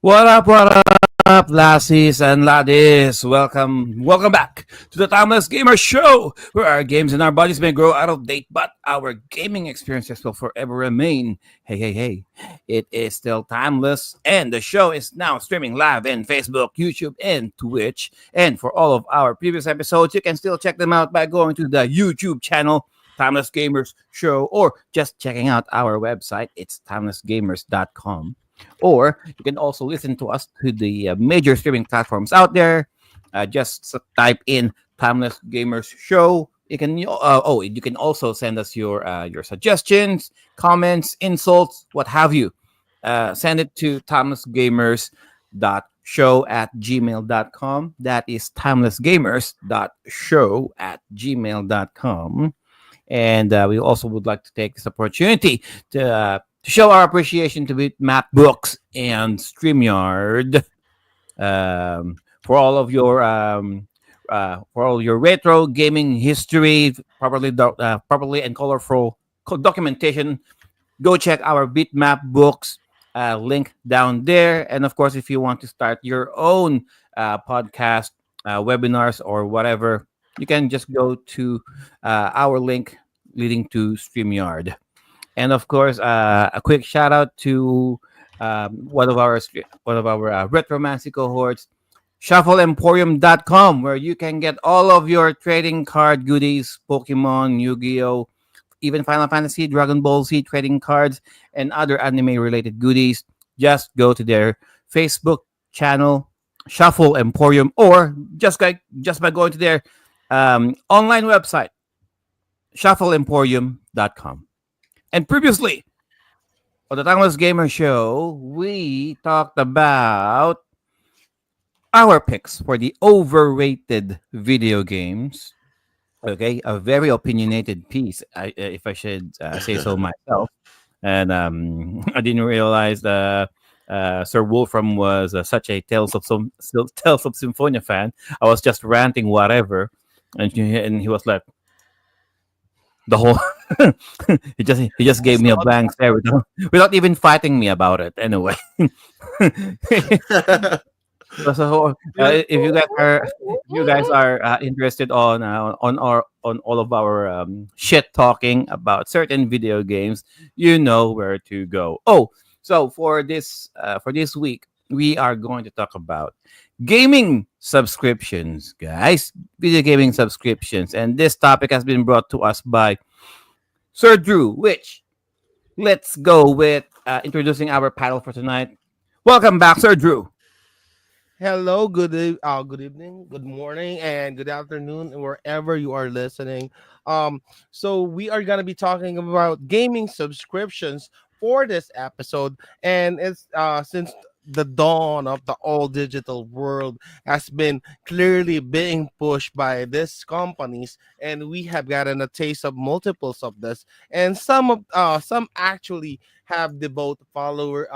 What up, lassies and laddies? Welcome back to the Timeless Gamer Show, where our games and our bodies may grow out of date, but our gaming experiences will forever remain. Hey. It is still timeless, and the show is now streaming live in Facebook, YouTube, and Twitch. And for all of our previous episodes, you can still check them out by going to the YouTube channel, Timeless Gamers Show, or just checking out our website. It's timelessgamers.com. Or you can also listen to us to the major streaming platforms out there. Just type in Timeless Gamers Show. You can also send us your suggestions, comments, insults, what have you. Send it to timelessgamers.show@gmail.com. That is timelessgamers.show@gmail.com. And we also would like to take this opportunity to show our appreciation to BitMap Books and Streamyard for all of your retro gaming history, properly and colorful documentation. Go check our BitMap Books link down there, and of course, if you want to start your own podcast, webinars, or whatever, you can just go to our link leading to Streamyard. And of course, a quick shout out to one of our retromancy cohorts, shuffleemporium.com, where you can get all of your trading card goodies, Pokemon, Yu-Gi-Oh, even Final Fantasy, Dragon Ball Z trading cards, and other anime related goodies. Just go to their Facebook channel, Shuffle Emporium, or just by going to their online website, shuffleemporium.com. And previously on the Timeless Gamer Show, we talked about our picks for the overrated video games. Okay, a very opinionated piece, if I should say so myself. And I didn't realize Sir Wolfram was such a Tales of Symphonia fan. I was just ranting whatever, and he was like, the whole he just gave me a blank stare without even fighting me about it anyway. If you guys are interested on all of our shit talking about certain video games, you know where to go. So for this week, we are going to talk about gaming subscriptions, guys. Video gaming subscriptions, and this topic has been brought to us by Sir Drew. Which let's go with introducing our panel for tonight. Welcome back, Sir Drew. Hello, good evening, good morning, and good afternoon, wherever you are listening. So we are gonna be talking about gaming subscriptions for this episode, and it's since the dawn of the all digital world has been clearly being pushed by these companies, and we have gotten a taste of multiples of this, and some actually have the both followers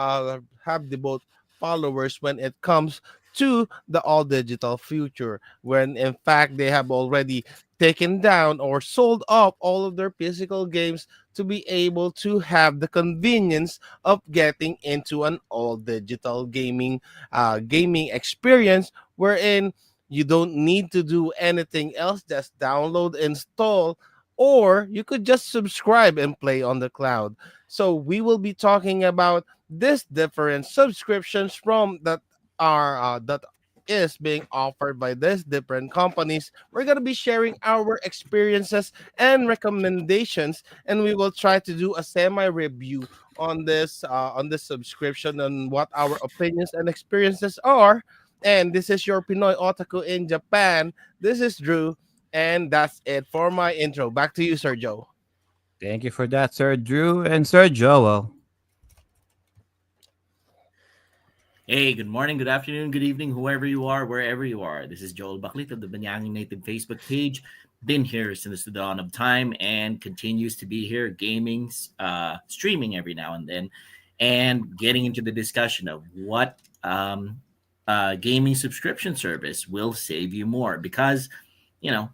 when it comes to the all digital future, when in fact they have already taken down or sold off all of their physical games to be able to have the convenience of getting into an all digital gaming experience, wherein you don't need to do anything else, just download, install, or you could just subscribe and play on the cloud. So we will be talking about this different subscriptions from that is being offered by these different companies. We're going to be sharing our experiences and recommendations, and we will try to do a semi review on this subscription and what our opinions and experiences are. And this is your Pinoy Otaku in Japan. This is Drew, and that's it for my intro. Back to you, Sergio. Thank you for that, Sir Drew and Sir Joel. Hey, good morning, good afternoon, good evening, whoever you are, wherever you are. This is Joel Baklit of the Banyanging Native Facebook page. Been here since the dawn of time and continues to be here, gaming, streaming every now and then, and getting into the discussion of what gaming subscription service will save you more. Because, you know,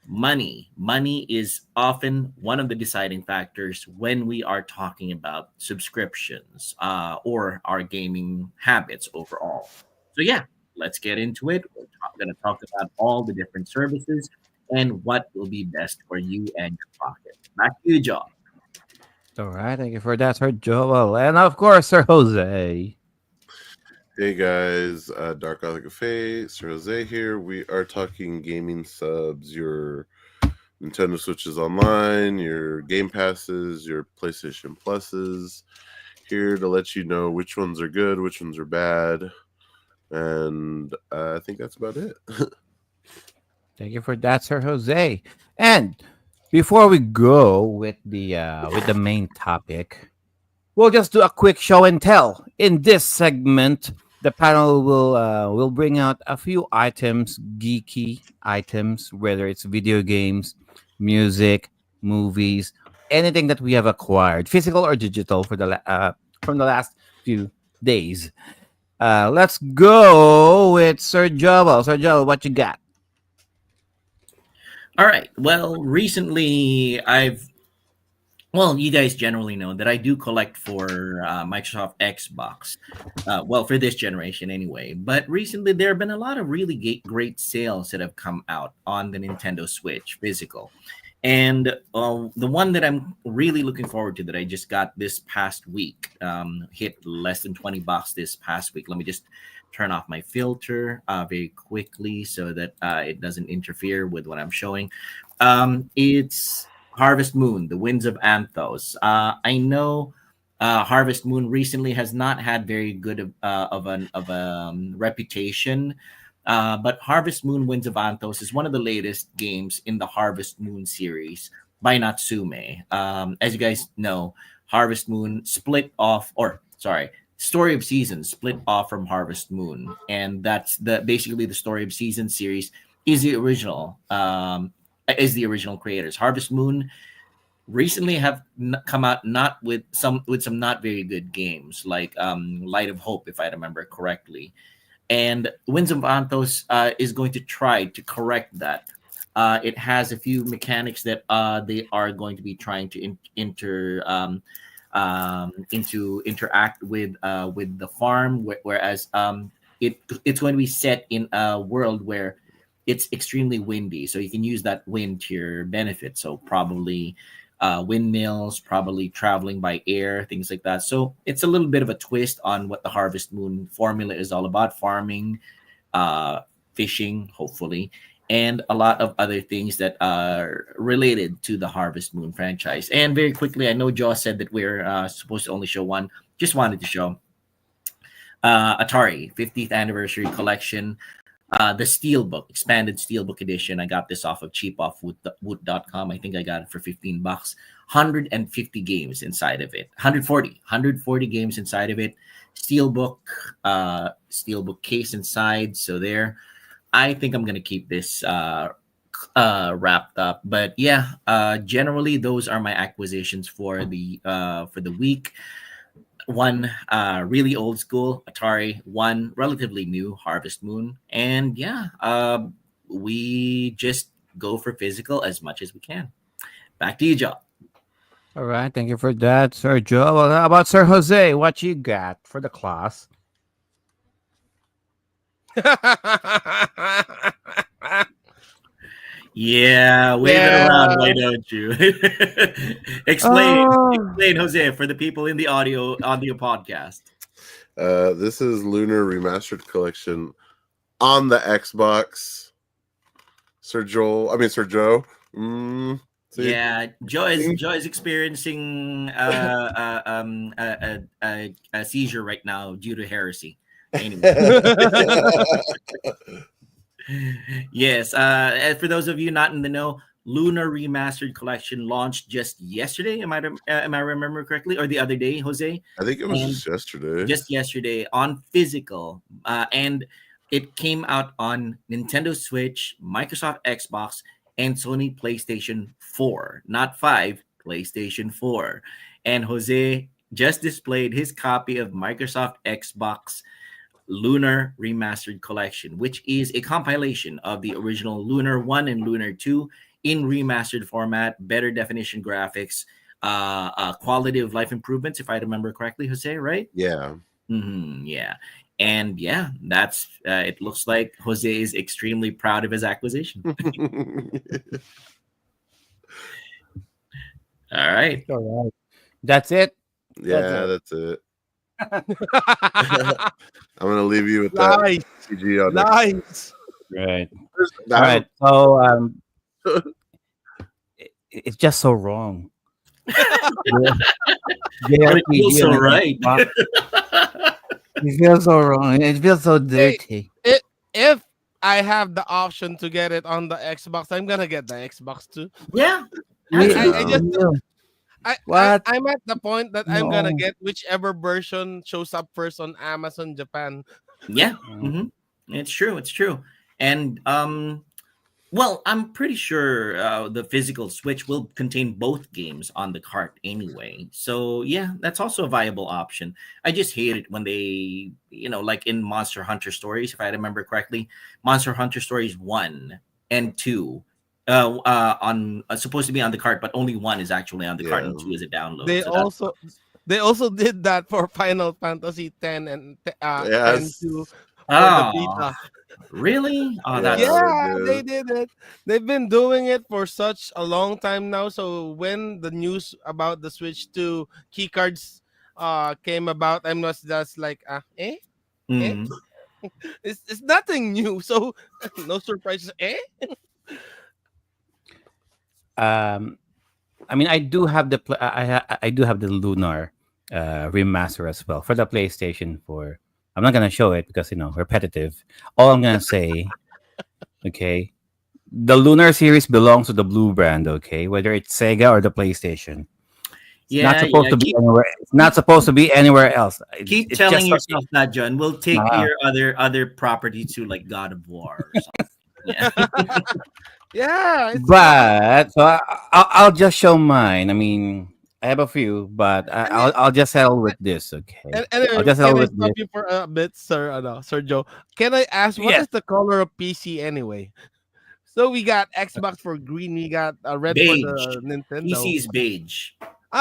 Money is often one of the deciding factors when we are talking about subscriptions or our gaming habits overall. So yeah, let's get into it. We're going to talk about all the different services and what will be best for you and your pocket. Back to you, Joe. All right, thank you for that, Sir Joel. And of course, Sir Jose. Hey guys, Dark Gothic Cafe, Sir Jose here. We are talking gaming subs, your Nintendo Switches Online, your Game Passes, your PlayStation Pluses. Here to let you know which ones are good, which ones are bad, and I think that's about it. Thank you for that, Sir Jose. And before we go with the main topic, we'll just do a quick show and tell. In this segment, the panel will bring out a few items, geeky items, whether it's video games, music, movies, anything that we have acquired, physical or digital, from the last few days. Let's go with Sir Joel. Sir Joel, what you got? All right. Well, recently well, you guys generally know that I do collect for Microsoft Xbox. Well, for this generation anyway. But recently, there have been a lot of really great sales that have come out on the Nintendo Switch physical. And the one that I'm really looking forward to that I just got this past week hit less than $20 this past week. Let me just turn off my filter very quickly so that it doesn't interfere with what I'm showing. It's Harvest Moon, The Winds of Anthos. I know Harvest Moon recently has not had very good of a reputation, but Harvest Moon, Winds of Anthos is one of the latest games in the Harvest Moon series by Natsume. As you guys know, Harvest Moon split off, or sorry, Story of Seasons split off from Harvest Moon, and that's basically the Story of Seasons series is the original. Is the original creators. Harvest Moon recently have come out not with some not very good games like Light of Hope, if I remember correctly, and Winds of Anthos is going to try to correct that. It has a few mechanics that they are going to be trying to into interact with the farm, whereas it's going to be set in a world where it's extremely windy, so you can use that wind to your benefit. So probably windmills, probably traveling by air, things like that. So it's a little bit of a twist on what the Harvest Moon formula is all about: farming, fishing, hopefully, and a lot of other things that are related to the Harvest Moon franchise. And very quickly, I know Joe said that we're supposed to only show one. Just wanted to show Atari 50th Anniversary Collection. The Steelbook, expanded Steelbook edition. I got this off of cheapoffwood.com. I think I got it for $15. 150 games inside of it. 140 games inside of it. Steelbook, Steelbook case inside. So there. I think I'm gonna keep this wrapped up. But yeah, generally those are my acquisitions for the week. One really old school Atari, one relatively new Harvest Moon, and yeah, we just go for physical as much as we can. Back to you, Joe. All right, thank you for that, Sir Joel. Well, how about Sir Jose? What you got for the class? Yeah, wave it around, why don't you? Explain, Jose, for the people in the audio podcast. This is Lunar Remastered Collection on the Xbox. Sir Joe. Yeah, Joe is experiencing a seizure right now due to heresy. Anyway. Yes. For those of you not in the know, Lunar Remastered Collection launched just yesterday. Am I remembering correctly, or the other day, Jose? I think it was just yesterday. Just yesterday on physical, and it came out on Nintendo Switch, Microsoft Xbox, and Sony PlayStation 4, not 5, PlayStation 4. And Jose just displayed his copy of Microsoft Xbox Lunar Remastered Collection, which is a compilation of the original Lunar 1 and Lunar 2 in remastered format, better definition graphics, quality of life improvements, if I remember correctly, Jose, right? Yeah. Yeah. And yeah, that's it looks like Jose is extremely proud of his acquisition. All right. All right. That's it. That's Yeah, it. that's it. I'm gonna leave you with that Nice, CG on next. nice. Right. I All have right. So it's just so wrong. But it feels JRPG so on an right. Xbox. It feels so wrong. It feels so Hey, dirty. if I have the option to get it on the Xbox, I'm gonna get the Xbox too. Yeah, I absolutely. just No. I, I What? I'm at the point that I'm gonna No. get whichever version shows up first on Amazon Japan. Yeah, Mm. hmm it's true. It's true. And well, I'm pretty sure the physical Switch will contain both games on the cart anyway. So yeah, that's also a viable option. I just hate it when they, like in Monster Hunter Stories, if I remember correctly, Monster Hunter Stories 1 and 2 on supposed to be on the cart, but only one is actually on the cart and Yeah. 2 is a download. They So that's also they also did that for Final Fantasy 10 and 10 Yes. two for the oh, Vita. really? Oh, Yeah, that's they Yeah, they did. did it. They've been doing it for such a long time now. So when the news about the Switch 2 keycards came about, I was just like, eh? mm, It's nothing new. So no surprises. Eh? Um, I mean, I do have I do have the Lunar remaster as well for the PlayStation 4. I'm not gonna show it because repetitive. All I'm gonna say, okay, the Lunar series belongs to the Blue brand. Okay, whether it's Sega or the PlayStation, it's not yeah, supposed yeah. to be anywhere. It's not supposed to be anywhere else. Keep It's telling just yourself that, John. We'll take uh, your other property to like God of War or something. Yeah. Yeah, it's but so I'll just show mine. I mean, I have a few, but any, I'll just settle with this. Okay, I'll anyway, just can settle I with stop this. you for a bit, sir? Sir Joe. Can I ask what Yes. is the color of PC anyway? So we got Xbox for green, we got red for Beige. the Nintendo. PC is beige.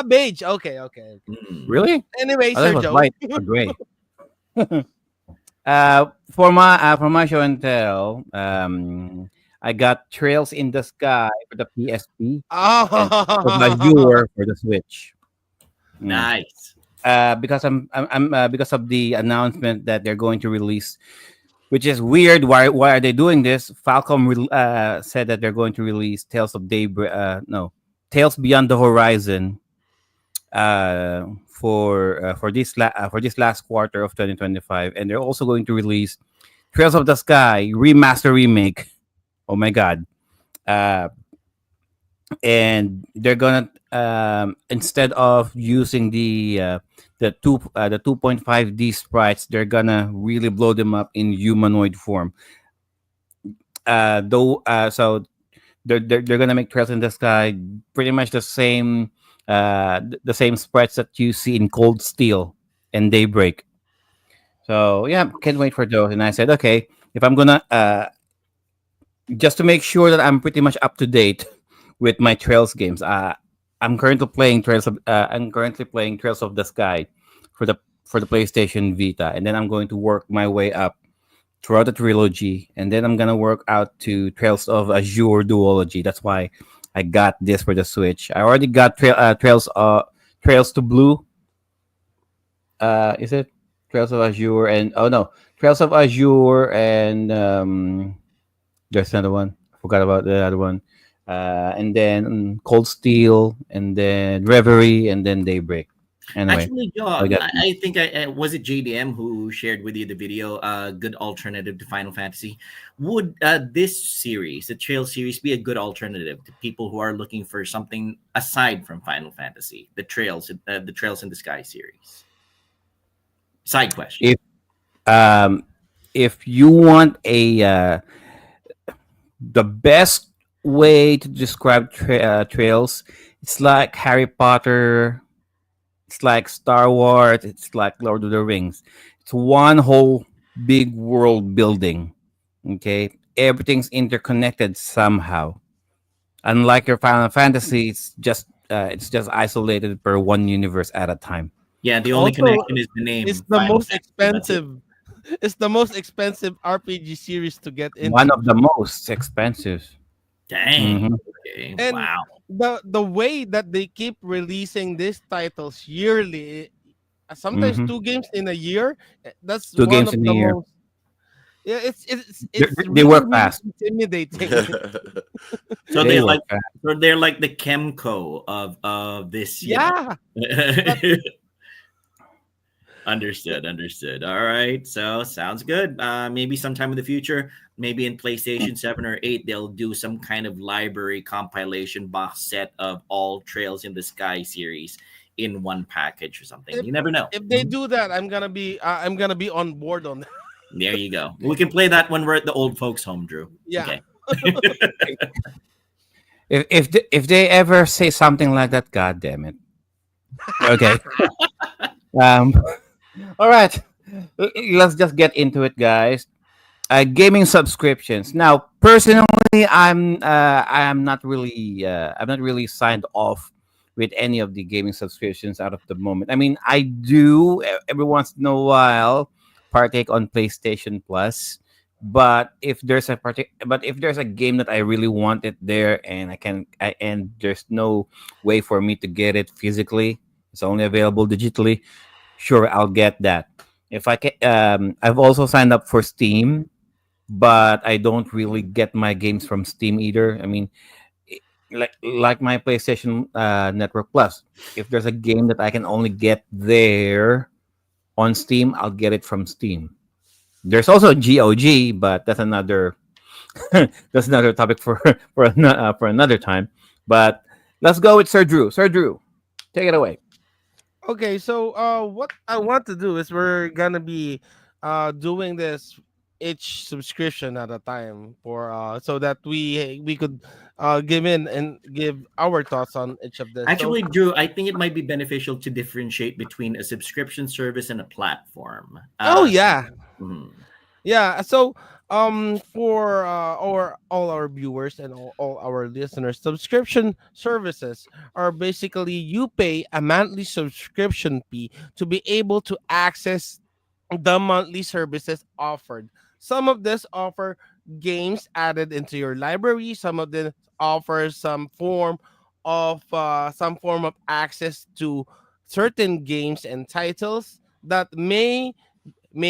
Beige. Okay, okay. Mm. Really? Anyway, I thought it Sir was Joe. white or gray. For my show and tell, I got Trails in the Sky for the PSP and Trails of Oh, Azure for the Switch. Mm. Nice. Because of the announcement that they're going to release, which is weird. Why are they doing this? Falcom said that they're going to release Tales of Daybreak. No, Tales Beyond the Horizon for this last quarter of 2025, and they're also going to release Trails of the Sky remaster remake. Oh my god! Uh, and they're gonna instead of using the 2.5D sprites, they're gonna really blow them up in humanoid form. So they're gonna make Trails in the Sky pretty much the same sprites that you see in Cold Steel and Daybreak. So yeah, can't wait for those. And I said, okay, if I'm gonna just to make sure that I'm pretty much up to date with my Trails games. I'm currently playing Trails of the Sky for the PlayStation Vita, and then I'm going to work my way up throughout the trilogy, and then I'm gonna work out to Trails of Azure duology. That's why I got this for the Switch. I already got Trails to Blue. Is it Trails of Azure and oh no, Trails of Azure and there's another one. I forgot about the other one. And then Cold Steel, and then Reverie, and then Daybreak. Anyway, Actually, Joe, I got I think I was it JDM who shared with you the video. Good alternative to Final Fantasy. Would this series, the Trail series, be a good alternative to people who are looking for something aside from Final Fantasy? The Trails in the Sky series. Side question. if um if you want the best way to describe Trails, it's like Harry Potter. It's like Star Wars. It's like Lord of the Rings. It's one whole big world building. Okay, everything's interconnected somehow. Unlike your Final Fantasy, it's just isolated per one universe at a time. Yeah, the only Also, connection is the it's name the Final most Fantasy. That's it. expensive. It's the most expensive RPG series to get One into. of the most expensive. Dang. Hmm. Okay. And Wow. the way that they keep releasing these titles yearly, sometimes Hmm. two games in a year, that's Two one games of in a the year. most. Yeah, it's They, it's they really work really fast. intimidating. So They they're work like fast. so they're like the Chemco of this, Yeah, but Understood, understood. All right. So sounds good. Maybe sometime in the future, maybe in PlayStation 7 or 8, they'll do some kind of library compilation box set of all Trails in the Sky series in one package or something. if You never know. if they Mhm. do that, I'm gonna be on board on that. There you go. We can play that when we're at the old folks' home, Drew. Yeah. Okay. If they ever say something like that, god damn it. Okay. Um. All right. Let's just get into it, guys. Gaming subscriptions. Now, personally, I'm not really signed off with any of the gaming subscriptions out of the moment. I mean, I do every once in a while partake on PlayStation Plus, but if there's a game that I really want it there and and there's no way for me to get it physically, it's only available digitally. Sure, I'll get that. If I can, I've also signed up for Steam, but I don't really get my games from Steam either. I mean, like my PlayStation Network Plus. If there's a game that I can only get there on Steam, I'll get it from Steam. There's also GOG, but that's another topic for for another time. But let's go with Sir Drew. Sir Drew, take it away. Okay, so what I want to do is we're gonna be doing this each subscription at a time for so that we could give in and give our thoughts on each of this. So Actually, Drew, I think it might be beneficial to differentiate between a subscription service and a platform. oh yeah, Mhm. yeah. So for our all our viewers and all our listeners, subscription services are basically you pay a monthly subscription fee to be able to access the monthly services offered. Some of this offer games added into your library. Some of them offer some form of access to certain games and titles that may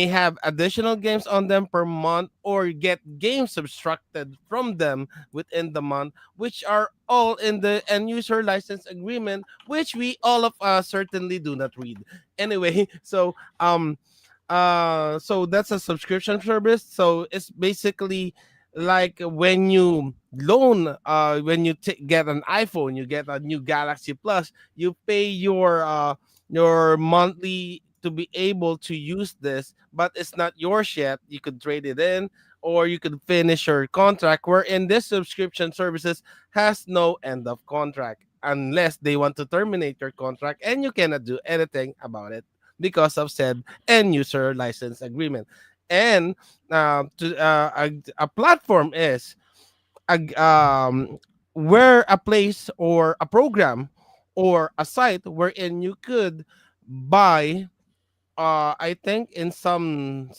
have additional games on them per month or get games subtracted from them within the month, which are all in the end user license agreement, which we all of us certainly do not read. Anyway, so that's a subscription service. So it's basically like when you when you get an iPhone, you get a new Galaxy Plus, you pay your monthly to be able to use this, but it's not yours yet. You could trade it in or you could finish your contract, wherein this subscription services has no end of contract unless they want to terminate your contract, and you cannot do anything about it because of said end user license agreement. And a platform is a, where a place or a program or a site wherein you could buy. I think in some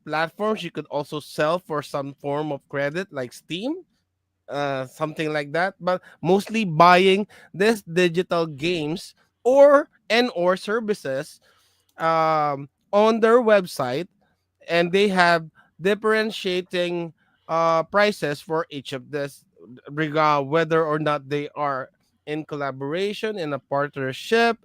platforms you could also sell for some form of credit like Steam, something like that. But mostly buying this digital games or services on their website, and they have differentiating prices for each of this, regard whether or not they are in collaboration in a partnership.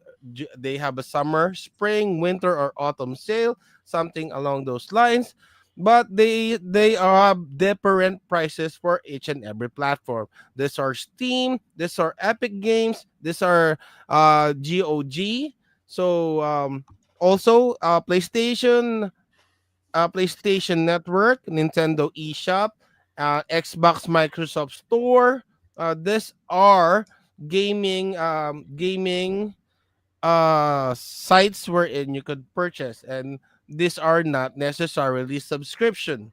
They have a summer, spring, winter, or autumn sale, something along those lines. But they have different prices for each and every platform. These are Steam, these are Epic Games, these are GOG. So also PlayStation Network, Nintendo eShop, Xbox Microsoft Store. These are gaming sites wherein you could purchase, and these are not necessarily subscription.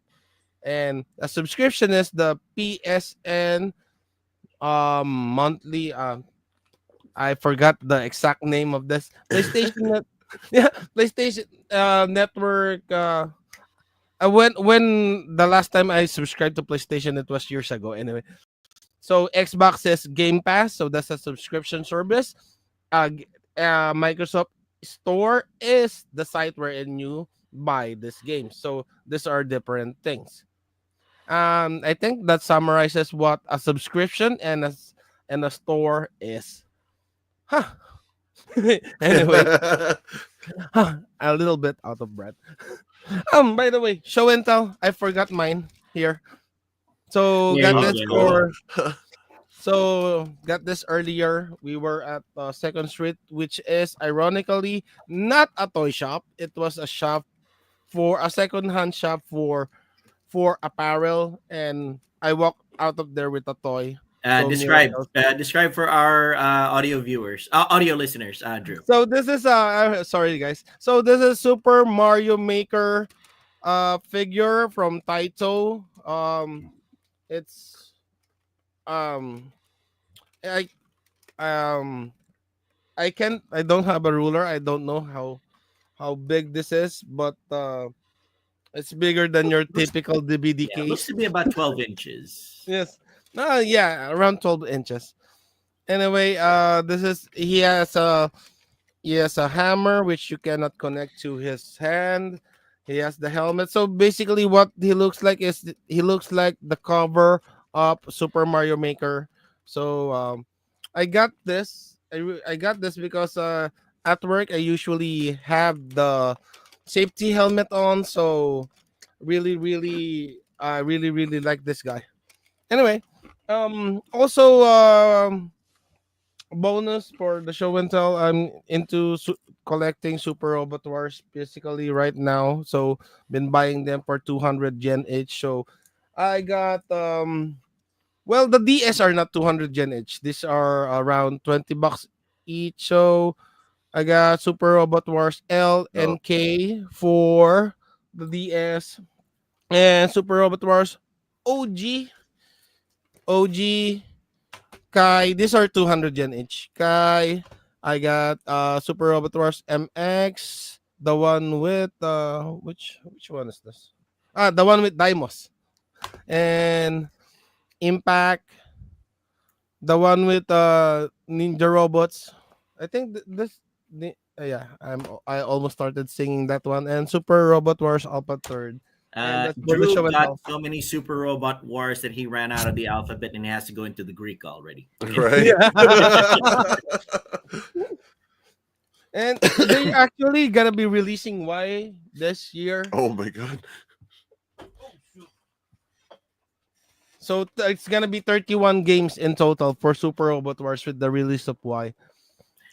And a subscription is the PSN monthly. I forgot the exact name of this PlayStation. Yeah, PlayStation network. When the last time I subscribed to PlayStation, it was years ago. Anyway, so Xbox is Game Pass, so that's a subscription service. Microsoft Store is the site wherein you buy this game. So these are different things. I think that summarizes what a subscription and a store is. Huh. Anyway, a little bit out of breath. By the way, show and tell. I forgot mine here. So There got you Oh, this that's go. cool. for so got this earlier. We were at Second Street, which is ironically not a toy shop. It was a shop for a second-hand shop for apparel, and I walked out of there with a toy. So Describe Miracle. describe for our audio viewers, audio listeners, Drew. So this is sorry guys. So this is Super Mario Maker figure from Taito. It's um I um I don't have a ruler. I don't know how big this is, but it's bigger than your Looks, typical DVD yeah, looks case. to be about 12 inches. Yes. Yeah, around 12 inches. Anyway, this is he has a hammer which you cannot connect to his hand. He has the helmet. So basically, what he looks like is he looks like the cover of Super Mario Maker. So I got this. I got this because at work I usually have the safety helmet on. So really like this guy. Anyway, also bonus for the show and tell. I'm into collecting Super Robot Wars basically right now. So been buying them for 200 yen each. So I got well, the DS are not 200 yen each. These are around 20 bucks each. So I got Super Robot Wars L Oh, and K for the DS and Super Robot Wars OG OG Kai, these are 200 yen each. Kai, I got Super Robot Wars MX, the one with which one is this? The one with Daimos. And Impact, the one with Ninja Robots. I think I almost started singing that one and Super Robot Wars Alpha Third. And that's for the Drew show and got tell. so many Super Robot Wars that he ran out of the alphabet and he has to go into the Greek already. Okay. right. Yeah. And they actually gonna be releasing Y this year. Oh my god. So it's gonna be 31 games in total for Super Robot Wars with the release of Y.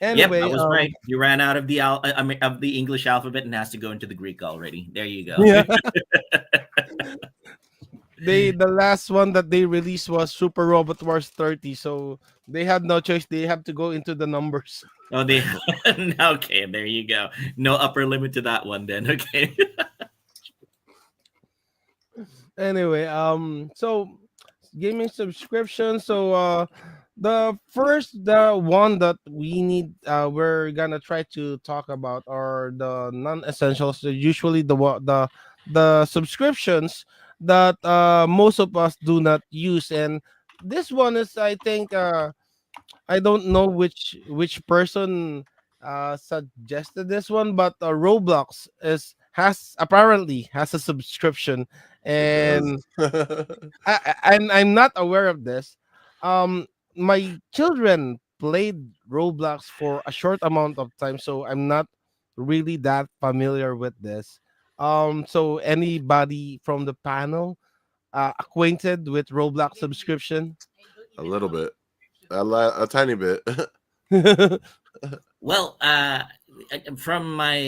Yep, I Anyway, was right. You ran out of I mean, of the English alphabet and has to go into the Greek already. There you go. yeah, the last one that they released was Super Robot Wars 30. So they had no choice. They have to go into the numbers. Oh, they okay. There you go. No upper limit to that one, then. Okay. Anyway, so gaming subscription. So the one that we're gonna try to talk about are the non-essentials. So usually the subscriptions that most of us do not use, and this one is, I think, I don't know which person suggested this one, but Roblox is has apparently has a subscription, It does. and I'm not aware of this. My children played Roblox for a short amount of time, so I'm not really that familiar with this. So anybody from the panel acquainted with Roblox subscription? A little bit. A tiny bit. Well, from my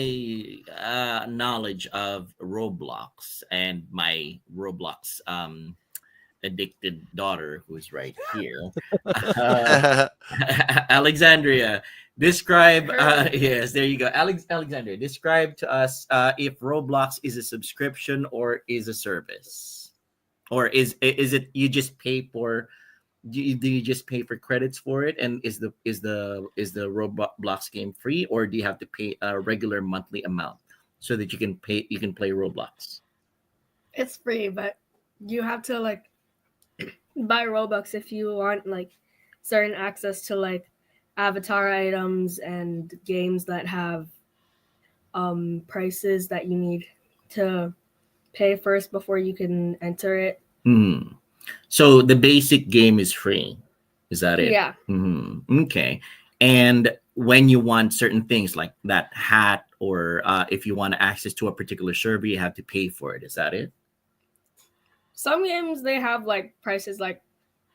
knowledge of Roblox and my Roblox addicted daughter, who's right here, uh, Alexandria, describe. Yes, there you go, Alexandria. Describe to us if Roblox is a subscription or is a service, or is it you just pay for do you just pay for credits for it? And is the Roblox game free, or do you have to pay a regular monthly amount so that you can play Roblox? It's free, but you have to like buy Robux if you want like certain access to like avatar items and games that have prices that you need to pay first before you can enter it. So the basic game is free. Is that it? Yeah. Okay. And when you want certain things like that hat, or if you want access to a particular server, you have to pay for it. Is that it? Some games they have like prices, like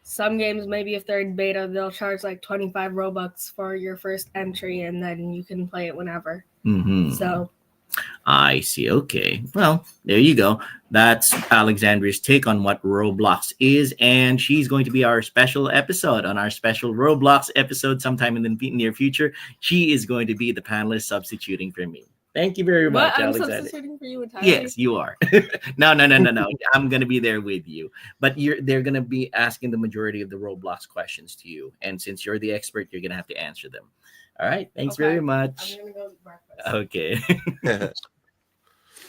some games maybe if they're in beta they'll charge like 25 Robux for your first entry and then you can play it whenever. So I see. Okay. Well, there you go. That's Alexandria's take on what Roblox is, and she's going to be our special episode on our special Roblox episode sometime in the near future. She is going to be the panelist substituting for me. Thank you very much, I'm Alexandria. substituting for you entirely. Yes, you are. No. I'm gonna be there with you, but they're gonna be asking the majority of the Roblox questions to you, and since you're the expert, you're gonna have to answer them. All right. Thanks very much. I'm gonna go eat breakfast. Okay.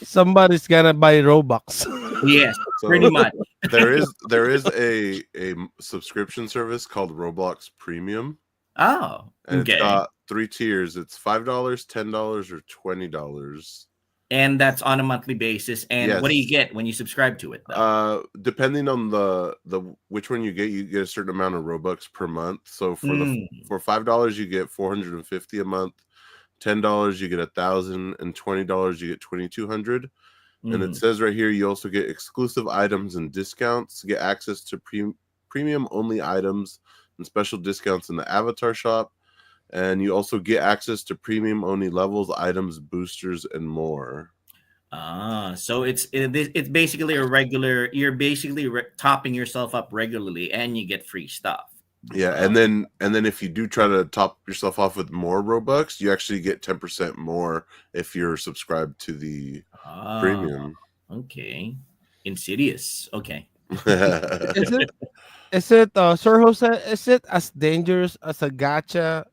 Somebody's gonna buy Robux. Yes, So pretty much. there is a subscription service called Roblox Premium, Oh, and okay. it's got 3 tiers. It's $5, $10, or $20. And that's on a monthly basis. And what do you Yes. get when you subscribe to it, though? Depending on the which one you get a certain amount of Robux per month. So for $5 you get 450 a month, $10 you get 1,000, and $20 you get 2,200. And it says right here you also get exclusive items and discounts, get access to premium only items and special discounts in the avatar shop. And you also get access to premium only levels, items, boosters, and more. So it's basically a regular. You're basically topping yourself up regularly, and you get free stuff. Yeah, and then if you do try to top yourself off with more Robux, you actually get 10% more if you're subscribed to the premium. Okay, insidious. Okay. Is it Sir Jose, is it as dangerous as a gacha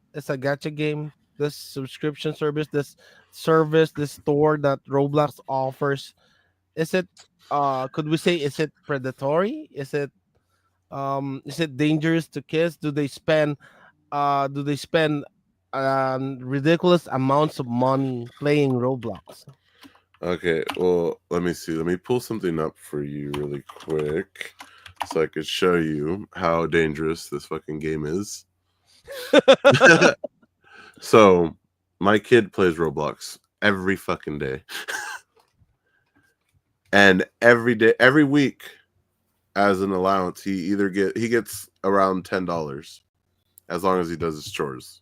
game? This subscription service, this store that Roblox offers, is it could we say, is it predatory? Is it dangerous to kids? Do they spend ridiculous amounts of money playing Roblox? Okay, well, let me see. Let me pull something up for you really quick so I could show you how dangerous this fucking game is. So, my kid plays Roblox every fucking day. And every week as an allowance, he gets around $10 as long as he does his chores.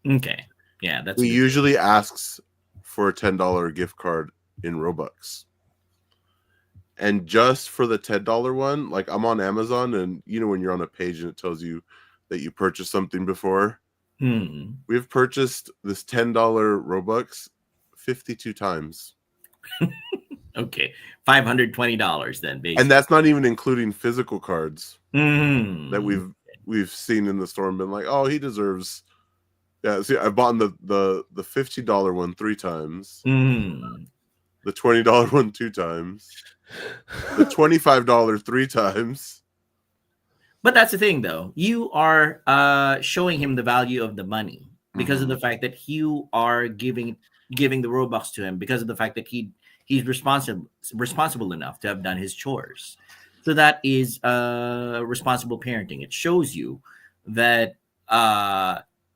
Okay. Yeah, that's. He usually asks for a $10 gift card in Robux. And just for the $10 one, like I'm on Amazon, and you know when you're on a page and it tells you that you purchased something before, we've purchased this $10 Robux 52 times. Okay, $520 then, basically. And that's not even including physical cards that we've seen in the store and been like, oh, he deserves. Yeah, see, I bought the $50 one 3 times, the $20 one 2 times, the $25 3 times. But that's the thing, though. You are showing him the value of the money because of the fact that you are giving the Robux to him, because of the fact that he's responsible enough to have done his chores. So that is responsible parenting. It shows you that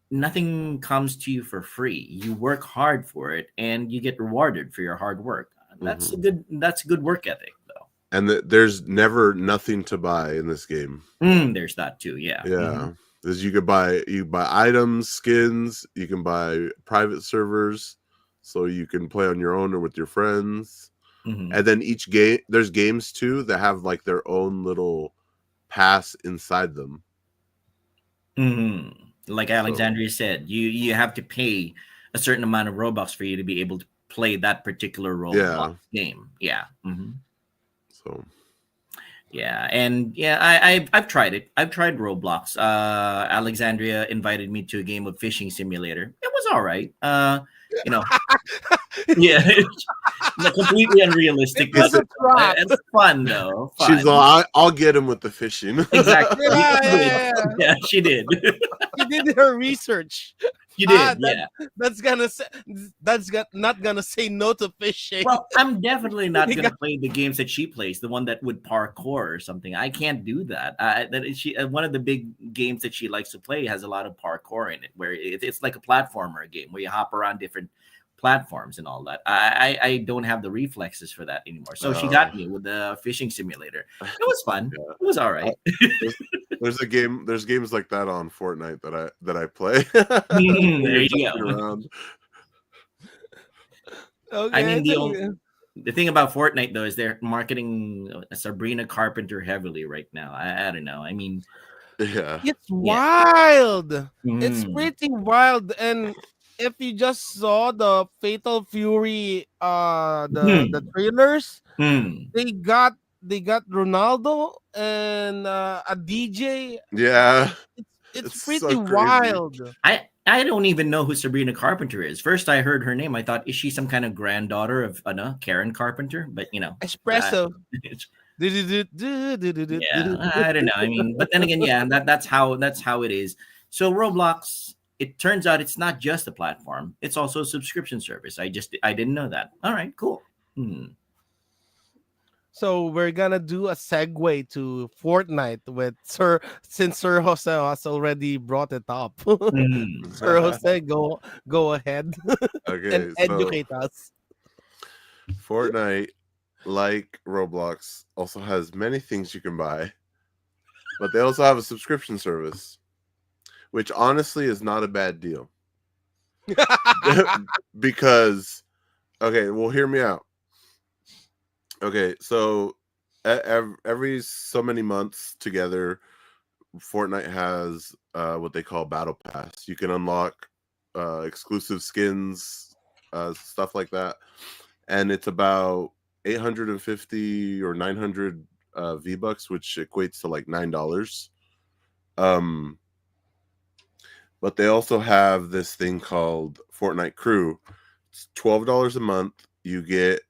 nothing comes to you for free. You work hard for it, and you get rewarded for your hard work. That's a good work ethic, though. And there's never nothing to buy in this game. There's that too. Yeah. Yeah. Because you buy items, skins. You can buy private servers, so you can play on your own or with your friends. And then each game, there's games too that have like their own little pass inside them. Like Alexandria said, you have to pay a certain amount of Robux for you to be able to play that particular Roblox game. Yeah. Yeah, and yeah, I've tried it. I've tried Roblox. Alexandria invited me to a game of fishing simulator. It was all right. You know, yeah, it's not completely It unrealistic, was but a trap. it's fun though. She's Fun. all, I'll get him with the fishing. Exactly. Yeah, She did. yeah, yeah. Yeah, she did. She did her research. She did. That Yeah. that's not gonna say no to fishing. Well, I'm definitely not You gonna got- play the games that she plays, the one that would parkour or something. I can't do that. That is she one of the big games that she likes to play has a lot of parkour in it, where it's like a platformer game where you hop around different platforms and all that. I don't have the reflexes for that anymore. So she got me with the fishing simulator. It was fun. Yeah. It was all right. There's games like that on Fortnite that I play. There you Jumping go. around. Okay, I mean, the think- only the thing about Fortnite though is they're marketing Sabrina Carpenter heavily right now. I don't know. I mean, Yeah. it's wild. It's mm, pretty wild. And if you just saw the Fatal Fury the trailers, mm. they got Ronaldo and a DJ. Yeah. It's It's pretty so crazy. wild. I don't even know who Sabrina Carpenter is. First, I heard her name. I thought, is she some kind of granddaughter of Karen Carpenter? But Espresso. it's- Yeah, yeah, I don't know. I mean, but then again, yeah, that's how it is. So Roblox, it turns out it's not just a platform; it's also a subscription service. I didn't know that. All right, cool. So we're gonna do a segue to Fortnite with since Sir Jose has already brought it up. Sir Jose, go ahead Okay, and so educate us. Fortnite, like Roblox, also has many things you can buy, but they also have a subscription service, which honestly is not a bad deal. Because, okay, well, hear me out. Okay, so every so many months together, Fortnite has what they call Battle Pass. You can unlock exclusive skins, stuff like that, and it's about 850 or 900 V-Bucks, which equates to like $9. But they also have this thing called Fortnite Crew. It's $12 a month. You get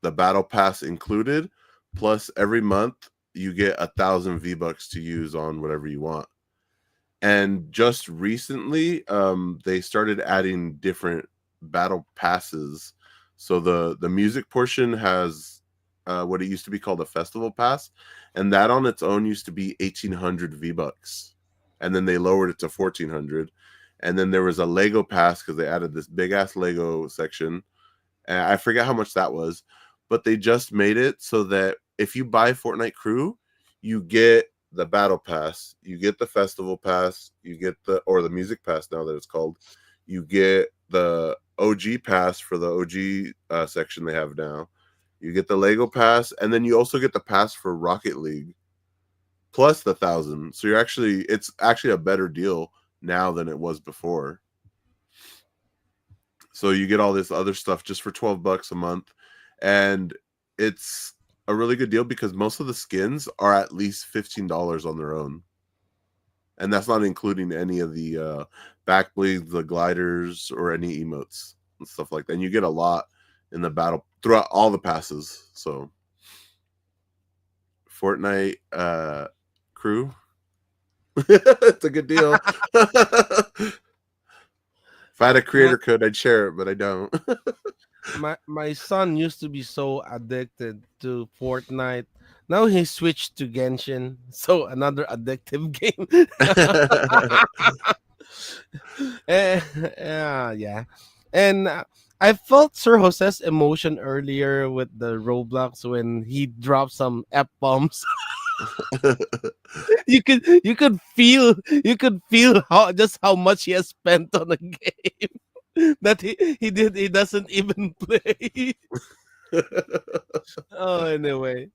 the Battle Pass included, plus every month you get 1,000 V-Bucks to use on whatever you want. And just recently, they started adding different battle passes. So the music portion has what it used to be called a festival pass, and that on its own used to be 1,800 V-Bucks, and then they lowered it to 1,400. And then there was a Lego pass because they added this big ass Lego section. And I forget how much that was, but they just made it so that if you buy Fortnite Crew, you get the battle pass, you get the festival pass, you get the music pass now that it's called, you get the OG pass for the OG section they have now, you get the Lego pass, and then you also get the pass for Rocket League plus the 1,000. So it's actually a better deal now than it was before. So you get all this other stuff just for $12 a month, and it's a really good deal because most of the skins are at least $15 on their own, and that's not including any of the back bleeds, the gliders, or any emotes and stuff like that. And you get a lot in the battle throughout all the passes. So Fortnite Crew, it's a good deal. If I had a creator code, I'd share it, but I don't. My son used to be so addicted to Fortnite. Now he switched to Genshin, so another addictive game. Yeah. And I felt Sir Jose's emotion earlier with the Roblox when he dropped some F bombs. you could feel how much he has spent on a game that he doesn't even play. Oh, anyway,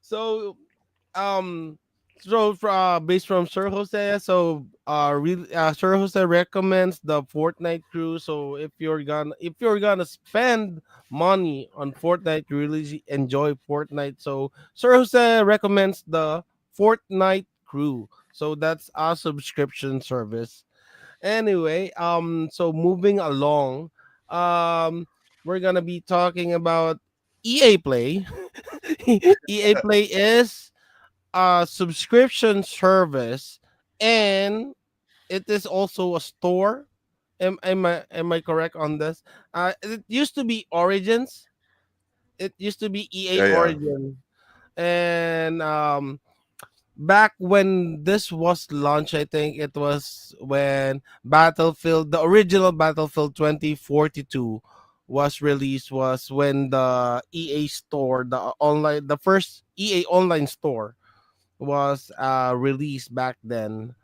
so So, based from Sir Jose, Sir Jose recommends the Fortnite crew. So, if you're gonna spend money on Fortnite, you really enjoy Fortnite. So, Sir Jose recommends the Fortnite crew. So that's a subscription service. Anyway, so moving along, um, we're gonna be talking about EA Play. EA Play is a subscription service, and it is also a store. Am I correct on this? It used to be Origins. It used to be EA Yeah, yeah. Origin, and back when this was launched, I think it was when the original Battlefield 2042 was released. Was when the EA store, the first EA online store was released back then.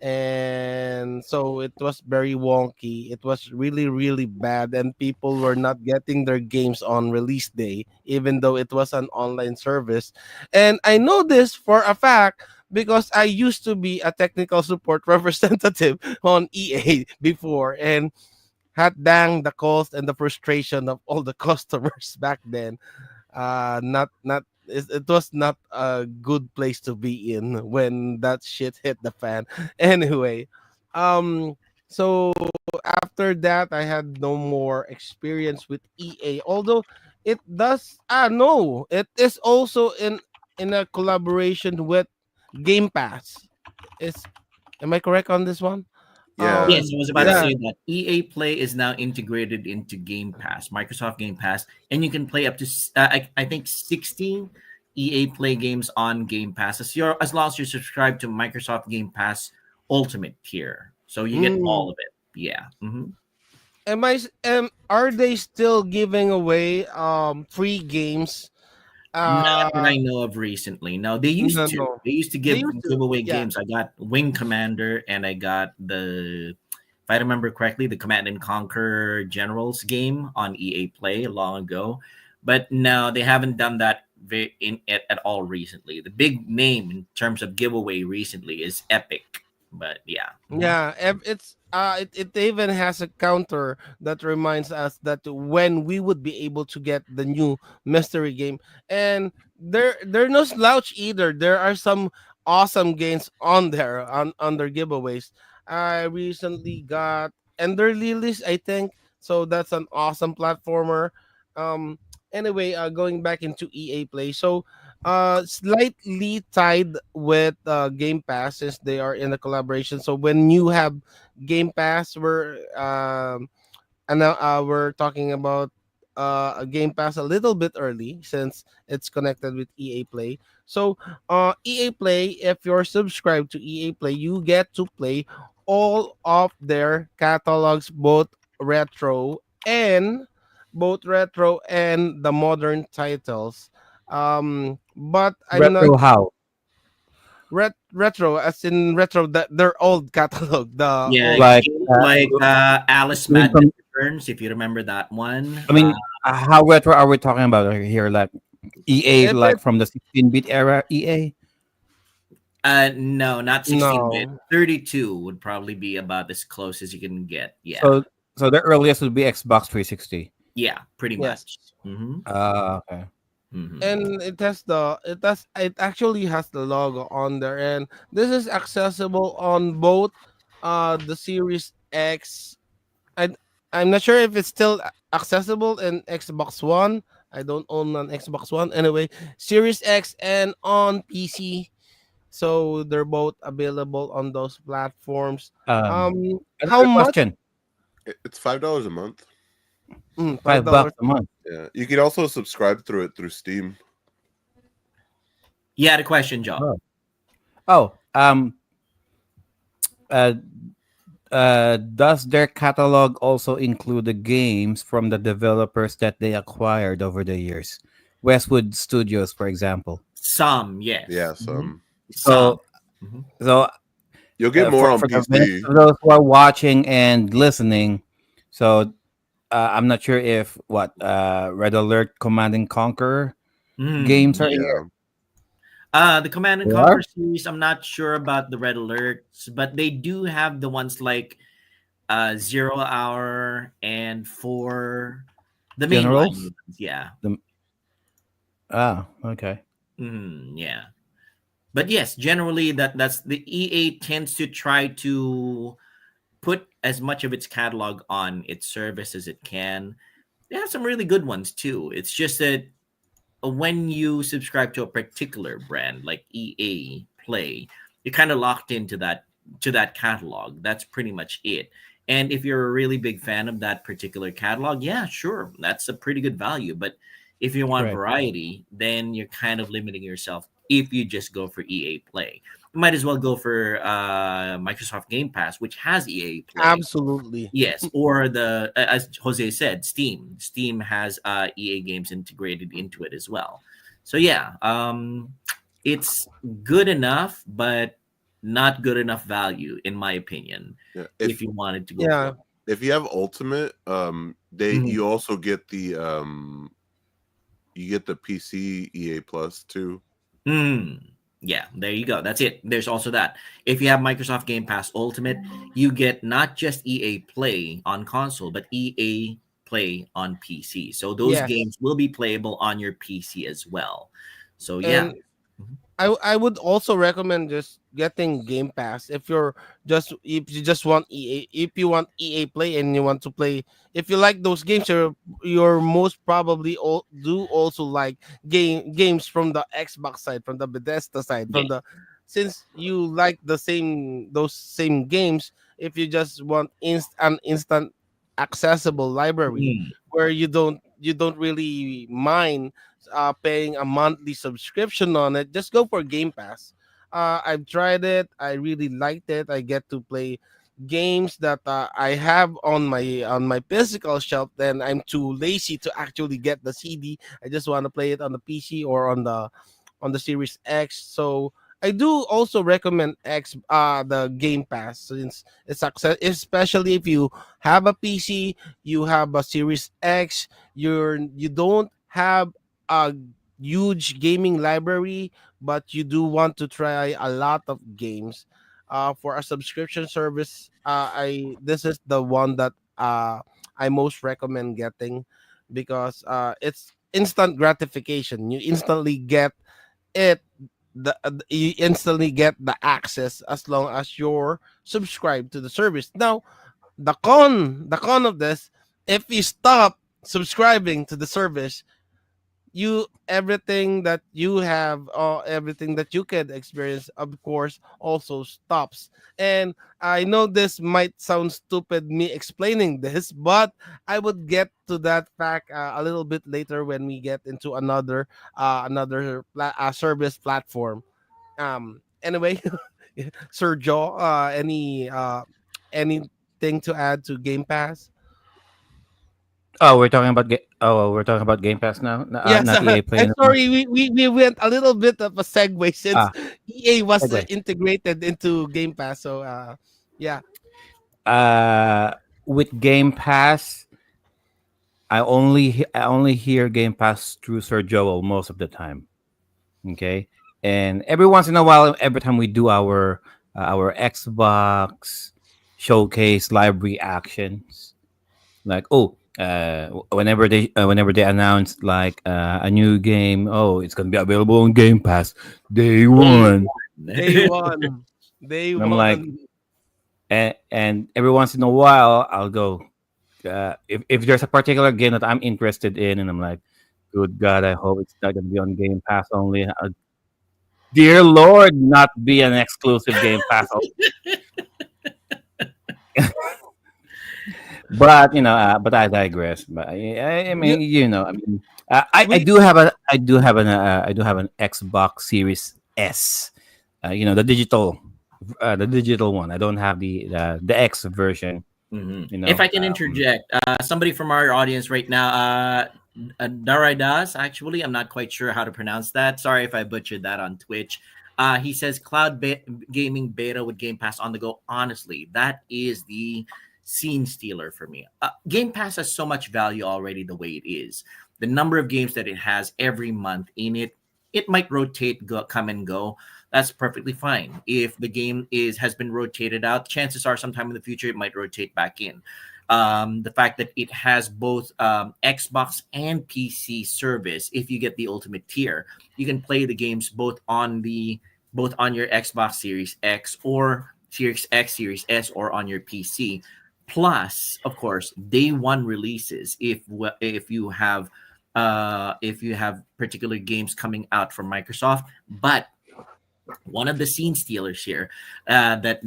And so it was very wonky. It was really, really bad, and people were not getting their games on release day, even though it was an online service. And I know this for a fact because I used to be a technical support representative on EA before, and had dang the cost and the frustration of all the customers back then. Not it was not a good place to be in when that shit hit the fan. Anyway, um so after that I had no more experience with EA, although it does no, it is also in a collaboration with Game Pass. Is Am I correct on this one? Yeah. Yes, I was about to Yeah. say that EA Play is now integrated into Game Pass, Microsoft Game Pass, and you can play up to I think 16 EA Play games on Game Pass as long as you subscribe to Microsoft Game Pass Ultimate tier, so you get all Mm. of it. Yeah. Are they still giving away free games? Not that Uh I know of recently. No, they used no, to. no. They used to They used to. give away Yeah. games. I got Wing Commander and I got if I remember correctly, the Command and Conquer Generals game on EA Play long ago. But no, they haven't done that at all recently. The big name in terms of giveaway recently is Epic. But yeah. Mhm. Yeah, it even has a counter that reminds us that when we would be able to get the new mystery game. And they're no slouch either. There are some awesome games on there on their giveaways. I recently got Ender Lilies, I think. So that's an awesome platformer. Um anyway, going back into EA Play. So slightly tied with Game Pass since they are in a collaboration. So when you have Game Pass, we're talking about a Game Pass a little bit early since it's connected with EA Play. So EA Play, if you're subscribed to EA Play, you get to play all of their catalogs, and both retro and the modern titles. But I'm not Retro how? retro as in retro, that their old catalog, the Yeah, old. Like, games like Alice even Madness from, Returns, if you remember that one. I mean, how retro are we talking about here? Like EA, If like it from the 16-bit era EA? No, not 16-bit. No. 32 would probably be about as close as you can get. Yeah. So, so the earliest would be Xbox 360. Yeah, pretty Yes. much. Mm-hmm. Okay. Mm-hmm. And it actually has the logo on there, and this is accessible on both the Series X. I I'm not sure if it's still accessible in Xbox One. I don't own an Xbox One. Anyway, Series X and on PC. So they're both available on those platforms. How Another much? question. It's $5 a month. Five $5 dollars. a month. Yeah. You can also subscribe through it through Steam. You had a question, Joe. Oh. Oh, uh, does their catalog also include the games from the developers that they acquired over the years? Westwood Studios, for example. Some, yes. Yeah, Mhm. some. Some. So, Mhm. so You'll get more on for the minutes PC. of those who are watching and listening, so I'm not sure if Red Alert, Command and Conquer Mm, games are yeah. here. Yeah. The Command and You Conquer are? series, I'm not sure about the red alerts, but they do have the ones like 0 hour and 4, the mainline Generals? ones. Yeah. The okay. Yeah. But yes, generally that's the EA tends to try to put as much of its catalog on its service as it can. They have some really good ones too. It's just that when you subscribe to a particular brand like EA Play, you're kind of locked into that catalog. That's pretty much it. And if you're a really big fan of that particular catalog, yeah, sure, that's a pretty good value. But if you want Right. variety, then you're kind of limiting yourself if you just go for EA Play. You might as well go for Microsoft Game Pass, which has EA Play. Absolutely. Yes, or as Jose said, Steam. Steam has EA games integrated into it as well. So yeah, it's good enough, but not good enough value, in my opinion. Yeah. If you wanted to go Yeah. for If you have Ultimate, Mhm. you also get the PC EA Plus too. Hmm. Yeah, there you go. That's it. There's also that. If you have Microsoft Game Pass Ultimate, you get not just EA Play on console, but EA Play on PC. So those Yes. games will be playable on your PC as well. So yeah. And Mhm. I would also recommend just getting Game Pass if you just want EA Play and you want to play, if you like those games, you're most probably do also like games from the Xbox side, from the Bethesda side, Yeah. from the since you like those same games. If you just want an instant accessible library Mm. where you don't really mind paying a monthly subscription on it, just go for Game Pass. I've tried it. I really liked it. I get to play games that I have on my physical shelf. Then I'm too lazy to actually get the CD. I just want to play it on the PC or on the Series X. So I do also recommend the Game Pass, since it's especially if you have a PC, you have a Series X, you don't have a huge gaming library, but you do want to try a lot of games. For a subscription service, I this is the one that I most recommend getting, because it's instant gratification. You instantly get it you instantly get the access as long as you're subscribed to the service. Now, the con of this, if you stop subscribing to the service, you everything that you have, everything that you can experience, of course, also stops. And I know this might sound stupid me explaining this, but I would get to that fact a little bit later when we get into another service platform. Anyway, Sir Joe, anything to add to Game Pass? Oh, we're talking about Game Pass now, Yes, not EA Play I'm anymore. sorry. We went a little bit of a segue since Ah, EA was segue. integrated into Game Pass. So, yeah, With Game Pass, I only hear Game Pass through Sir Joel most of the time. Okay, and every once in a while, every time we do our Xbox showcase live reactions, like whenever they announce like a new game, oh, it's gonna be available on Game Pass day Day one. day one. one, day And I'm like, one. and every once in a while, I'll go. If there's a particular game that I'm interested in, and I'm like, good God, I hope it's not gonna be on Game Pass only. Dear Lord, not be an exclusive Game Pass. But but I digress. But I You, mean, I mean, we I do have an Xbox Series S. The digital one. I don't have the X version. Mhm. You If know, I can interject, somebody from our audience right now, Daraidas, actually, I'm not quite sure how to pronounce that. Sorry if I butchered that on Twitch. He says gaming beta with Game Pass on the go. Honestly, that is the scene stealer for me. Game Pass has so much value already the way it is. The number of games that it has every month in it It might rotate, come and go. That's perfectly fine. If the game has been rotated out, chances are sometime in the future it might rotate back in. The fact that it has both Xbox and PC service, if you get the ultimate tier, you can play the games both on your Xbox Series X or Series X, Series S, or on your PC. Plus, of course, day one releases if you have particular games coming out from Microsoft. But one of the scene stealers here that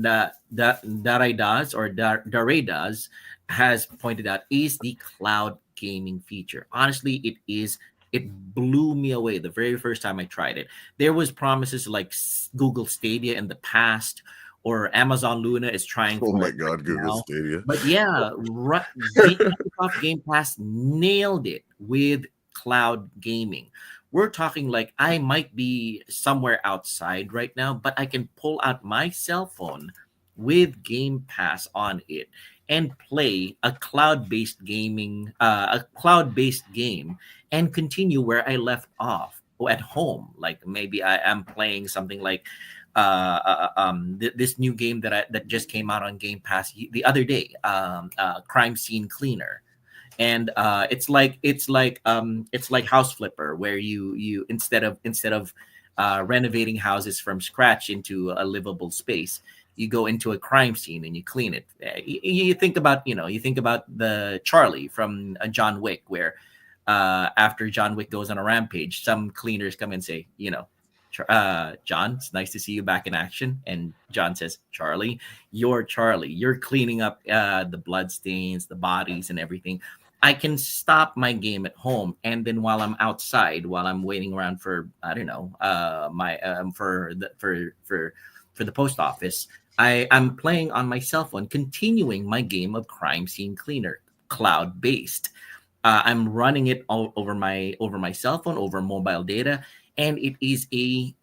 Daray does, or Daray does, has pointed out is the cloud gaming feature. Honestly, it blew me away the very first time I tried it. There was promises like Google Stadia in the past, or Amazon Luna is trying Oh for my it God, right Google now. Stadia. But yeah, Microsoft Game Pass nailed it with cloud gaming. We're talking like I might be somewhere outside right now, but I can pull out my cell phone with Game Pass on it and play a cloud-based game, and continue where I left off at home. Like maybe I am playing something like this new game that just came out on Game Pass the other day, Crime Scene Cleaner. And it's like House Flipper, where you instead of renovating houses from scratch into a livable space, you go into a crime scene and you clean it. You think about the Charlie from John Wick, where after John Wick goes on a rampage, some cleaners come and say, John, it's nice to see you back in action. And John says, Charlie, you're cleaning up the blood stains, the bodies, and everything. I can stop my game at home, and then while I'm outside, while I'm waiting around for, I don't know, my for the post office, I'm playing on my cell phone, continuing my game of Crime Scene Cleaner, cloud based. I'm running it all over my cell phone, over mobile data, and it is a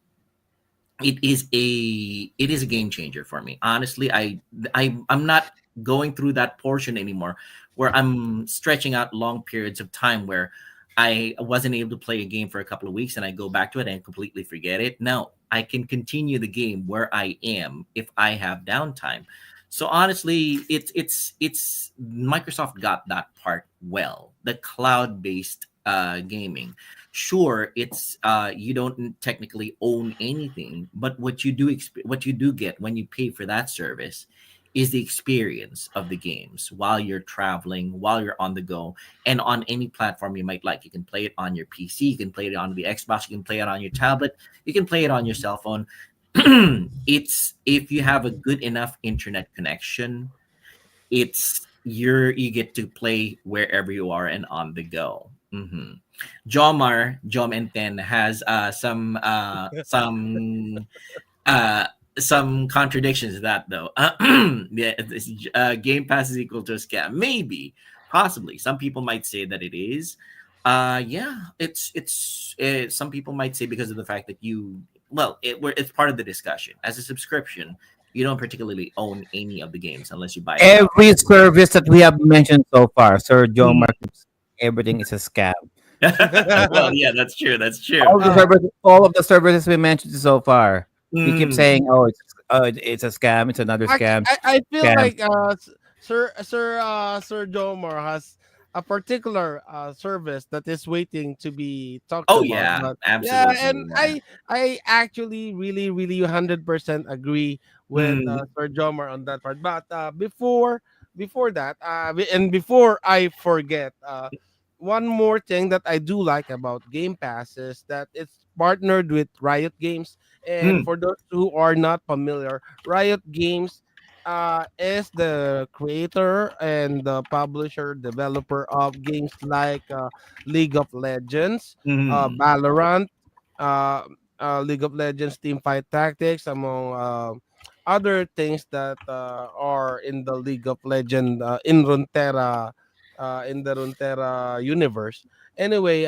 game changer for me. Honestly, I'm not going through that portion anymore, where I'm stretching out long periods of time where I wasn't able to play a game for a couple of weeks and I go back to it and completely forget it. No, I can continue the game where I am if I have downtime. So honestly, it's Microsoft got that part well. The cloud-based gaming. Sure, it's you don't technically own anything, but what you do get when you pay for that service is the experience of the games while you're traveling, while you're on the go, and on any platform you might like. You can play it on your PC, you can play it on the Xbox, you can play it on your tablet, you can play it on your cell phone. It's if you have a good enough internet connection, you get to play wherever you are and on the go. Jom and Ten has uh, some contradictions to that, though. Yeah, Game Pass is equal to a scam. Maybe, possibly. Some people might say that it is. Yeah, some people might say because of the fact that it's part of the discussion. As a subscription, you don't particularly own any of the games unless you buy it. Every service that we have mentioned so far, Sir Joe Marcus, everything is a scam. Well, yeah, that's true. That's true. All of the services we mentioned so far, we keep Mm. saying, it's a scam. It's another scam. I feel Scam. like Sir Jomar has a particular service that is waiting to be talked Oh about. yeah, But yeah, absolutely. and Yeah. I actually really 100% agree with Mm. Sir Jomar on that part. But before that, and before I forget, one more thing that I do like about Game Pass is that it's partnered with Riot Games. And Mm. for those who are not familiar, Riot Games is the creator and the publisher, developer of games like League of Legends, Mm. Valorant, uh, League of Legends Teamfight Tactics, among other things that are in the League of Legends in the Runeterra universe. Anyway,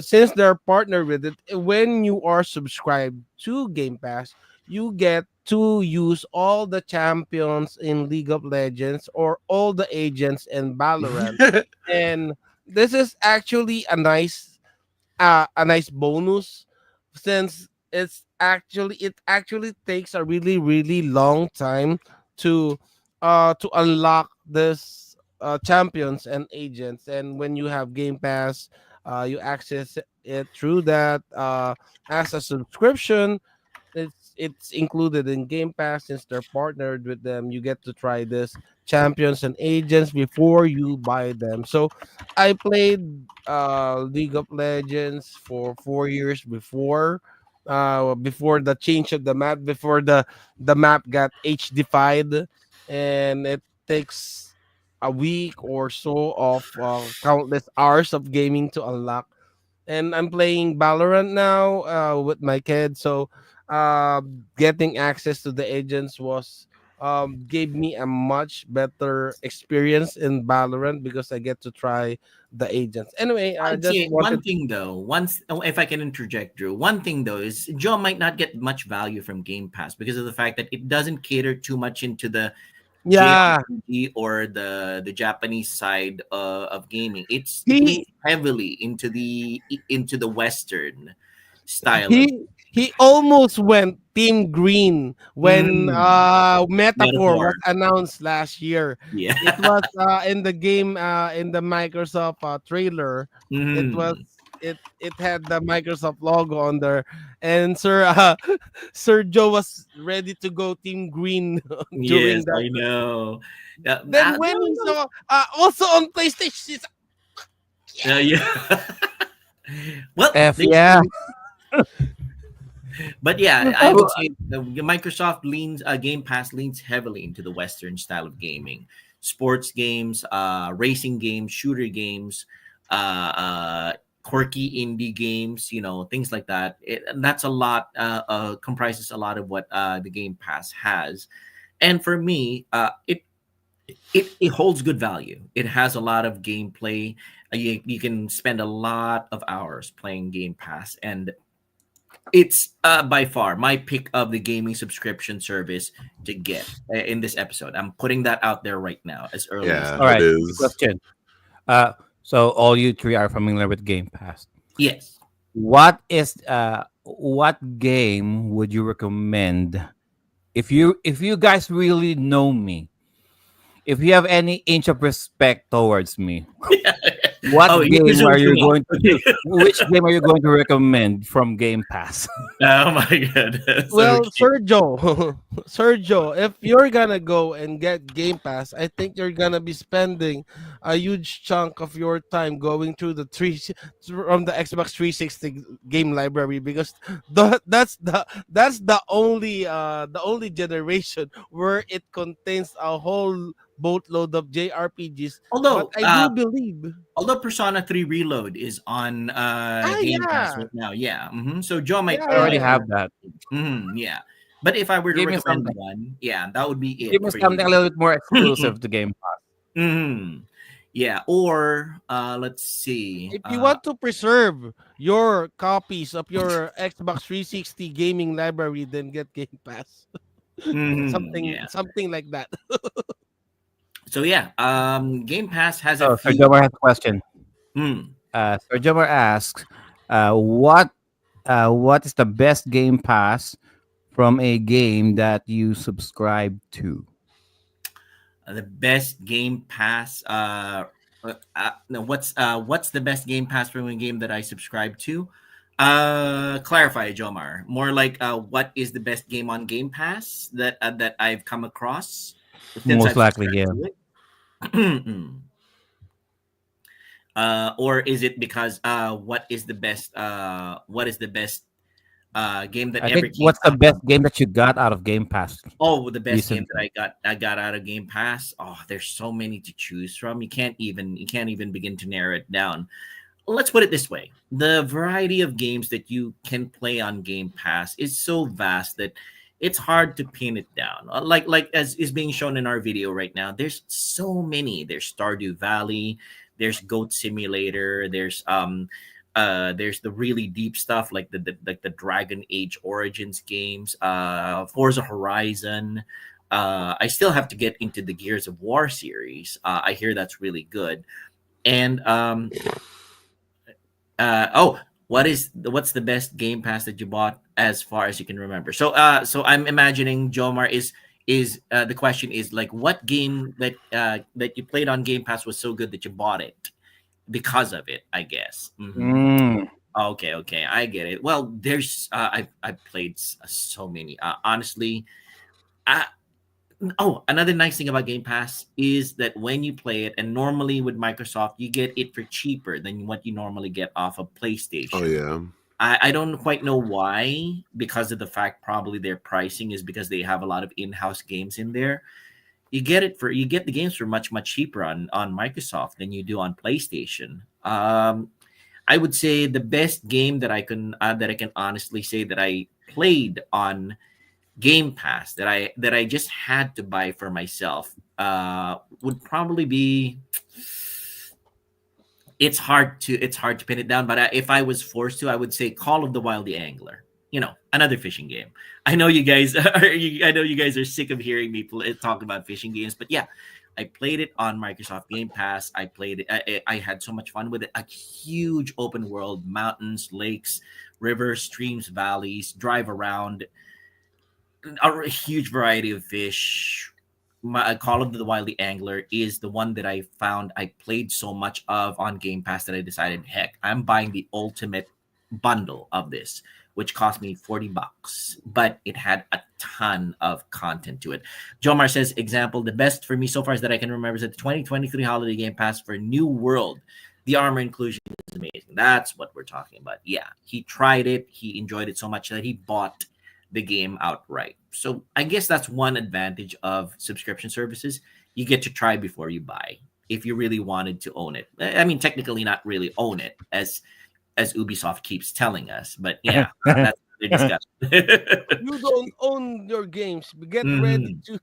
since they're partnered with it, when you are subscribed to Game Pass, you get to use all the champions in League of Legends or all the agents in Valorant. And this is actually a nice bonus since it actually takes a really really long time to unlock this champions and agents. And when you have Game Pass, you access it through that as a subscription. It's included in Game Pass since they're partnered with them. You get to try this champions and agents before you buy them. So I played League of Legends for 4 years before the change of the map, before the map got HDified, and it takes a week or so of countless hours of gaming to unlock. And I'm playing Valorant now with my kids. So uh, getting access to the agents was gave me a much better experience in Valorant because I get to try the agents. Anyway, I I'd just say one wanted. thing though, once if I can interject, Drew, one thing though is Joe might not get much value from Game Pass because of the fact that it doesn't cater too much into the Yeah, JRPG or the Japanese side of gaming. It leans he heavily into the Western style of he almost went Team Green when mm, Metaphor was metaphor. announced last year. Yeah. It was in the game in the Microsoft trailer. It was Mhm. it had the Microsoft logo on there, and Sir Sir Joe was ready to go Team Green Yes, during that. I know. Then when he No, saw also on PlayStation, he's no. yeah. Yeah. Well, F there's yeah. but yeah, I would say the Microsoft leans Game Pass leans heavily into the Western style of gaming, sports games, racing games, shooter games, quirky indie games, things like that. And that's a lot. Comprises a lot of what the Game Pass has, and for me, it holds good value. It has a lot of gameplay. You can spend a lot of hours playing Game Pass, and it's by far my pick of the gaming subscription service to get in this episode. I'm putting that out there right now as early as All Yeah, now. it right. The is. question. Uh, so all you three are familiar with Game Pass. Yes. What game would you recommend if you guys really know me? If you have any inch of respect towards me, what Oh, you game presume are too you going to much. which game are you going to recommend from Game Pass? Oh my goodness. Well, Okay. Sergio, Sergio, if you're gonna go and get Game Pass, I think you're gonna be spending a huge chunk of your time going through from the Xbox 360 game library because that's the only generation where it contains a whole boatload of JRPGs. But Although I do believe, although Persona 3 Reload is on Game Pass yeah, right now, yeah. So Joe might I already yeah. have that. yeah. But if I were to Give me recommend something. one, yeah, that would be Give it me for something a you. little bit more exclusive to Game Pass. Yeah, or let's see. If you want to preserve your copies of your Xbox 360 gaming library, then get Game Pass. something Yeah. something like that. So yeah, Game Pass has a So Sir few. Jomar has a question. Mm, Sir Jomar asks, what is the best Game Pass from a game that you subscribe to? the best Game Pass. No, what's the best Game Pass from a game that I subscribe to? Clarify, Jomar. More like what is the best game on Game Pass that I've come across since Most I've likely, subscribed yeah. to it. Or is it because what is the best game that I ever think came what's the out? best game that you got out of Game Pass Oh, the best game that recently? I got out of Game Pass. Oh, there's so many to choose from. You can't even begin to narrow it down. Let's put it this way: the variety of games that you can play on Game Pass is so vast that it's hard to pin it down. Like as is being shown in our video right now, there's so many. There's Stardew Valley, there's Goat Simulator, there's the really deep stuff like the Dragon Age Origins games, Forza Horizon. I still have to get into the Gears of War series. I hear that's really good. And oh, what's the best Game Pass that you bought as far as you can remember? So so I'm imagining Jomar is the question is like what game that you played on Game Pass was so good that you bought it because of it, I guess. Okay, okay, I get it. Well, there's I've played so many. Honestly, I oh, another nice thing about Game Pass is that when you play it, and normally with Microsoft, you get it for cheaper than what you normally get off of PlayStation. Oh yeah. I don't quite know why, because of the fact probably their pricing is because they have a lot of in-house games in there. You get the games for much cheaper on Microsoft than you do on PlayStation. I would say the best game that I can honestly say that I played on Game Pass that I just had to buy for myself would probably be. It's hard to pin it down, but if I was forced to, I would say Call of the Wild the Angler. You know, another fishing game. I know you guys are sick of hearing me talk about fishing games, but yeah, I played it on Microsoft Game Pass. I played it. I had so much fun with it. A huge open world, mountains, lakes, rivers, streams, valleys, drive around, a huge variety of fish. Call of the Wily Angler is the one that I found I played so much of on Game Pass that I decided, heck, I'm buying the ultimate bundle of this, which cost me $40, but it had a ton of content to it. Jomar says, example, the best for me so far is that I can remember is that the 2023 Holiday Game Pass for New World. The armor inclusion is amazing. That's what we're talking about. Yeah, he tried it. He enjoyed it so much that he bought the game outright. So I guess that's one advantage of subscription services. You get to try before you buy if you really wanted to own it. I mean, technically not really own it as Ubisoft keeps telling us, but yeah, that's another discussion. You don't own your games. Get ready to.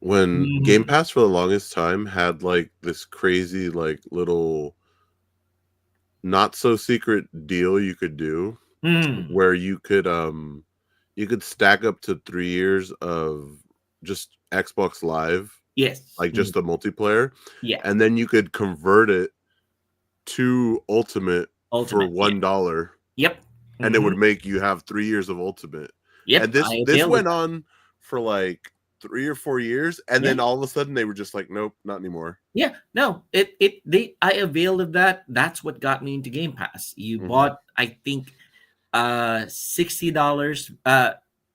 When Game Pass for the longest time had like this crazy like little not so secret deal you could do where you could stack up to 3 years of just Xbox Live. Yes. Like just the multiplayer. Yeah. And then you could convert it to Ultimate for $1. Yep. And it would make you have 3 years of Ultimate. Yep. And this went on for like 3 or 4 years, and then all of a sudden they were just like, nope, not anymore. Yeah, no, I availed of that. That's what got me into Game Pass. You bought, I think, $60,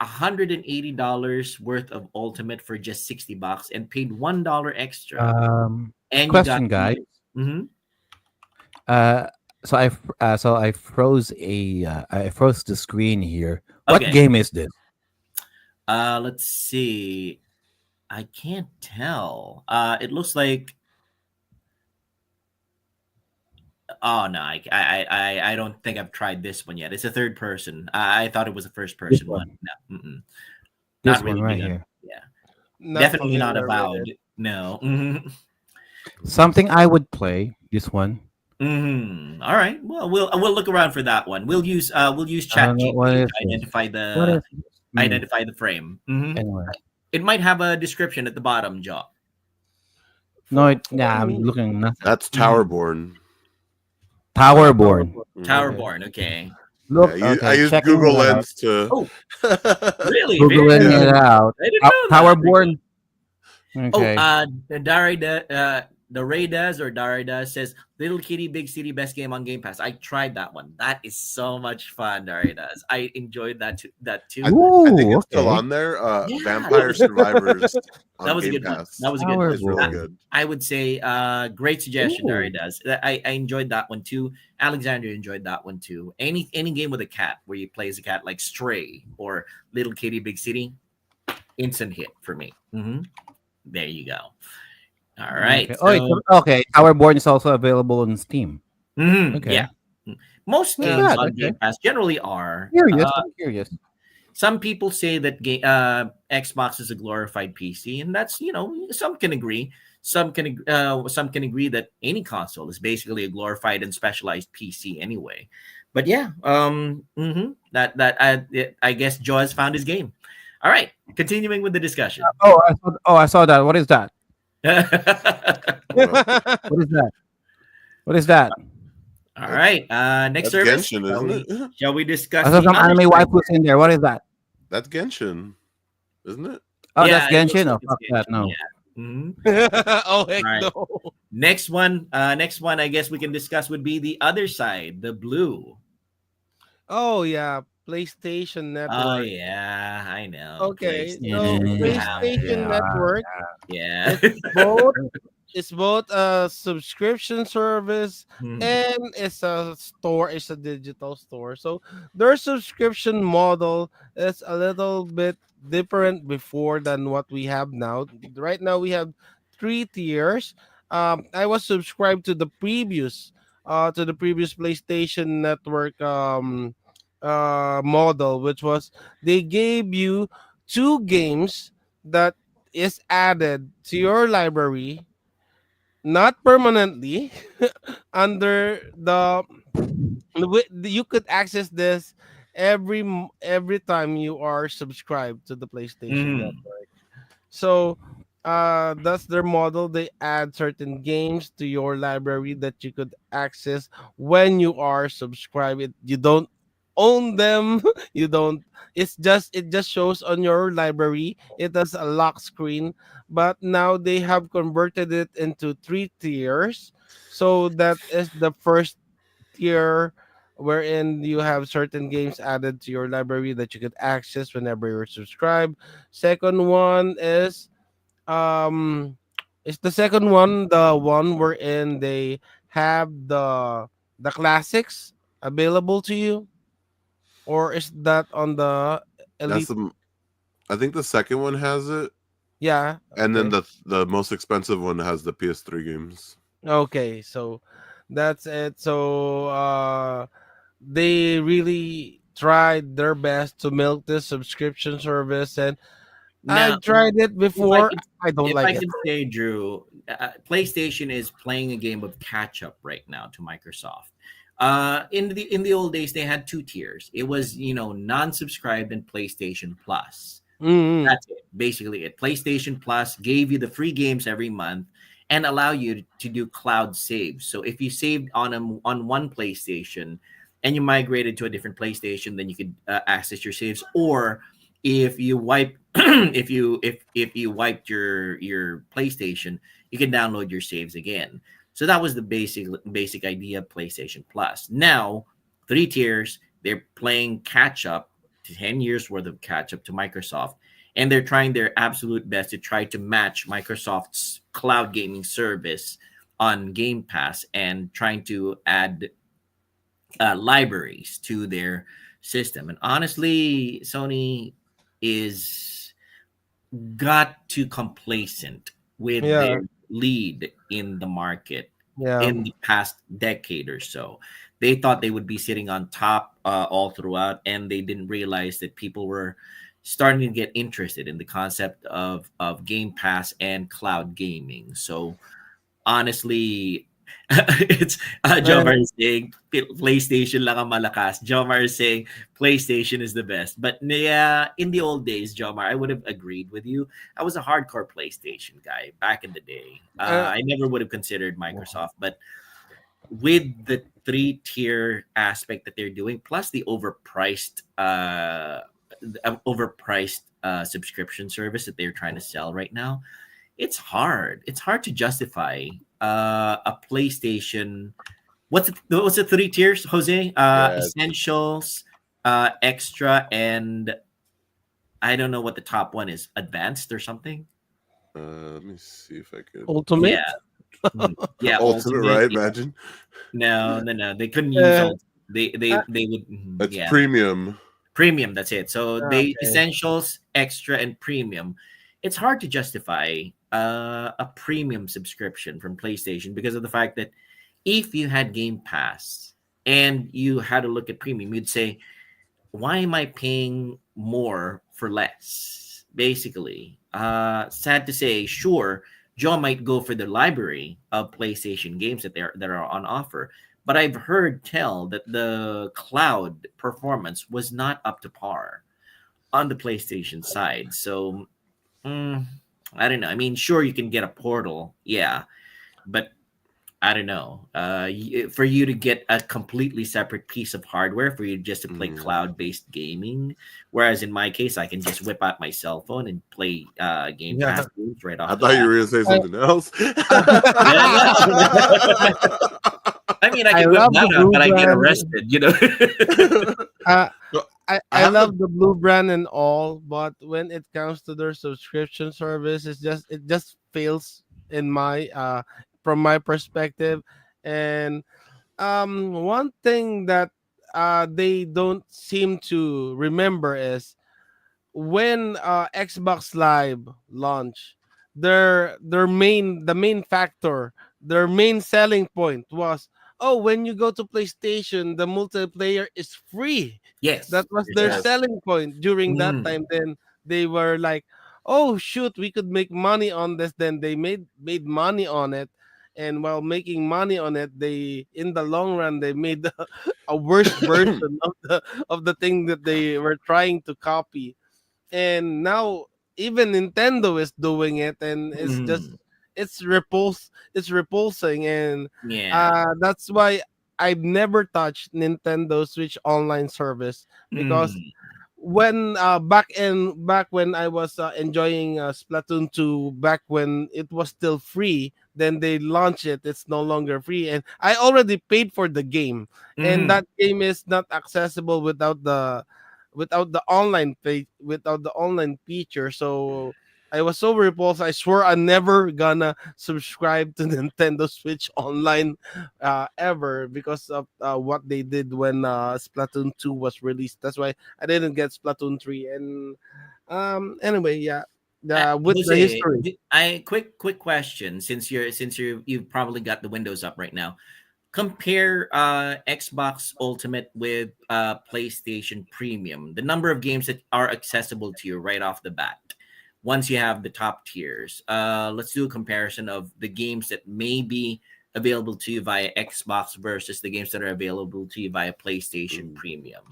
$180 worth of Ultimate for just $60 and paid $1 extra. And question, you got guys. So I froze I froze the screen here. What Okay. game is this? Let's see. I can't tell. It looks like. Oh no, I don't think I've tried this one yet. It's a third person. I thought it was a first person one. No, This not really one right big on- here. Yeah, definitely not familiar with avowed. it. No. Something I would play. This one. All right. Well, we'll look around for that one. We'll use I chat don't know what GPT is to this. identify What is the identify the frame. Anyway. It might have a description at the bottom, Joe. No, I'm looking nothing. That's Towerborn. Towerborn. Towerborn. Okay. Look, I used checking Google it out. Lens to. Oh, really? Googling Very- it out. I didn't know that. Towerborn. Okay. Darida says Little Kitty Big City best game on Game Pass. I tried that one. That is so much fun, Darida. I enjoyed that too. I think it's still on there. Yeah. Vampire Survivors. That was a good one. That was a good Tower one. It's really good. I would say great suggestion, Ooh. Darida. I enjoyed that one too. Alexandria enjoyed that one too. Any game with a cat where you play as a cat like Stray or Little Kitty Big City, instant hit for me. There you go. All right. Okay. Okay. Towerborn is also available on Steam. Okay. Yeah. Most Yeah, games on okay. Game Pass generally are. I'm curious. Some people say that Xbox is a glorified PC, and that's some can agree. Some can agree that any console is basically a glorified and specialized PC anyway. But yeah, I guess Joe has found his game. All right, continuing with the discussion. I saw that. What is that? Well, What is that? What is that? All That's right. Next that's service. Genshin, Shall isn't we, it? shall we discuss I saw the some other anime side? waifus in there. What is that? That's Genshin, isn't it? Oh, that's Yeah, it looks Genshin. like Oh, it's fuck that. Genshin. No. Yeah. Mhm. Oh heck All right. no. Next one. I guess we can discuss would be the other side, the blue. Oh yeah, PlayStation Oh Network. yeah, I know. Okay, so PlayStation. You Yeah, have PlayStation to. yeah. Network Yeah. is both it's both a subscription service Mhm. and it's a store, it's a digital store. So their subscription model is a little bit different before than what we have now. Right now we have three tiers. I was subscribed to the previous PlayStation Network model, which was they gave you two games that is added to your library, not permanently, under you could access this every time you are subscribed to the PlayStation Mhm. Network. So that's their model. They add certain games to your library that you could access when you are subscribed. You don't own them. You don't. It just shows on your library. It has a lock screen, but now they have converted it into three tiers. So that is the first tier wherein you have certain games added to your library that you could access whenever you're subscribed. Second one um is the second one the one wherein they have the classics available to you, or is that on the That's elite? the. I think the second one has it, Yeah, and then okay. the most expensive one has the PS3 games. Okay, so that's it. So they really tried their best to milk this subscription service, and Now, I've tried it if I before. could, I don't if like I it. could say, Drew, PlayStation is playing a game of catch up right now to Microsoft. In the old days, they had two tiers. It was non-subscribed and PlayStation Plus. Mm-hmm. That's it. Basically, it. PlayStation Plus gave you the free games every month and allow you to do cloud saves. So if you saved on one PlayStation and you migrated to a different PlayStation, then you could access your saves. Or if you wipe if you wiped your PlayStation, you can download your saves again. So that was the basic idea of PlayStation Plus. Now, three tiers. They're playing catch up, 10 years worth of catch up to Microsoft, and they're trying their absolute best to try to match Microsoft's cloud gaming service on Game Pass and trying to add libraries to their system. And honestly, Sony is got too complacent with Yeah, their lead in the market yeah. in the past decade or so. They thought they would be sitting on top all throughout, and they didn't realize that people were starting to get interested in the concept of Game Pass and cloud gaming. So honestly, it's And, Jomar is saying PlayStation lang ang malakas. Jomar is saying PlayStation is the best. But yeah, in the old days, Jomar, I would have agreed with you. I was a hardcore PlayStation guy back in the day. uh, I never would have considered Microsoft, but with the three-tier aspect that they're doing, plus the overpriced subscription service that they're trying to sell right now, it's hard. It's hard to justify a PlayStation. What's the three tiers, Jose? Yeah. Essentials, extra, and I don't know what the top one is. Advanced or something. Let me see if I could. ultimate. Yeah, yeah. Ultimate, Ultimate. right? Yeah. Imagine. No, no, no. They couldn't use Uh, all. They would. It's Yeah, premium. premium. That's it. So they okay. essentials, extra, and premium. It's hard to justify a premium subscription from PlayStation because of the fact that if you had Game Pass and you had to look at premium, you'd say, why am I paying more for less? Basically, sad to say, sure, Joe might go for the library of PlayStation games that are on offer, but I've heard tell that the cloud performance was not up to par on the PlayStation side. So I don't know. I mean, sure, you can get a portal, yeah, but I don't know, for you to get a completely separate piece of hardware for you just to play cloud-based gaming. Whereas in my case, I can just whip out my cell phone and play Game Yeah. Pass games right off I the thought you bat. were gonna say something else. I mean, I I can whip love that the out, blue but I get brand. arrested, you know. Uh, So, I have the- love the blue brand and all, but when it comes to their subscription service, it just fails in my from my perspective. And one thing that they don't seem to remember is when Xbox Live launched, the main factor, their main selling point was, oh, when you go to PlayStation, the multiplayer is free. Yes. That was their Yes. selling point during that Mm. time. Then they were like, oh shoot, we could make money on this. Then they made money on it. And while making money on it, they in the long run they made a worse version of the thing that they were trying to copy. And now even Nintendo is doing it, and Mm. it's repulsing. And Yeah. that's why I've never touched Nintendo Switch online service, because Mm. when back when I was enjoying Splatoon 2, back when it was still free, then they launch it, it's no longer free, and I already paid for the game, and Mm. that game is not accessible without the online without the online feature. So I was so repulsed. I swore I'm never gonna subscribe to Nintendo Switch Online ever, because of what they did when Splatoon 2 was released. That's why I didn't get Splatoon 3. And anyway, yeah. With the Jose, history. I quick question, you've probably got the windows up right now. Compare Xbox Ultimate with PlayStation Premium. The number of games that are accessible to you right off the bat. Once you have the top tiers, let's do a comparison of the games that may be available to you via Xbox versus the games that are available to you via PlayStation Premium.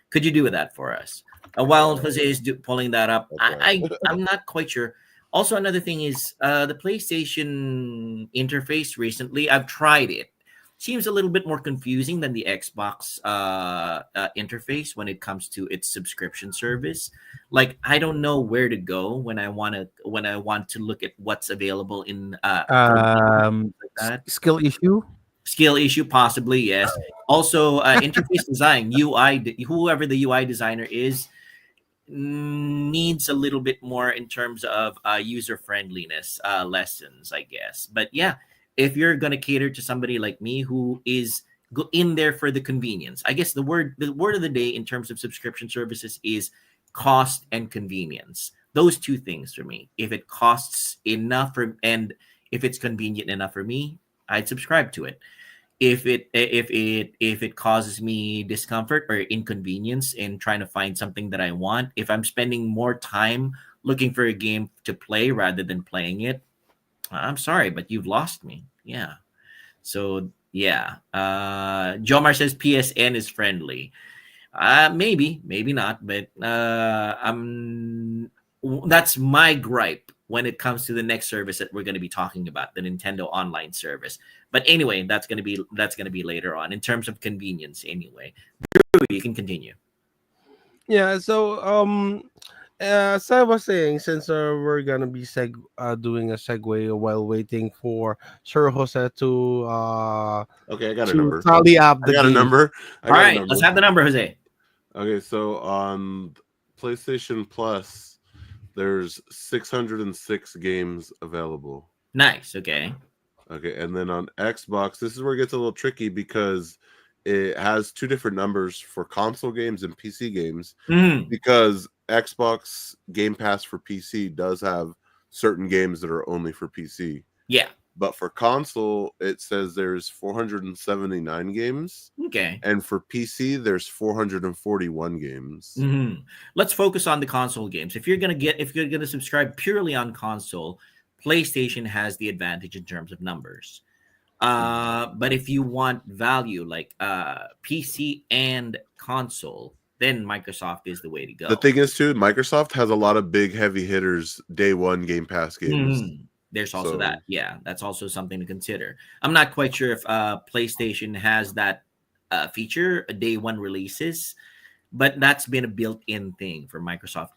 Could you do that for us? While Jose is pulling that up, I'm not quite sure. Also, another thing is the PlayStation interface recently. I've tried it. Seems a little bit more confusing than the Xbox interface when it comes to its subscription service. Like, I don't know where to go when I want to look at what's available in for games like that. Skill issue. Skill issue, possibly, yes. Also, interface design, whoever the UI designer is, needs a little bit more in terms of user friendliness lessons, I guess. But yeah, if you're gonna cater to somebody like me who is in there for the convenience, I guess the word of the day in terms of subscription services is cost and convenience. Those two things for me. If it costs enough and if it's convenient enough for me, I'd subscribe to it. If it causes me discomfort or inconvenience in trying to find something that I want, if I'm spending more time looking for a game to play rather than playing it, I'm sorry, but you've lost me. Yeah. So yeah. Jomar says PSN is friendly. Maybe not, but that's my gripe when it comes to the next service that we're going to be talking about, the Nintendo Online service. But anyway, that's going to be later on in terms of convenience. Anyway, Drew, you can continue. Yeah, so as I was saying, since we're gonna be doing a segue while waiting for Sir Jose Okay, I got a to number. tally up I the got a game. number. I All got a right, number. let's have the number, Jose. Okay, so on PlayStation Plus, there's 606 games available. Nice. Okay. Okay, and then on Xbox, this is where it gets a little tricky because it has two different numbers for console games and PC games. Mhm. Because Xbox Game Pass for PC does have certain games that are only for PC. Yeah. But for console, it says there's 479 games. Okay. And for PC, there's 441 games. Mhm. Let's focus on the console games. If you're gonna subscribe purely on console, PlayStation has the advantage in terms of numbers. But if you want value like PC and console, then Microsoft is the way to go. The thing is, too, Microsoft has a lot of big heavy hitters day one Game Pass games. There's also So that. Yeah, that's also something to consider. I'm not quite sure if PlayStation has that feature, day one releases, but that's been a built-in thing for Microsoft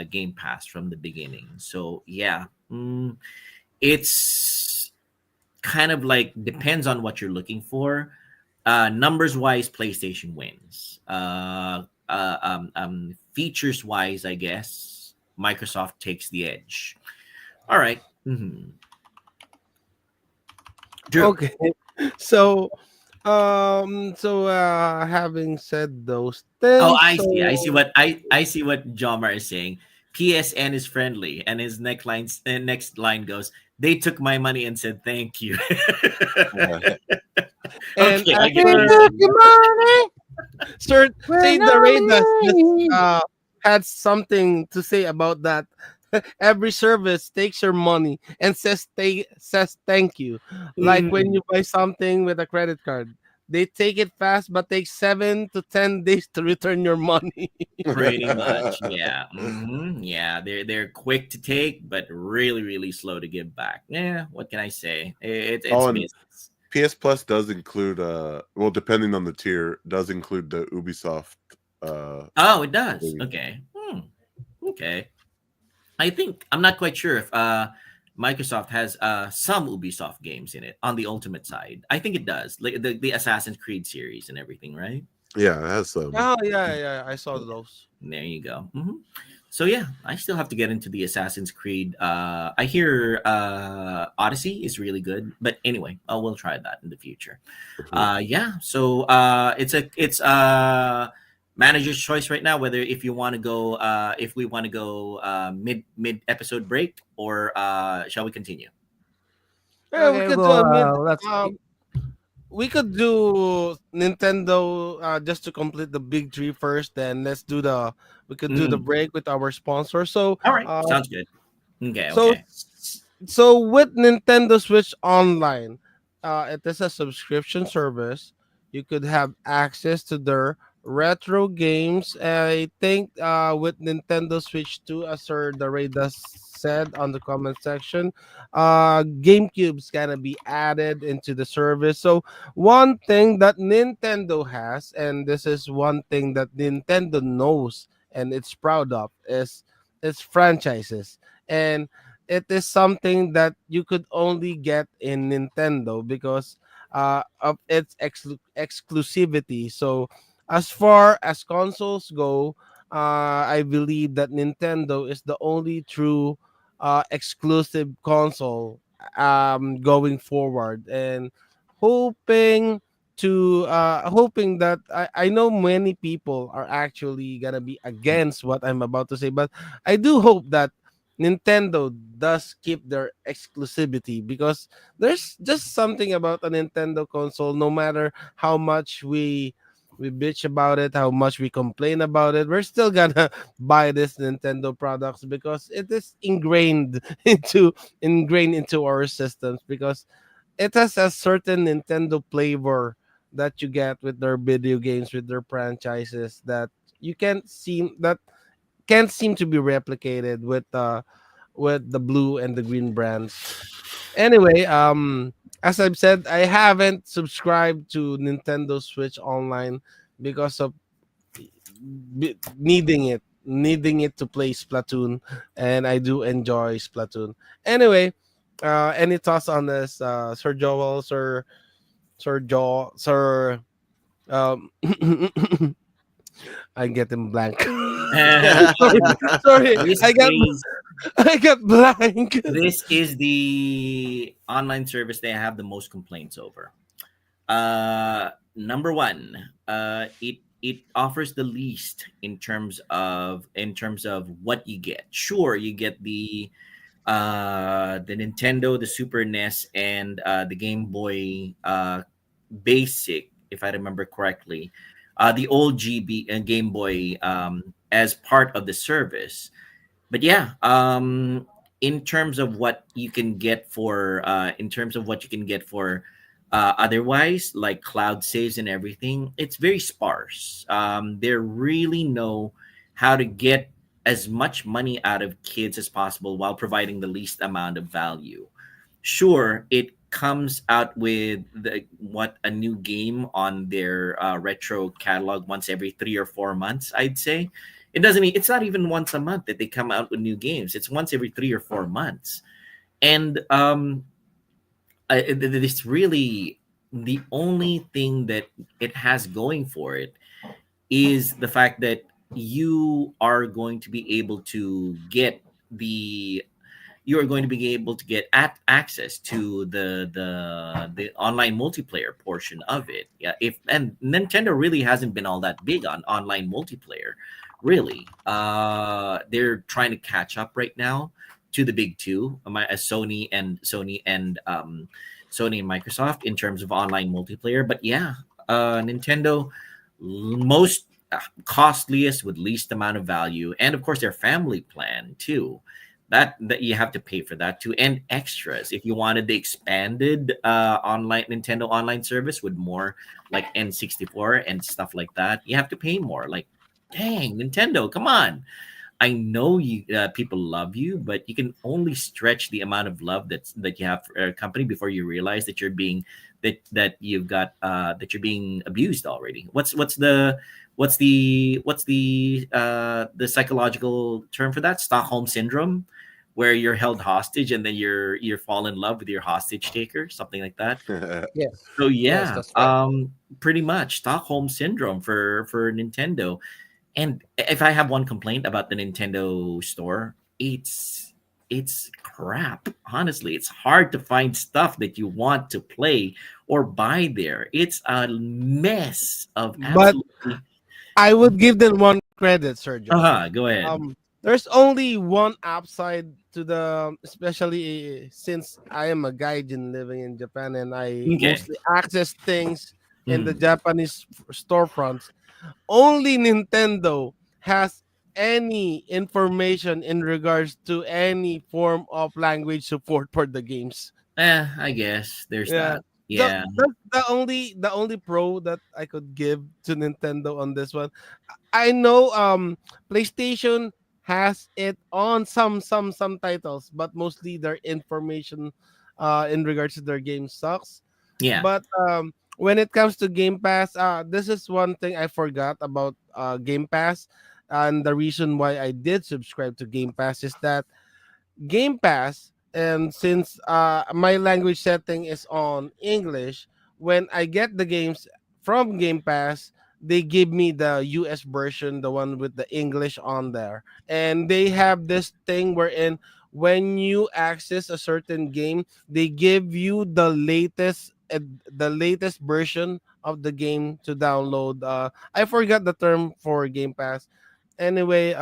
Game Pass from the beginning. So yeah, it's kind of like depends on what you're looking for. Numbers wise, PlayStation wins. Features wise, I guess Microsoft takes the edge. All right. Drew. Okay. So having said those Oh, things, I see. I see so what I see what Jomar is saying. PSN is friendly, and his next line goes, "They took my money and said thank you." and Okay, I get we what you're took saying. your money. Sir, say When the I'm Raiders just lying. had something to say about that. Every service takes your money and says thank you. Like when Mm, you buy something with a credit card, they take it fast, but take 7 to 10 days to return your money. pretty much, yeah. Yeah, they're quick to take, but really, really slow to give back. Yeah, what can I say? It's oh, and business. PS Plus does include well, depending on the tier, does include the Ubisoft Oh, it does. maybe. Okay. Okay. I think I'm not quite sure if Microsoft has some Ubisoft games in it on the Ultimate side. I think it does, like the Assassin's Creed series and everything, right? Yeah, it has some. Oh yeah, yeah, I saw those. There you go. So yeah, I still have to get into the Assassin's Creed. I hear Odyssey is really good, but anyway, we'll try that in the future. Yeah, so it's manager's choice right now whether if you want to go if we want to go mid episode break or shall we continue? Yeah, we Okay, could do well, a mid. let's. We could do Nintendo just to complete the big three first. Then let's do the. We could do the Mm, break with our sponsor. all right, sounds good. Okay, So okay. so with Nintendo Switch Online, it is a subscription service. You could have access to their retro games. I think with Nintendo Switch 2, as Sir Dareda said on the comment section, GameCube's gonna be added into the service. So one thing that Nintendo has, and this is one thing that Nintendo knows and it's proud of, is its franchises. And it is something that you could only get in Nintendo because of its exclusivity. So, as far as consoles go, I believe that Nintendo is the only true exclusive console going forward, and hoping hoping that I know many people are actually gonna be against what I'm about to say, but I do hope that Nintendo does keep their exclusivity because there's just something about a Nintendo console. No matter how much we bitch about it, how much we complain about it, we're still gonna buy this Nintendo products because it is ingrained into our systems because it has a certain Nintendo flavor that you get with their video games, with their franchises that you can't seem to be replicated with the blue and the green brands. Anyway, as I've said, I haven't subscribed to Nintendo Switch Online because of needing it to play Splatoon, and I do enjoy Splatoon. Anyway, any thoughts on this, Sir Joel, Sir Joel, Sir? Um, I get him blank. sorry, sorry, this I got is I got blank. this is the online service they have the most complaints over. Number one, it offers the least in terms of what you get. Sure, you get the Nintendo, the Super NES, and the Game Boy Basic, if I remember correctly, the old Game Boy as part of the service. But yeah, in terms of what you can get for otherwise, like cloud saves and everything, it's very sparse. They really know how to get as much money out of kids as possible while providing the least amount of value. sure, it comes out with a new game on their retro catalog once every 3 or 4 months. I'd say it doesn't mean it's not even once a month that they come out with new games. It's once every 3 or 4 months, and it's really the only thing that it has going for it is the fact that you are going to be able to get the you are going to be able to get access to the online multiplayer portion of it. Yeah, if and Nintendo really hasn't been all that big on online multiplayer, really. They're trying to catch up right now to the big two, Sony and Microsoft in terms of online multiplayer. But yeah, Nintendo most costliest with least amount of value, and of course their family plan too, that you have to pay for that too, and extras if you wanted the expanded online Nintendo online service with more like N64 and stuff like that, you have to pay more. Like, dang, Nintendo, come on. I know you people love you, but you can only stretch the amount of love that you have for a company before you realize that you're being abused already. What's the psychological term for that? Stockholm syndrome, where you're held hostage and then you're fall in love with your hostage taker, something like that. Yes, So yes, yeah, that's right. pretty much Stockholm syndrome for Nintendo. And if I have one complaint about the Nintendo store, it's crap. Honestly, it's hard to find stuff that you want to play or buy there. It's a mess of But absolutely. I would give them one credit, Sergio. Uh-huh, go ahead. There's only one upside to the, especially since I am a gaijin living in Japan and I Okay. mostly access things in the Mm. Japanese storefronts. Only Nintendo has any information in regards to any form of language support for the games. I guess there's Yeah. that. So Yeah. that's the only pro that I could give to Nintendo on this one. I know PlayStation has it on some titles, but mostly their information in regards to their game sucks. Yeah. But when it comes to Game Pass, this is one thing I forgot about Game Pass, and the reason why I did subscribe to Game Pass is that Game Pass, and since my language setting is on English, when I get the games from Game Pass, they give me the US version, the one with the English on there. And they have this thing wherein when you access a certain game, they give you the latest version of the game to download. I forgot the term for Game Pass. Anyway,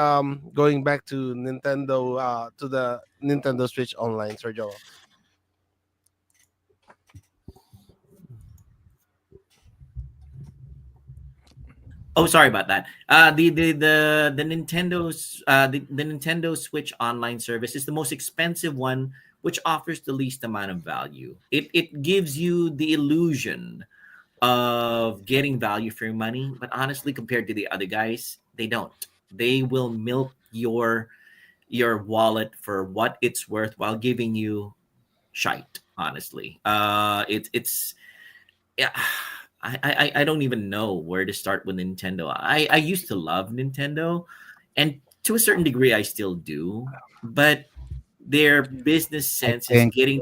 going back to Nintendo, to the Nintendo Switch Online, Sir Joel. Oh, sorry about that. The Nintendo's the Nintendo Switch online service is the most expensive one, which offers the least amount of value. It gives you the illusion of getting value for your money, but honestly, compared to the other guys, they don't. They will milk your wallet for what it's worth while giving you shite. Honestly, it's yeah. I don't even know where to start with Nintendo. I used to love Nintendo, and to a certain degree, I still do. But their business I sense is think getting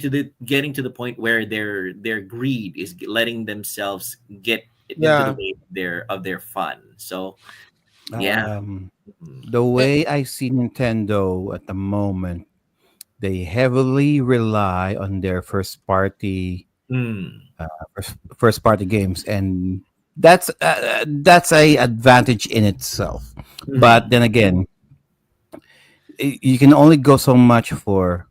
to the point where their greed is letting themselves get into the Yeah. way of their fun. So yeah. um, Mhm. the Eh, way I see Nintendo at the moment, they heavily rely on their Mm. first party games, and that's a advantage in itself. But Mhm. then again, you can only go so much for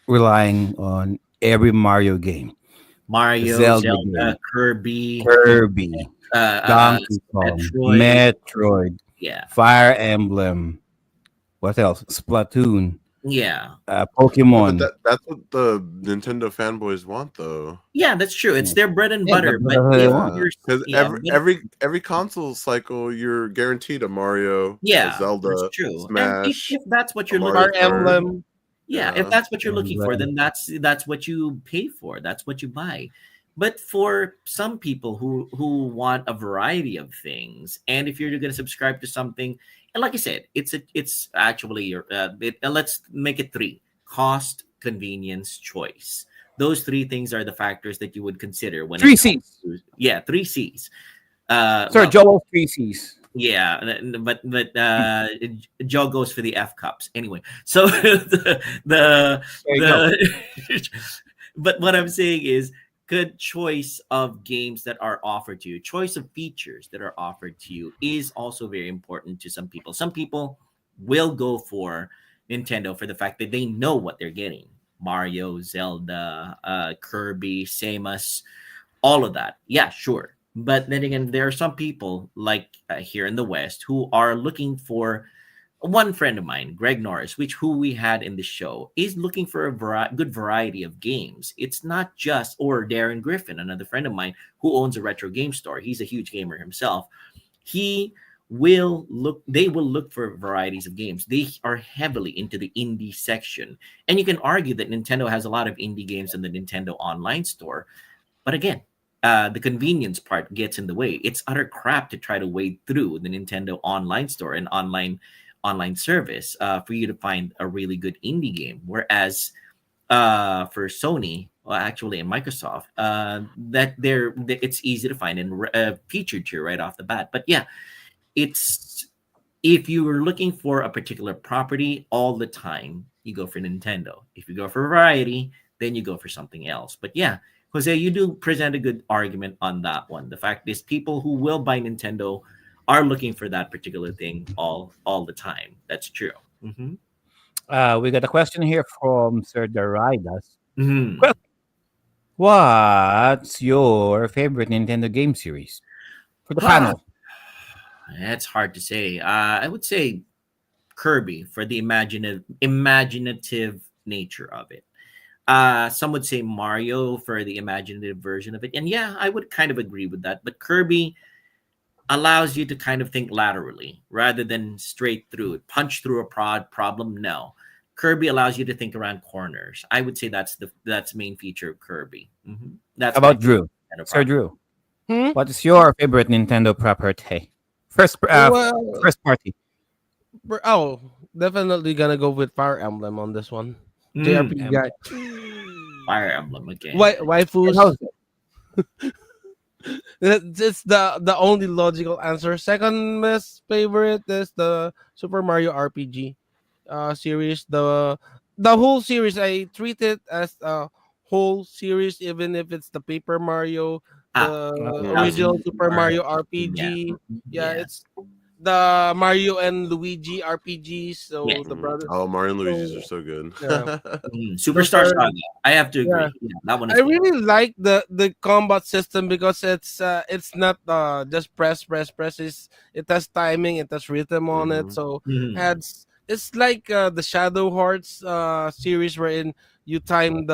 relying on every Mario game, Mario, Zelda game, Zelda, Kirby, Kirby, uh, uh, Donkey Kong, Metroid. Metroid, Yeah, Fire Emblem, what else? Splatoon, yeah. Yeah, but Pokemon. that's what the Nintendo fanboys want, though. Yeah, that's true. It's Yeah, their bread and yeah, butter. that's But what they if want. Yeah, you're, because yeah, every but every every console cycle, you're guaranteed a Mario, a yeah, that's Zelda, true. And if, Smash, if that's what a you're Mario Fire looking for, Kart. Emblem. Yeah, if Yeah. that's what you're looking for, Right. then that's what you pay for. That's what you buy. But for some people who want a variety of things, and if you're going to subscribe to something, and like I said, it's actually let's make it three: cost, convenience, choice. Those three things are the factors that you would consider when Three it comes C's. to, yeah, three C's. Sir Well, Joel, three C's. yeah, but Joe goes for the F cups anyway. So There you go. but what I'm saying is good choice of games that are offered to you, choice of features that are offered to you is also very important to some people. Some people will go for Nintendo for the fact that they know what they're getting. Mario, Zelda, Kirby, Samus, all of that. Yeah, sure. But then again, there are some people like here in the West who are looking for one friend of mine, Greg Norris, which who we had in the show, is looking for a good variety of games. It's not just or Darren Griffin, another friend of mine who owns a retro game store. He's a huge gamer himself. He will look they will look for varieties of games. They are heavily into the indie section. And you can argue that Nintendo has a lot of indie games in the Nintendo online store. But again, the convenience part gets in the way. It's utter crap to try to wade through the Nintendo online store and online service for you to find a really good indie game. Whereas for Sony, well, actually, and Microsoft, it's easy to find and featured here right off the bat. But yeah, it's if you were looking for a particular property all the time, you go for Nintendo. If you go for variety, then you go for something else. But yeah, Jose, you do present a good argument on that one. The fact is, people who will buy Nintendo are looking for that particular thing all the time. That's true. Mm-hmm. We got a question here from Sir Daridas. Mm-hmm. Well, what's your favorite Nintendo game series for the panel? That's hard to say. I would say Kirby for the imaginative nature of it. Some would say Mario for the imaginative version of it. And yeah, I would kind of agree with that. But Kirby allows you to kind of think laterally rather than straight through it. Punch through a problem. No. Kirby allows you to think around corners. I would say that's the main feature of Kirby. Mm-hmm. That's How about my Drew? Nintendo Sir property. Drew, Hmm? what is your favorite Nintendo property? First Well, first party. oh, definitely gonna go with Fire Emblem on this one. JRPG Mm. guy. Fire Emblem again. Waifus. How's It's the only logical answer. Second best favorite is the Super Mario RPG series. The whole series I treat it as a whole series, even if it's the Paper Mario, the original Super Mario RPG. Yeah, Yeah. it's the Mario and Luigi RPGs. So Yes. the brothers. Oh, Mario and Luigi's So, are so good. yeah. Superstar Super- Saga. I have to agree. Yeah. Yeah, that one is I good. really like the combat system because it's not just press. It has timing, it has rhythm on it. Mhm. So Mhm. it's like the Shadow Hearts series wherein you time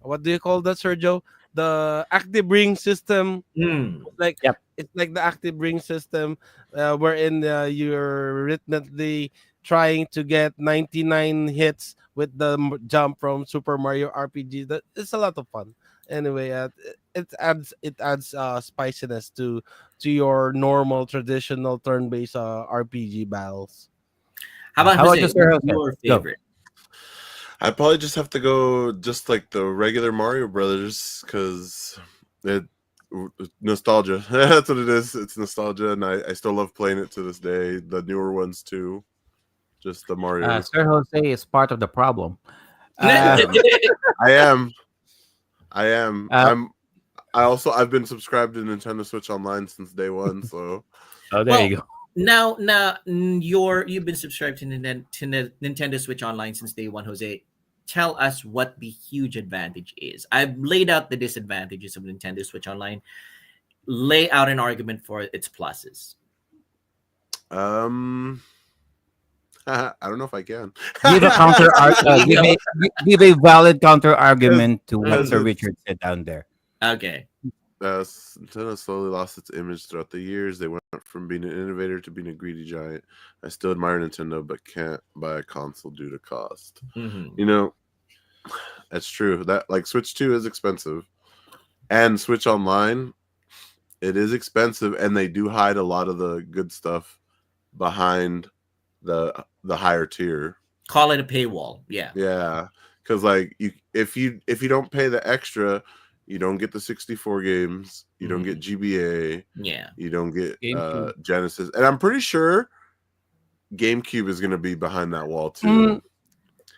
what do you call that, Sergio? The active ring system. Mm. Like Yep. it's like the active ring system wherein you're rhythmically trying to get 99 hits with the jump from Super Mario RPG. That it's a lot of fun. Anyway, it adds spiciness to your normal traditional turn-based RPG battles. How about How about Jose? you, Sir What's Jose? your Go. favorite? I'd probably just have to go just like the regular Mario Brothers because it nostalgia. That's what it is. It's nostalgia, and I still love playing it to this day. The newer ones too. Just the Mario. Sir Jose is part of the problem. Uh, I am. I am. Uh, I've been subscribed to Nintendo Switch Online since day one. So oh, there you go. Now, you've been subscribed to Nintendo Switch Online since day one, Jose. Tell us what the huge advantage is. I've laid out the disadvantages of Nintendo Switch Online. Lay out an argument for its pluses. I don't know if I can. Give a give a valid counter argument to what Sir Richard said down there. Okay. Nintendo slowly lost its image throughout the years. They went from being an innovator to being a greedy giant. I still admire Nintendo, but can't buy a console due to cost. Mhm. You know, that's true. That like Switch 2 is expensive, and Switch Online, it is expensive, and they do hide a lot of the good stuff behind the higher tier. Call it a paywall. Yeah. Yeah, because like if you don't pay the extra, you don't get the 64 games, you don't get GBA, Yeah. you don't get GameCube. Genesis, and I'm pretty sure GameCube is going to be behind that wall too. Mm.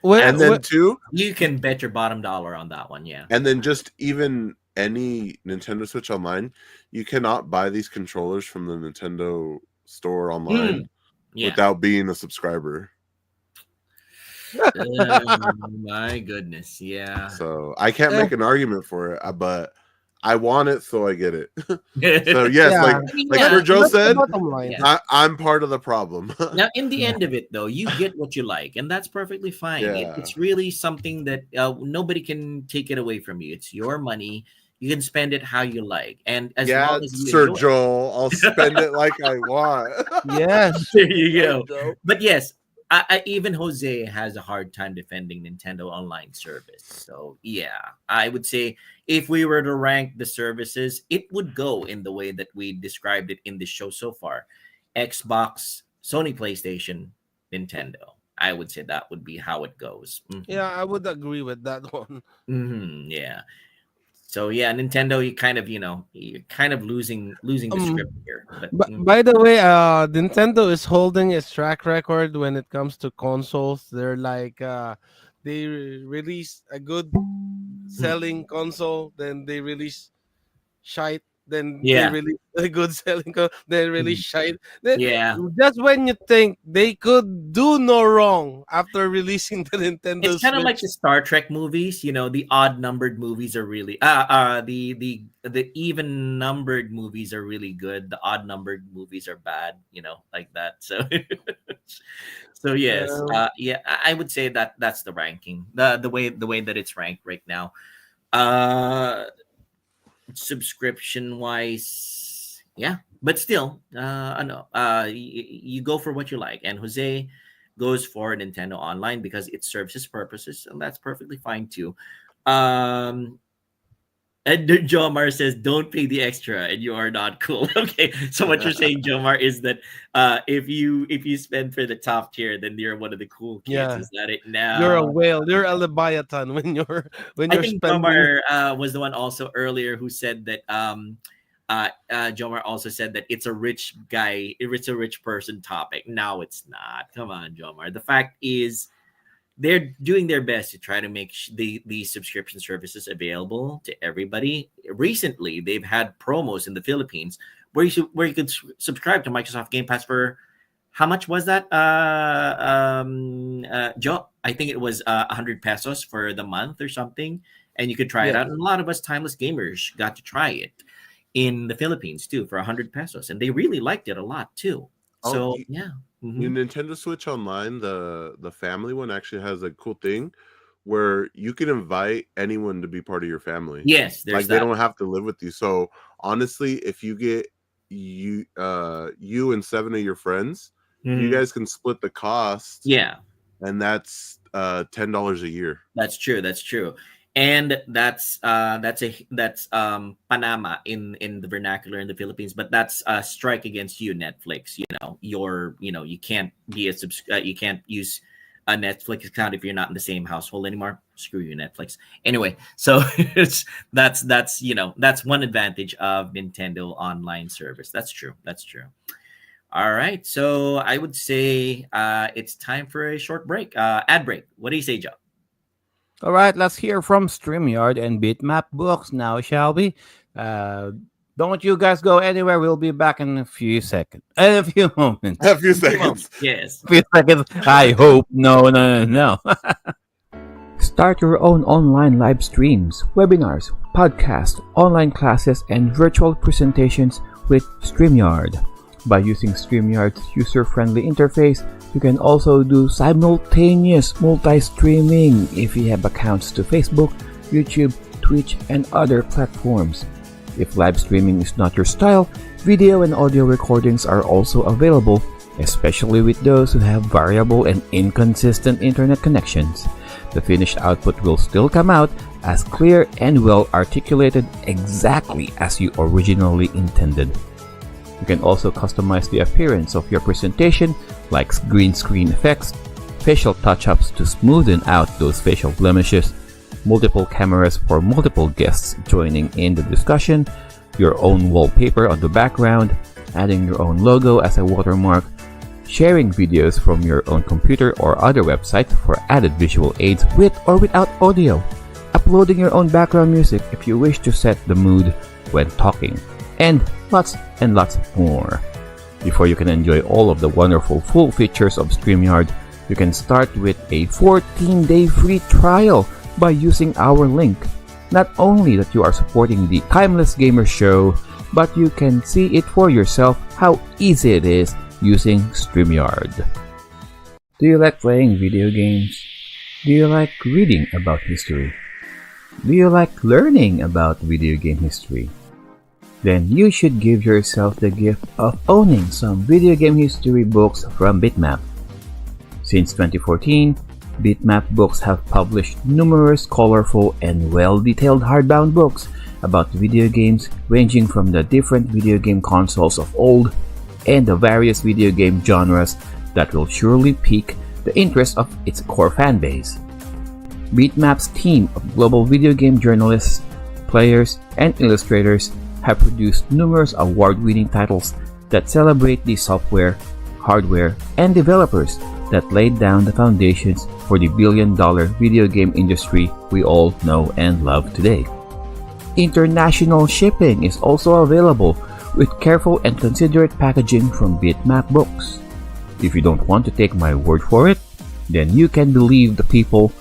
Well, And then two, You can bet your bottom dollar on that one. Yeah. and then just even any Nintendo Switch Online, you cannot buy these controllers from the Nintendo store online Yeah. without being a subscriber. Oh, my goodness. Yeah. So I can't make an argument for it, but I want it, so I get it. So yes, Yeah. like Yeah. Sir Joe that's the said, bottom line. Yeah. I'm part of the problem. Now, in the end of it, though, you get what you like, and that's perfectly fine. Yeah. It's really something that nobody can take it away from you. It's your money. You can spend it how you like, and as Yeah, long as you Sir enjoy it. Joel, I'll spend it like I want. Yes. There you go. But yes, I even Jose has a hard time defending Nintendo Online service. So yeah, I would say if we were to rank the services, it would go in the way that we described it in the show so far: Xbox, Sony PlayStation, Nintendo. I would say that would be how it goes. Yeah, I would agree with that one. Yeah. So yeah, Nintendo, you're kind of losing the script here. But By the way, Nintendo is holding its track record when it comes to consoles. They're like, they release a good selling console, then they release shite, then Yeah. they release a good selling console, then release shite. Then yeah, just when you think they could do no wrong after releasing the Nintendo it's kind of like Switch. the Star Trek movies. The odd numbered movies are really the even numbered movies are really good. The odd numbered movies are bad. Like that. So so yes, yeah, I would say that that's the ranking. The way that it's ranked right now. Subscription wise, yeah, but still, I know. You go for what you like, and Jose goes for Nintendo Online because it serves his purposes, and that's perfectly fine too. And Jomar says, "Don't pay the extra, and you are not cool." Okay, so what you're saying, Jomar, is that if you spend for the top tier, then you're one of the cool kids. Yeah. Is that it? Now You're a whale. You're a leviathan when you're I think spending. Jomar was the one also earlier who said that Jomar also said that it's a rich guy, it's a rich person topic. No, it's not. Come on, Jomar. The fact is they're doing their best to try to make the subscription services available to everybody. Recently, they've had promos in the Philippines where you could subscribe to Microsoft Game Pass for how much was that? Joe, I think it was 100 pesos for the month or something, and you could try it Yeah. out. And a lot of us timeless gamers got to try it in the Philippines too for 100 pesos, and they really liked it a lot too. So yeah. Your Nintendo Switch Online, the family one actually has a cool thing where you can invite anyone to be part of your family. Yes, there's Like that. they don't have to live with you. So honestly, if you get you and 7 of your friends, you guys can split the cost. Yeah, And that's $10 a year. that's true. That's true. And that's Panama in the vernacular in the Philippines, but that's a strike against you, Netflix. You can't be you can't use a Netflix account if you're not in the same household anymore. Screw you, Netflix. Anyway, so that's one advantage of Nintendo Online service. That's true. That's true. All right, so I would say it's time for a short break, ad break. What do you say, Joe? All right, let's hear from Streamyard and BitMap Books now, shall we? Don't you guys go anywhere. We'll be back in a few seconds. In a few moments. A few seconds. Yes. A few seconds. I hope. No. Start your own online live streams, webinars, podcasts, online classes, and virtual presentations with Streamyard. By using Streamyard's user-friendly interface, you can also do simultaneous multi-streaming if you have accounts to Facebook, YouTube, Twitch, and other platforms. If live streaming is not your style, video and audio recordings are also available, especially with those who have variable and inconsistent internet connections. The finished output will still come out as clear and well articulated exactly as you originally intended. You can also customize the appearance of your presentation, like green screen effects, facial touch-ups to smoothen out those facial blemishes, multiple cameras for multiple guests joining in the discussion, your own wallpaper on the background, adding your own logo as a watermark, sharing videos from your own computer or other website for added visual aids with or without audio, uploading your own background music if you wish to set the mood when talking, and lots more. Before you can enjoy all of the wonderful full features of Streamyard, you can start with a 14-day free trial by using our link. Not only that you are supporting the Timeless Gamers Show, but you can see it for yourself how easy it is using Streamyard. Do you like playing video games? Do you like reading about history? Do you like learning about video game history? Then you should give yourself the gift of owning some video game history books from BitMap. Since 2014, BitMap Books have published numerous colorful and well-detailed hardbound books about video games ranging from the different video game consoles of old and the various video game genres that will surely pique the interest of its core fanbase. BitMap's team of global video game journalists, players, and illustrators have produced numerous award-winning titles that celebrate the software, hardware, and developers that laid down the foundations for the billion-dollar video game industry we all know and love today. International shipping is also available with careful and considerate packaging from BitMap Books. If you don't want to take my word for it, then you can believe the people,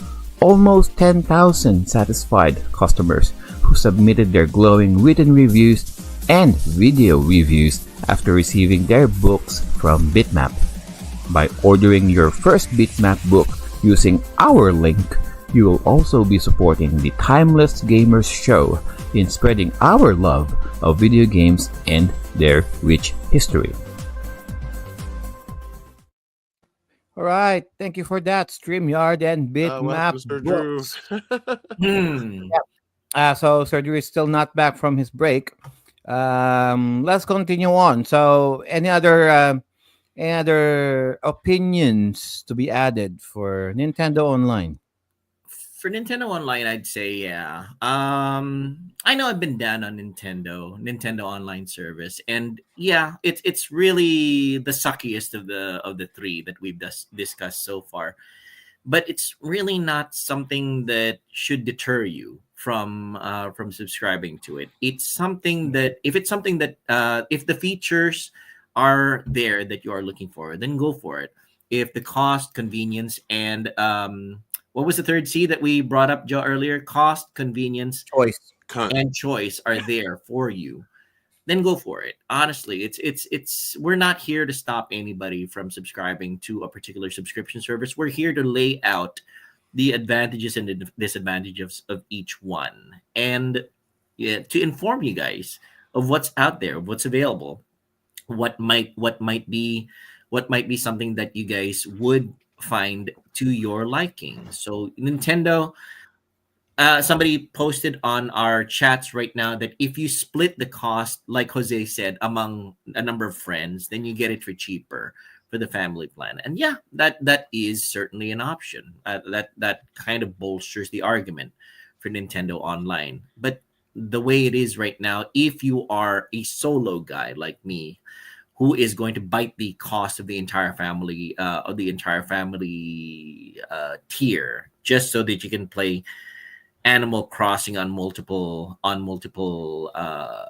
almost 10,000 satisfied customers who submitted their glowing written reviews and video reviews after receiving their books from BitMap. By ordering your first BitMap book using our link, you will also be supporting the Timeless Gamers Show in spreading our love of video games and their rich history. Alright, thank you for that, StreamYard and BitMap Mr. Drew. Books. So Sir Drew is still not back from his break. Let's continue on. So any other opinions to be added for Nintendo Online? For Nintendo Online, I'd say yeah. I know I've been down on Nintendo Online service, and yeah, it's really the suckiest of the three that we've discussed so far. But it's really not something that should deter you from subscribing to it. It's something that if the features are there that you are looking for, then go for it. If the cost, convenience, and what was the third C that we brought up, Joe, earlier? Cost, convenience, Choice. and choice are there for you, then go for it. Honestly, it's we're not here to stop anybody from subscribing to a particular subscription service. We're here to lay out the advantages and the disadvantages of each one, and to inform you guys of what's out there, what's available, what might be something that you guys would find to your liking. So Nintendo, somebody posted on our chats right now that if you split the cost, like Jose said, among a number of friends, then you get it for cheaper for the family plan. And yeah, that is certainly an option. That kind of bolsters the argument for Nintendo Online. But the way it is right now, if you are a solo guy like me, who is going to bite the cost of the entire family tier just so that you can play Animal Crossing on multiple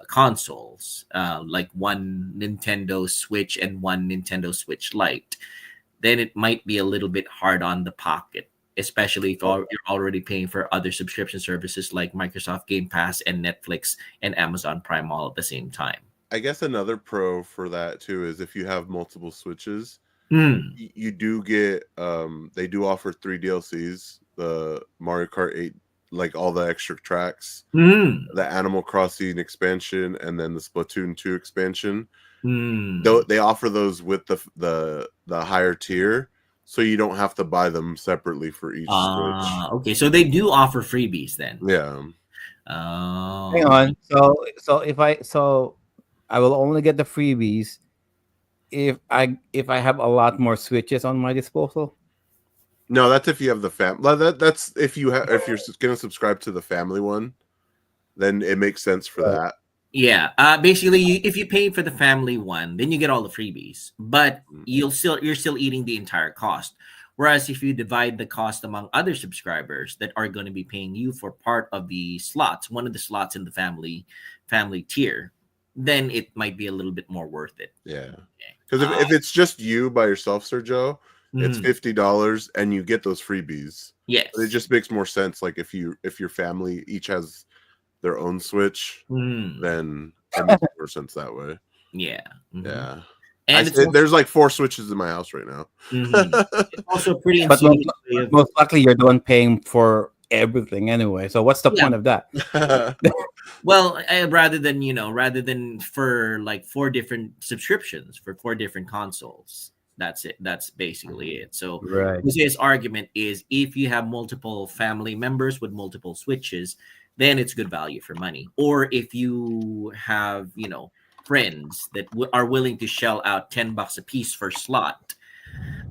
consoles, like one Nintendo Switch and one Nintendo Switch Lite, then it might be a little bit hard on the pocket, especially if you're already paying for other subscription services like Microsoft Game Pass and Netflix and Amazon Prime all at the same time. I guess another pro for that too is if you have multiple Switches, you do get they do offer 3 DLCs: the Mario Kart 8 like all the extra tracks, Mm. the Animal Crossing expansion, and then the Splatoon 2 expansion. Mm. Though they offer those with the higher tier, so you don't have to buy them separately for each Switch. Okay, so they do offer freebies then. Yeah. Oh, Hang on. So I will only get the freebies if I have a lot more Switches on my disposal. No, that's if you have the that's if you're gonna subscribe to the family one, then it makes sense for Right. that. yeah. Basically, if you pay for the family one, then you get all the freebies, but you're still eating the entire cost. Whereas if you divide the cost among other subscribers that are going to be paying you for part of the slots, one of the slots in the family tier, then it might be a little bit more worth it. Yeah, because if it's just you by yourself, Sergio, it's Mhm. $50 and you get those freebies. Yes. But it just makes more sense. Like if your family each has their own Switch, Mm. then it makes more sense that way. Yeah. Mhm. Yeah. And it's There's like 4 Switches in my house right now. it's also a pretty But insidious way of most likely you're the one paying for everything anyway. So what's the Yeah. point of that? well, rather than for like 4 different subscriptions for 4 different consoles. That's it. That's basically it. So Right. Jose's argument is if you have multiple family members with multiple Switches, then it's good value for money. Or if you have, friends that are willing to shell out $10 a piece for slot,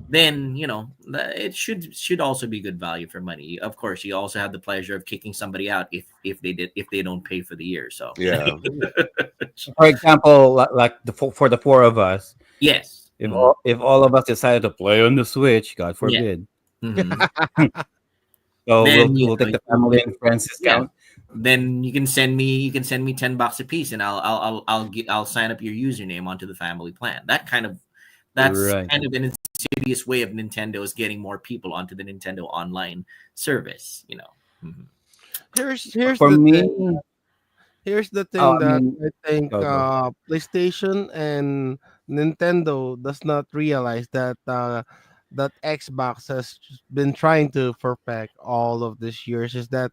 then it should also be good value for money. Of course, you also have the pleasure of kicking somebody out if they don't pay for the year. So Yeah. For example, like for the 4 of us, yes. if all of us decided to play on the Switch, God forbid, Mhm. so Then, we'll take the family and friends discount. Then you can send me $10 a piece, and I'll sign up your username onto the family plan. That's Right. kind of an insidious way of Nintendo's getting more people onto the Nintendo Online service. Mhm. Here's For the me, thing. Here's the oh, thing I that mean, I think go. PlayStation and Nintendo does not realize that Xbox has been trying to perfect all of these years is that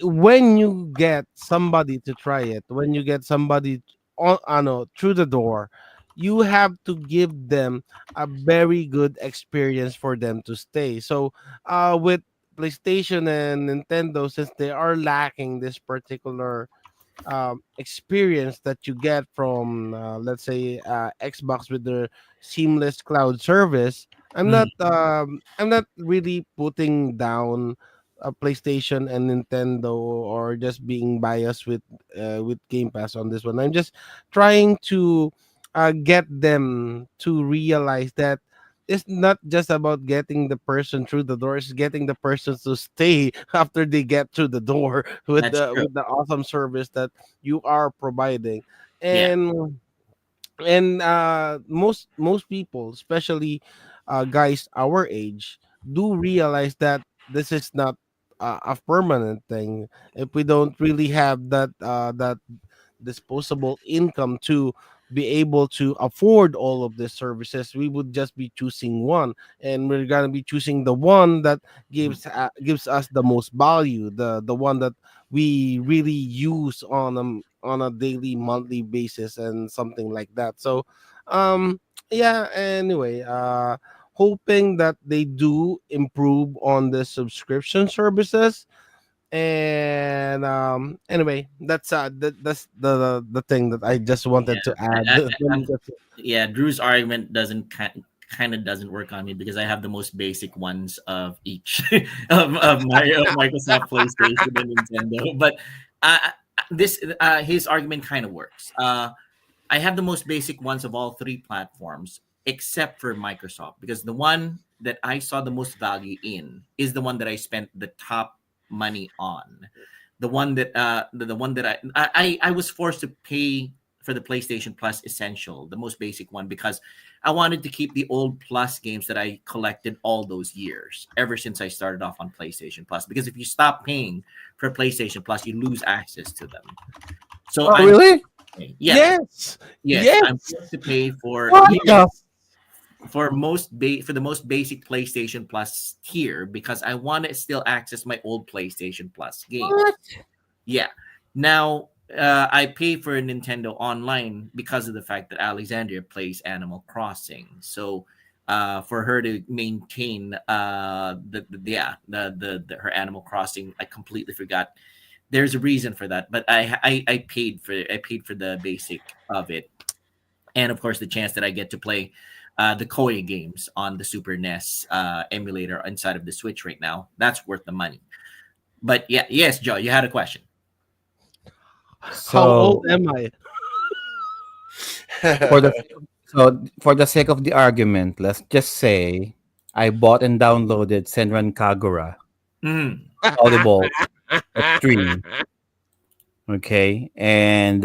when you get somebody to try it, when you get somebody on, no, through the door, you have to give them a very good experience for them to stay. So, with PlayStation and Nintendo, since they are lacking this particular experience that you get from, let's say, Xbox with their seamless cloud service, I'm not really putting down PlayStation and Nintendo or just being biased with Game Pass on this one. I'm just trying to get them to realize that it's not just about getting the person through the door; it's getting the person to stay after they get through the door with That's true. the awesome service that you are providing. Yeah. And most people, especially guys our age, do realize that this is not a permanent thing. If we don't really have that disposable income to be able to afford all of these services, we would just be choosing one, and we're gonna be choosing the one that gives us the most value, the one that we really use on a daily, monthly basis, and something like that. So, yeah. Anyway, hoping that they do improve on the subscription services. And anyway, that's the thing that I just wanted to I, add. I, Let me I'm, just- yeah, Drew's argument doesn't kind of doesn't work on me because I have the most basic ones of each of Microsoft, PlayStation, and Nintendo. But this his argument kind of works. I have the most basic ones of all 3 platforms except for Microsoft because the one that I saw the most value in is the one that I spent the top money on. The one that the one that I was forced to pay for the PlayStation Plus Essential, the most basic one, because I wanted to keep the old Plus games that I collected all those years, ever since I started off on PlayStation Plus. Because if you stop paying for PlayStation Plus, you lose access to them. So Oh, I'm really? yes, yes, I'm yes. forced to pay for What years. the? for the most basic PlayStation Plus tier, because I want to still access my old PlayStation Plus games. What? Yeah. Now, I pay for Nintendo Online because of the fact that Alexandria plays Animal Crossing. So, for her to maintain her Animal Crossing, I completely forgot. There's a reason for that, but I paid for the basic of it, and of course the chance that I get to play the Koei games on the Super NES emulator inside of the Switch right now. That's worth the money. But yeah, yes, Joe, you had a question. How old So am I? for the for the sake of the argument, let's just say I bought and downloaded Senran Kagura Mhm. Volleyball Extreme. Okay, and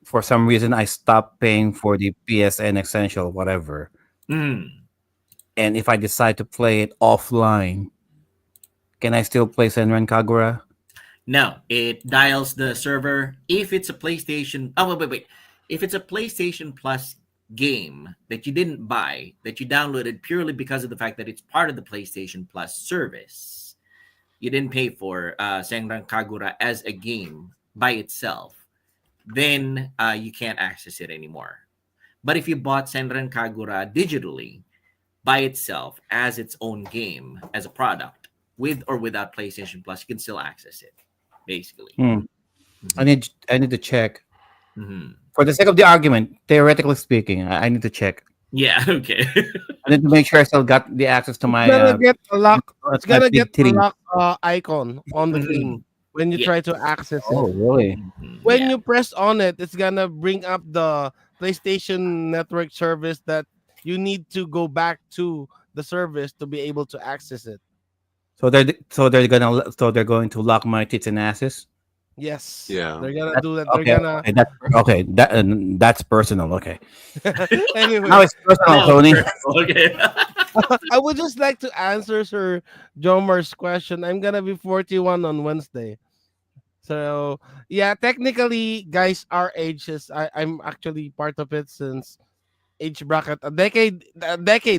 for some reason I stopped paying for the PSN Essential, whatever. Mhm. And if I decide to play it offline, can I still play Senran Kagura? No, it dials the server. If it's a PlayStation, oh wait. If it's a PlayStation Plus game that you didn't buy, that you downloaded purely because of the fact that it's part of the PlayStation Plus service, you didn't pay for Senran Kagura as a game by itself, then you can't access it anymore. But if you bought Senran Kagura digitally by itself as its own game, as a product, with or without PlayStation Plus, you can still access it, basically. Hmm. I need to check. Hmm. For the sake of the argument, theoretically speaking, I need to check. Yeah, okay. I need to make sure I still got the access to It's my gonna get a lock. It's my gonna get big a titty. lock icon on the Mhm. game when you Yeah. try to access it. Oh, really? When Yeah. you press on it, it's gonna bring up the PlayStation Network service that you need to go back to the service to be able to access it. So they're going to lock my tits and asses. Yes, Yeah. they're gonna That's do that. They're okay. gonna. Okay, that's personal. Okay, now Anyway, it's personal, No, Tony. okay. I would just like to answer Sir Jomar's question. I'm gonna be 41 on Wednesday. So yeah, technically, guys, our ages. I'm actually part of it since age bracket. A decade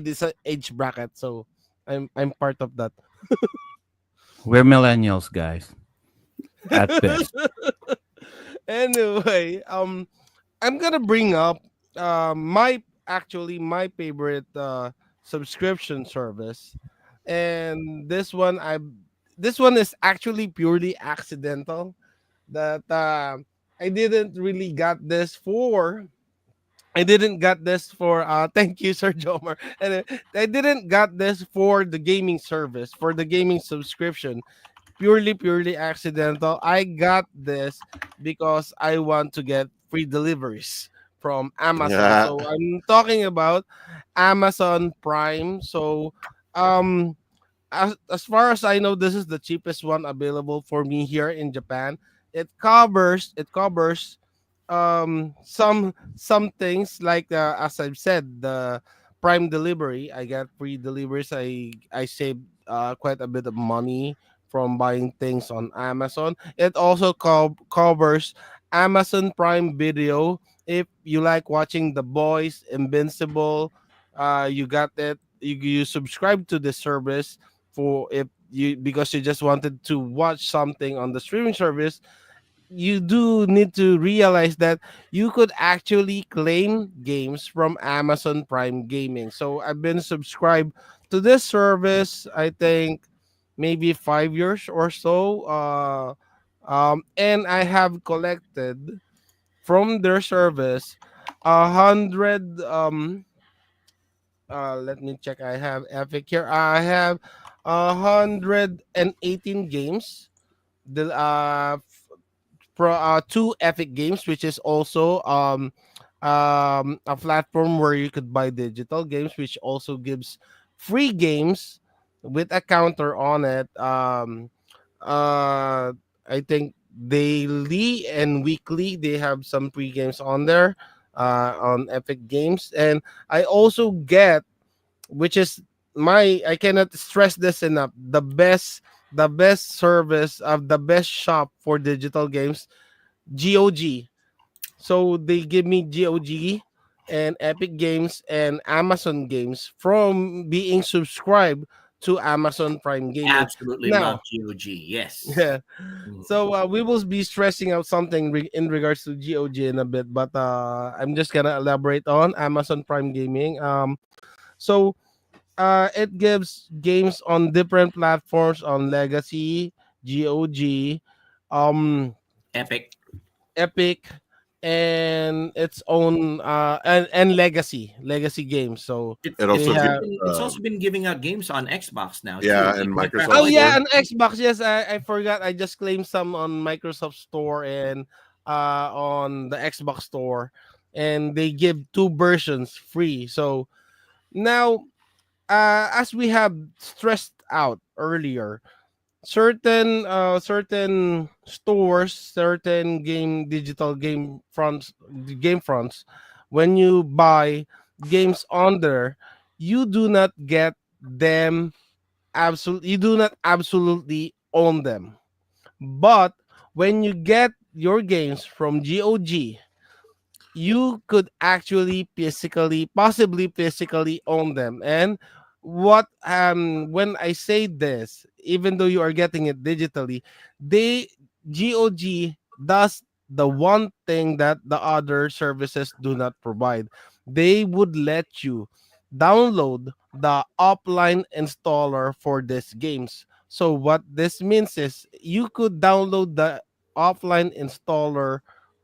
is an age bracket. So I'm part of that. We're millennials, guys, at best. Anyway, I'm gonna bring up my favorite subscription service, and this one is actually purely accidental. That I didn't really got this for. I didn't got this for thank you Sir Jomer. And I didn't got this for the gaming service, for the gaming subscription. Purely accidental. I got this because I want to get free deliveries from Amazon. Yeah. So I'm talking about Amazon Prime. So um as far as I know, this is the cheapest one available for me here in Japan. It covers some things like as I've said, the Prime delivery. I got free deliveries. I saved quite a bit of money from buying things on Amazon. It also covers Amazon Prime Video. If you like watching The Boys, Invincible, you got it. You subscribe to the service for if you because you just wanted to watch something on the streaming service. You do need to realize that you could actually claim games from Amazon Prime Gaming. So I've been subscribed to this service, I think maybe 5 years or so. And I have collected from their service 100. Let me check. I have Epic here. I have 118 games. The two Epic Games, which is also a platform where you could buy digital games, which also gives free games with a counter on it. I think daily and weekly they have some free games on there on Epic Games, and I also get, which is I cannot stress this enough, the best service of the best shop for digital games, GOG. So they give me GOG, and Epic Games and Amazon Games from being subscribed to Amazon Prime Gaming. Absolutely love Now, GOG. Yes. yeah. Mhm. So we will be stressing out something in regards to GOG in a bit, but I'm just gonna elaborate on Amazon Prime Gaming. So it gives games on different platforms on Legacy, GOG, um, Epic. Epic, and its own and legacy games. So It's It it's they also also gives have. been it's also been giving out games on Xbox now too, yeah, like and Minecraft Microsoft Oh yeah, Store. an Legends. Xbox. Yes, I forgot. I just claimed some on Microsoft Store and on the Xbox Store, and they give two versions free. So now, as we have stressed out earlier, certain stores, certain game fronts, when you buy games on there, you do not get them absolutely, you do not absolutely own them. But when you get your games from GOG, you could actually possibly physically own them. And what when I say this, even though you are getting it digitally, they GOG does the one thing that the other services do not provide. They would let you download the offline installer for these games. So what this means is you could download the offline installer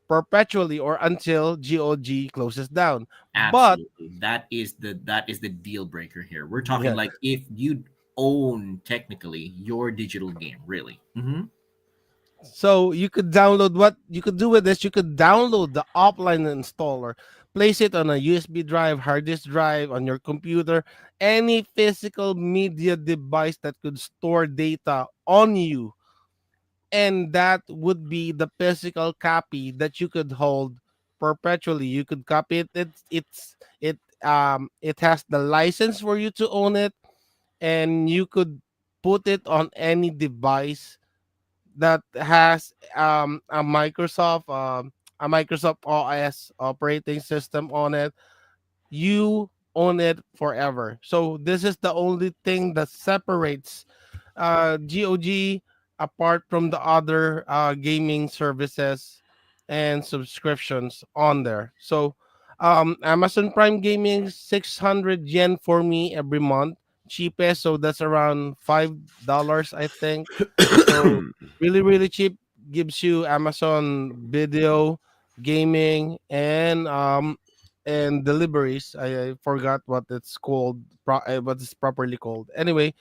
perpetually or until GOG closes down. But Absolutely. That is the deal breaker here. We're talking yeah, like if you own technically your digital game, really. so you could download, what you could do with this, you could download the offline installer, place it on a USB drive, hard disk drive, on your computer, any physical media device that could store data on you, and that would be the physical copy that you could hold perpetually. You could copy it. It has the license for you to own it, and you could put it on any device that has a Microsoft OS operating system on it. You own it forever. So this is the only thing that separates GOG apart from the other gaming services and subscriptions on there. So Amazon Prime Gaming, 600 yen for me every month, cheapest. So that's around $5, I think. So really, really cheap. Gives you Amazon Video, gaming, and deliveries. I forgot what it's called, what it's properly called. Anyway,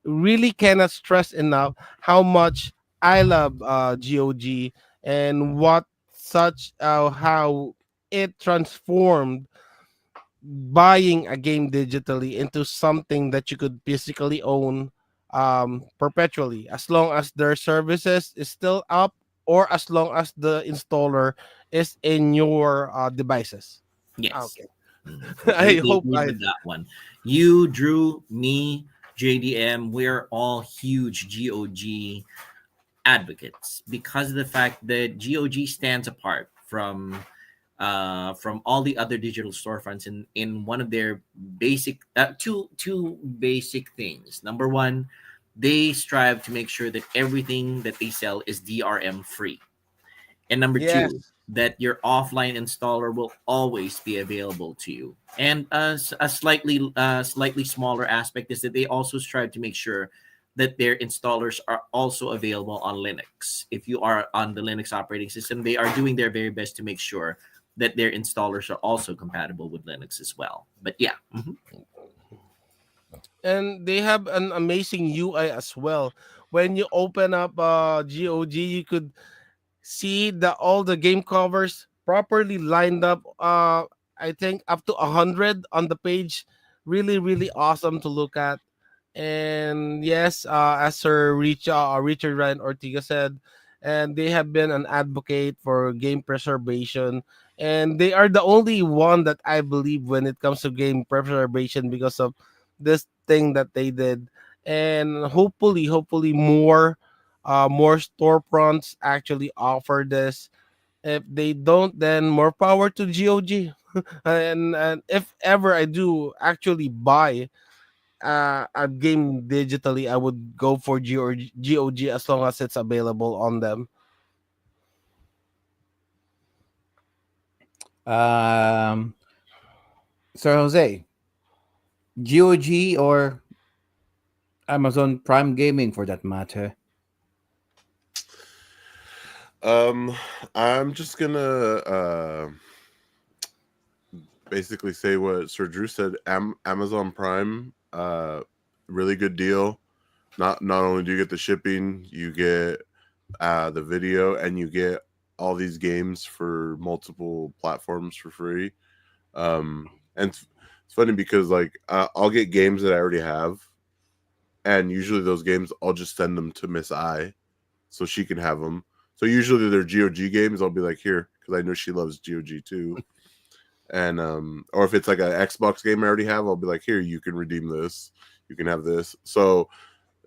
really cannot stress enough how much I love GOG, and what such how it transformed buying a game digitally into something that you could physically own perpetually, as long as their services is still up, or as long as the installer is in your devices. Yes. Okay. I Completely hope agreed I with that one. You, Drew, me, JDM, we're all huge GOG advocates because of the fact that GOG stands apart from all the other digital storefronts in one of their basic two basic things. Number one, they strive to make sure that everything that they sell is DRM free. And number two, yes. that your offline installer will always be available to you. And a slightly smaller aspect is that they also strive to make sure that their installers are also available on Linux. If you are on the Linux operating system, they are doing their very best to make sure that their installers are also compatible with Linux as well. But yeah, And they have an amazing UI as well. When you open up GOG, you could see the all the game covers properly lined up. I think up to 100 on the page. Really, really awesome to look at. And yes, as Richard Ryan Ortega said, and they have been an advocate for game preservation, and they are the only one that I believe when it comes to game preservation, because of this thing that they did. And hopefully more storefronts actually offer this, If they don't, then more power to GOG. And if ever I do actually buy a game digitally, I would go for GOG as long as it's available on them. Um, Sir Jose, GOG or Amazon Prime Gaming for that matter? Um, I'm just gonna basically say what Sir Drew said. Amazon Prime, really good deal. Not only do you get the shipping, you get the video, and you get all these games for multiple platforms for free. And it's funny because like I'll get games that I already have, and usually those games I'll just send them to Miss I, so she can have them. So usually they're GOG games. I'll be like, here, because I know she loves GOG too. And or if it's like an Xbox game I already have, I'll be like, here, you can redeem this. You can have this. So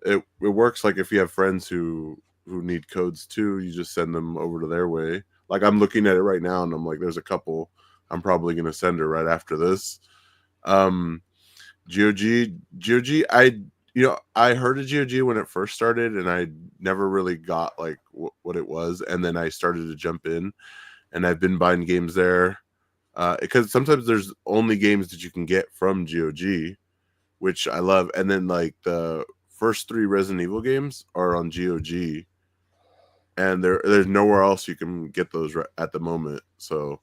it works like if you have friends who need codes too, you just send them over to their way. Like I'm looking at it right now and I'm like, there's a couple I'm probably gonna send her right after this. Um GOG, I heard of GOG when it first started, and I never really got like what it was, and then I started to jump in, and I've been buying games there because sometimes there's only games that you can get from GOG, which I love, and then like the first 3 Resident Evil games are on GOG, and there's nowhere else you can get those at the moment. So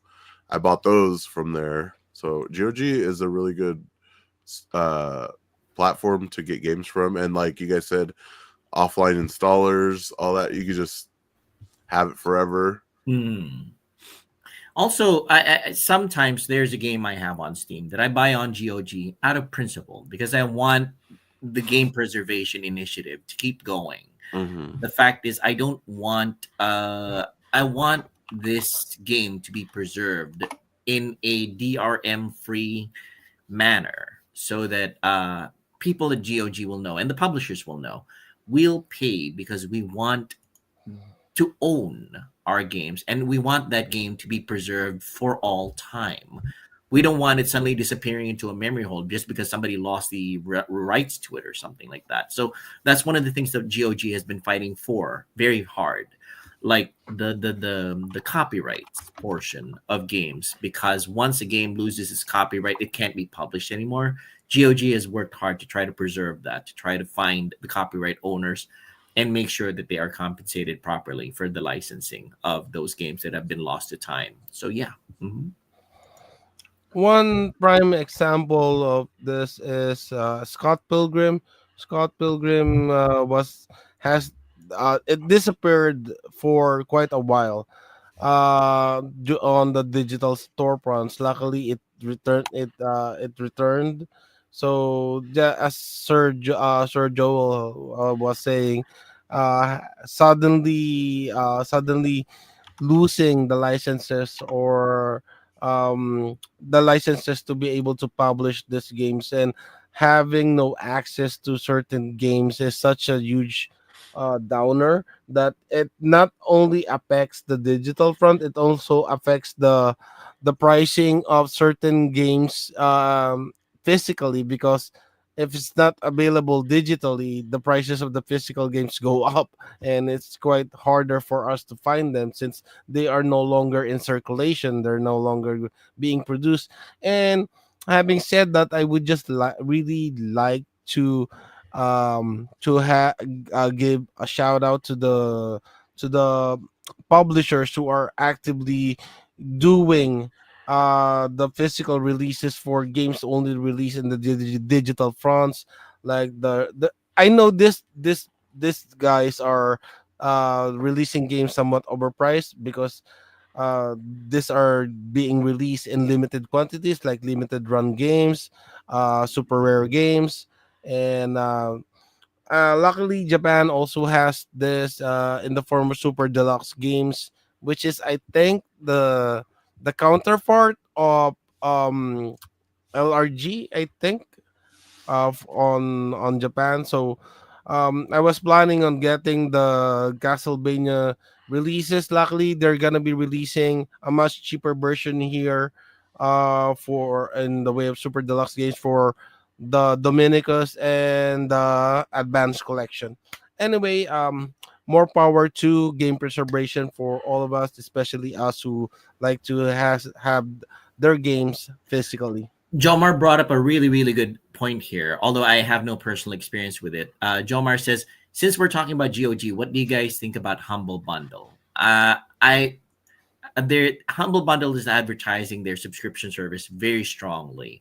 I bought those from there. So GOG is a really good uh platform to get games from, and like you guys said, offline installers, all that, you could just have it forever. Hmm. Also, I sometimes there's a game I have on Steam that I buy on GOG out of principle because I want the game preservation initiative to keep going. Mm-hmm. The fact is, I want this game to be preserved in a DRM free manner so that people at GOG will know and the publishers will know we'll pay because we want to own our games and we want that game to be preserved for all time. We don't want it suddenly disappearing into a memory hole just because somebody lost the rights to it or something like that. So that's one of the things that GOG has been fighting for very hard, like the copyrights portion of games, because once a game loses its copyright, it can't be published anymore. GOG has worked hard to try to preserve that, to try to find the copyright owners and make sure that they are compensated properly for the licensing of those games that have been lost to time. So yeah. Mhm. One prime example of this is Scott Pilgrim. Scott Pilgrim was has it disappeared for quite a while on the digital storefronts. Luckily, it returned. So yeah, as Sir Joel was saying, suddenly losing the licenses or the licenses to be able to publish these games and having no access to certain games is such a huge downer that it not only affects the digital front, it also affects the pricing of certain games physically, because if it's not available digitally, the prices of the physical games go up, and it's quite harder for us to find them since they are no longer in circulation, they're no longer being produced. And having said that, I would just really like to give a shout out to the publishers who are actively doing the physical releases for games only released in the digital fronts. Like the I know this guys are releasing games somewhat overpriced because these are being released in limited quantities, like limited run games, super rare games. And luckily Japan also has this in the form of super deluxe games, which is, I think, the counterpart of LRG, I think, of on Japan. So I was planning on getting the Castlevania releases. Luckily, they're gonna be releasing a much cheaper version here, for in the way of Super Deluxe games for the Dominicus and the Advanced Collection. Anyway, more power to game preservation for all of us, especially us who like to have their games physically. Jomar brought up a really, really good point here, although I have no personal experience with it. Jomar says, since we're talking about GOG, what do you guys think about Humble Bundle? I their Humble Bundle is advertising their subscription service very strongly,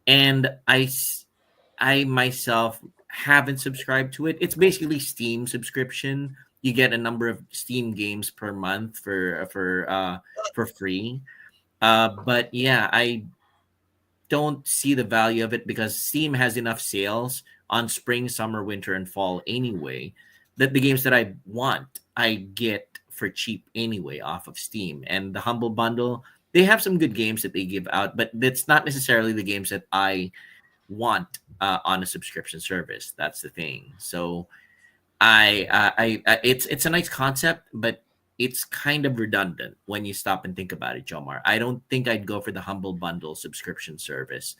and I myself haven't subscribed to it. It's basically Steam subscription. You get a number of Steam games per month for free. But yeah, I don't see the value of it because Steam has enough sales on spring, summer, winter, and fall anyway. That the games that I want, I get for cheap anyway off of Steam. And the Humble Bundle, they have some good games that they give out, but that's not necessarily the games that I want on a subscription service. That's the thing. So it's a nice concept, but it's kind of redundant when you stop and think about it, Jomar. I don't think I'd go for the Humble Bundle subscription service.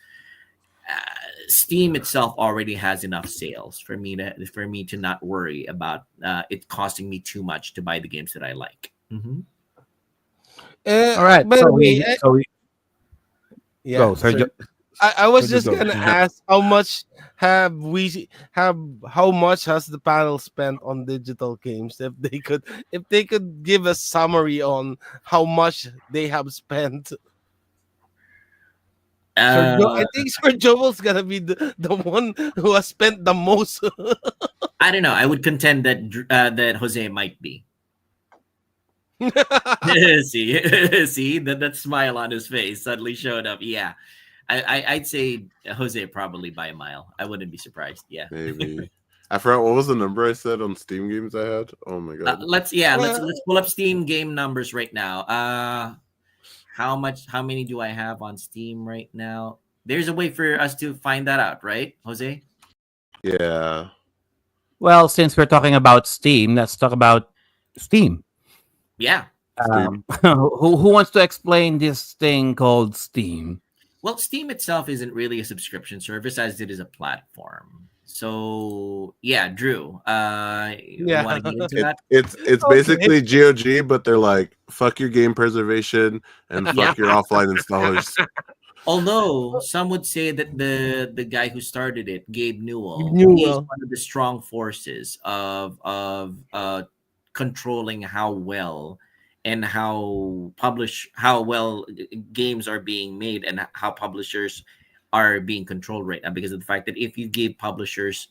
Steam itself already has enough sales for me to not worry about it costing me too much to buy the games that I like. Mm-hmm. All right. By the way, yeah, go. Sorry, sorry. I was Where'd just you go? gonna ask how much has the panel spent on digital games? If they could give a summary on how much they have spent. I think Sir Joel's gonna be the one who has spent the most. I don't know. I would contend that that Jose might be. See that smile on his face suddenly showed up. Yeah, I'd say Jose probably by a mile. I wouldn't be surprised. Yeah, Maybe. I forgot what was the number I said on Steam games I had. Oh my god. let's pull up Steam game numbers right now. How many do I have on Steam right now? There's a way for us to find that out, right, Jose? Yeah. Well, since we're talking about Steam, let's talk about Steam. Yeah. Who wants to explain this thing called Steam? Well, Steam itself isn't really a subscription service as it is a platform. So yeah, Drew, you Yeah. want to get into that? It's Okay. basically GOG, but they're like, fuck your game preservation and fuck your offline installers. Although some would say that the guy who started it, Gabe Newell, Newell. he's one of the strong forces of controlling how well and how well games are being made and how publishers are being controlled right now, because of the fact that if you gave publishers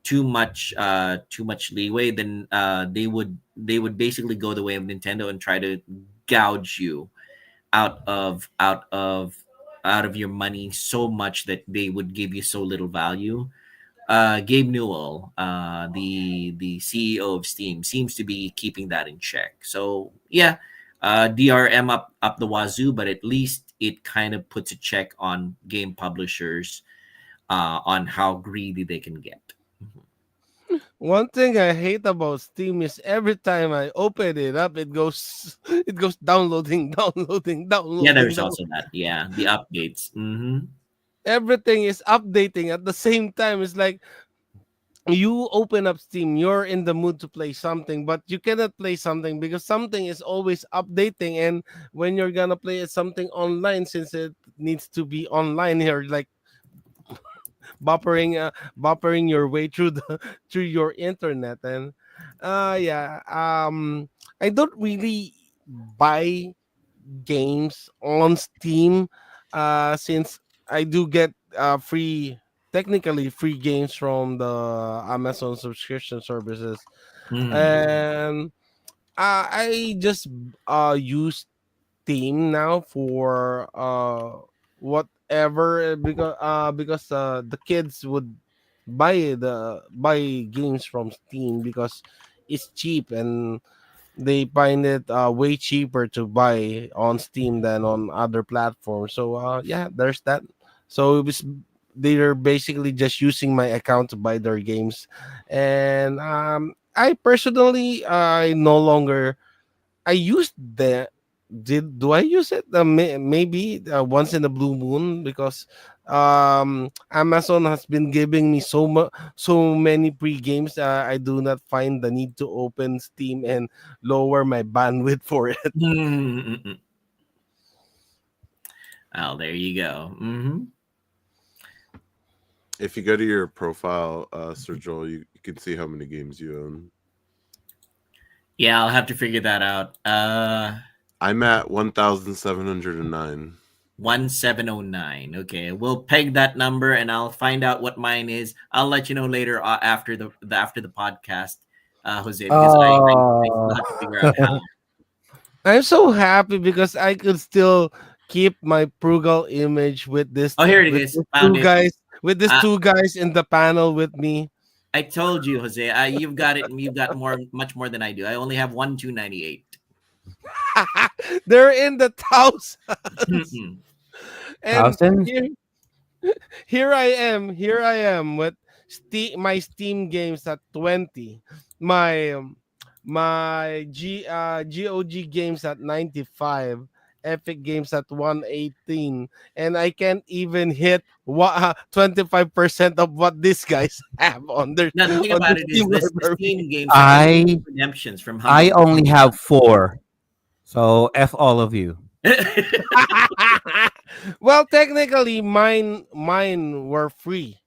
too much leeway, then they would basically go the way of Nintendo and try to gouge you out of your money so much that they would give you so little value. Gabe Newell, the CEO of Steam, seems to be keeping that in check. So yeah, DRM up the wazoo, but at least it kind of puts a check on game publishers on how greedy they can get. One thing I hate about Steam is every time I open it up, it goes downloading, downloading, downloading. Yeah, there's downloading. also that. Yeah, the updates. Mm-hmm. Everything is updating at the same time. It's like you open up Steam, you're in the mood to play something, but you cannot play something because something is always updating. And when you're gonna play something online, since it needs to be online, you're like boppering your way through the through your internet. And yeah, I don't really buy games on Steam, since I do get technically free games from the Amazon subscription services. And I just use Steam now for whatever, because the kids would buy games from Steam because it's cheap, and they find it way cheaper to buy on Steam than on other platforms. So yeah, there's that. So they're basically just using my account to buy their games, and I personally I no longer I used the did do I use it? Maybe once in a blue moon, because Amazon has been giving me so many free games. I do not find the need to open Steam and lower my bandwidth for it. Mm-mm-mm. Oh, there you go. If you go to your profile, Sir Joel, you can see how many games you own. Yeah, I'll have to figure that out. I'm at 1,709. 1709. Okay, we'll peg that number, and I'll find out what mine is. I'll let you know later after the podcast, Jose, because I still have to figure out how. I'm so happy because I could still keep my frugal image with Oh, here it is. Found it. these Uh, two guys in the panel with me. I told you, Jose. You've got it. You've got much more than I do. I only have 1298. They're in the thousands. And Thousands? here I am. Here I am with my Steam games at 20. My GOG games at 95. Epic Games at 118, and I can't even hit 25% of what these guys have on their Now the thing on about the it is Steam this library. Steam games are I redemptions from I Humble. only have 4. So F all of you. Well, technically, mine were free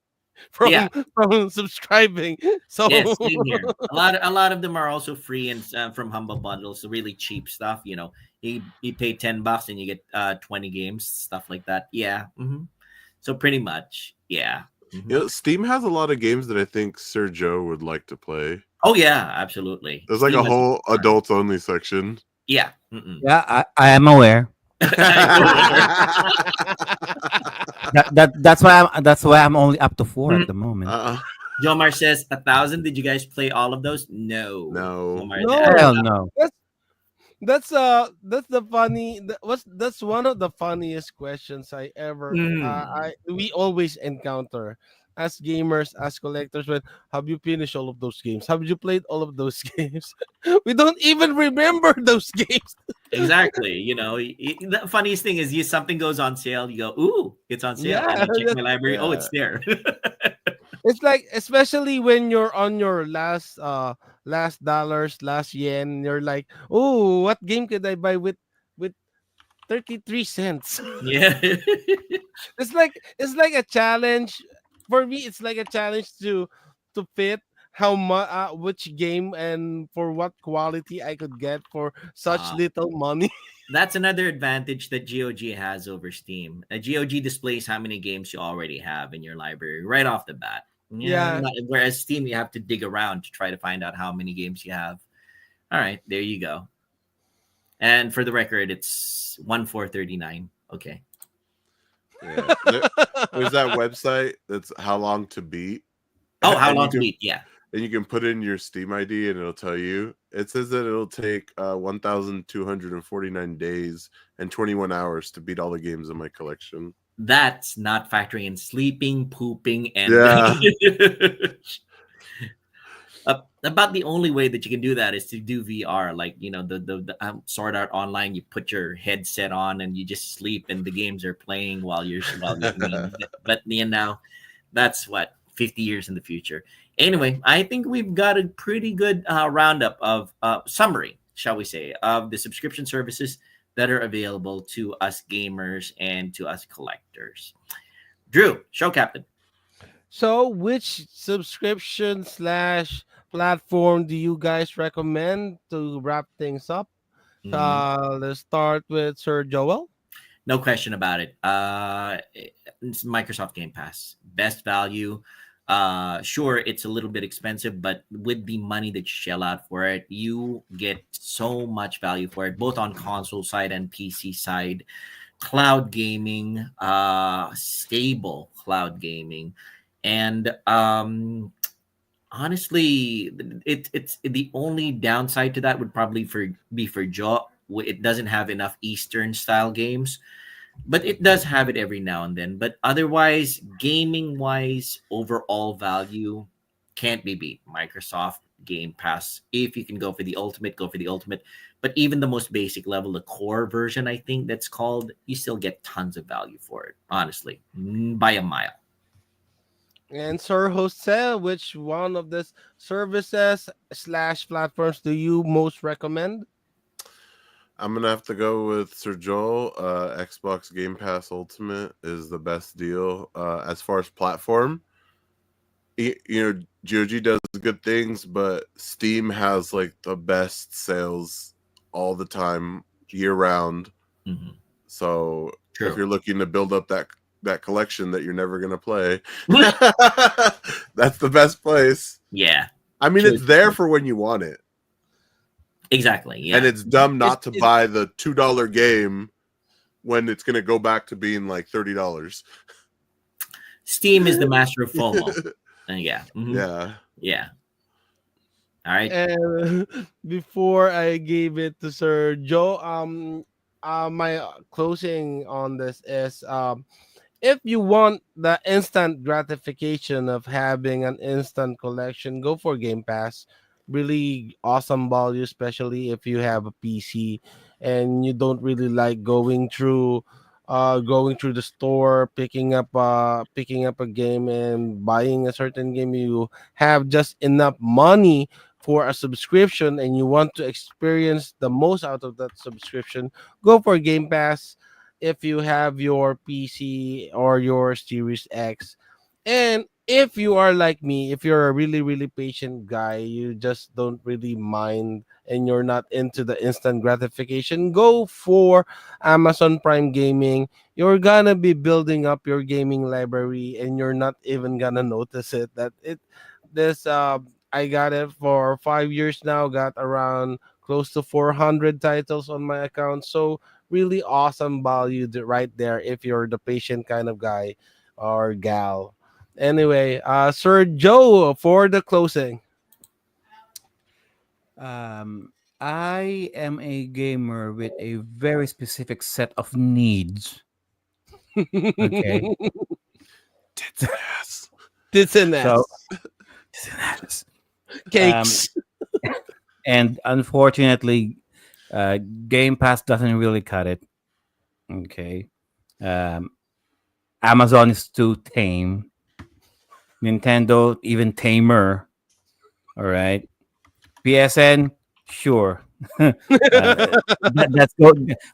from Yeah. from subscribing. So Yes, same here. A lot of them are also free and from Humble Bundles, so really cheap stuff. You pay $10 and you get 20 games, stuff like that. Yeah. So pretty much, yeah. Steam has a lot of games that I think Sir Joe would like to play. Oh yeah, absolutely. There's like Steam a has whole ton. adults only section. Yeah. Yeah, I am aware. That's why I'm only up to 4 at the moment. Jomar says 1,000. Did you guys play all of those? No. No. Jomar, No. Hell no. that's the funny that's one of the funniest questions I ever we always encounter as gamers, as collectors. When have you finished all of those games? Have you played all of those games? We don't even remember those games. Exactly. The funniest thing is something goes on sale. You go, ooh, it's on sale. Yeah, And you check my library. Oh, it's there. it's like, especially when you're on your last dollars, last yen, you're like, oh, what game could I buy with 33 cents? Yeah. It's like a challenge for me. It's like a challenge to fit how much which game and for what quality I could get for such little money. That's another advantage that GOG has over Steam. GOG displays how many games you already have in your library right off the bat. Yeah. Whereas Steam, you have to dig around to try to find out how many games you have. All right, there you go. And for the record, it's 1,439. Okay. Yeah. There's that website that's How Long to Beat. Oh, How Long to Beat? Yeah. And you can put in your Steam ID and it'll tell you. It says that it'll take 1,249 days and 21 hours to beat all the games in my collection. That's not factoring in sleeping, pooping, and about the only way that you can do that is to do VR. Like, the Sword Art Online, you put your headset on and you just sleep and the games are playing while you're but now that's what 50 years in the future. Anyway, I think we've got a pretty good roundup of summary, shall we say, of the subscription services that are available to us gamers and to us collectors. Drew, show captain. So, which subscription / platform do you guys recommend to wrap things up? Let's start with Sir Joel. No question about it. It's Microsoft Game Pass. Best value. Sure, it's a little bit expensive, but with the money that you shell out for it, you get so much value for it, both on console side and PC side. Cloud gaming, stable cloud gaming, and honestly, it's the only downside to that would probably be for Jaw. It doesn't have enough Eastern style games, but it does have it every now and then. But otherwise, gaming wise, overall value can't be beat. Microsoft Game Pass. If you can go for the ultimate, go for the ultimate. But even the most basic level, the core version, I think that's called, you still get tons of value for it, honestly, by a mile. And Sir Jose, which one of these services slash platforms do you most recommend? I'm gonna have to go with Sir Joel. Xbox Game Pass Ultimate is the best deal as far as platform. GOG does good things, but Steam has like the best sales all the time, year round. Mm-hmm. So True. if you're looking to build up that collection that you're never gonna play, that's the best place. Yeah. I mean, it's there for when you want it. Exactly. Yeah. And it's dumb not to buy the $2 game when it's going to go back to being like $30. Steam is the master of FOMO. Yeah. Mm-hmm. Yeah. Yeah. All right. And before I gave it to Sir Joe, my closing on this is if you want the instant gratification of having an instant collection, go for Game Pass. Really awesome value, especially if you have a PC and you don't really like going through the store, picking up a game and buying a certain game. You have just enough money for a subscription and you want to experience the most out of that subscription, go for Game Pass if you have your PC or your Series X. And if you are like me, if you're a really, really patient guy, you just don't really mind and you're not into the instant gratification, go for Amazon Prime Gaming. You're gonna be building up your gaming library and you're not even gonna notice it. That it this I got it for 5 years now, got around close to 400 titles on my account. So really awesome value right there if you're the patient kind of guy or gal. Anyway, Sir Joe for the closing. I am a gamer with a very specific set of needs. Okay. Tits and ass. Tits and ass. So, tits and ass. Cakes. And unfortunately, Game Pass doesn't really cut it. Okay. Amazon is too tame. Nintendo even tamer. All right. PSN, sure.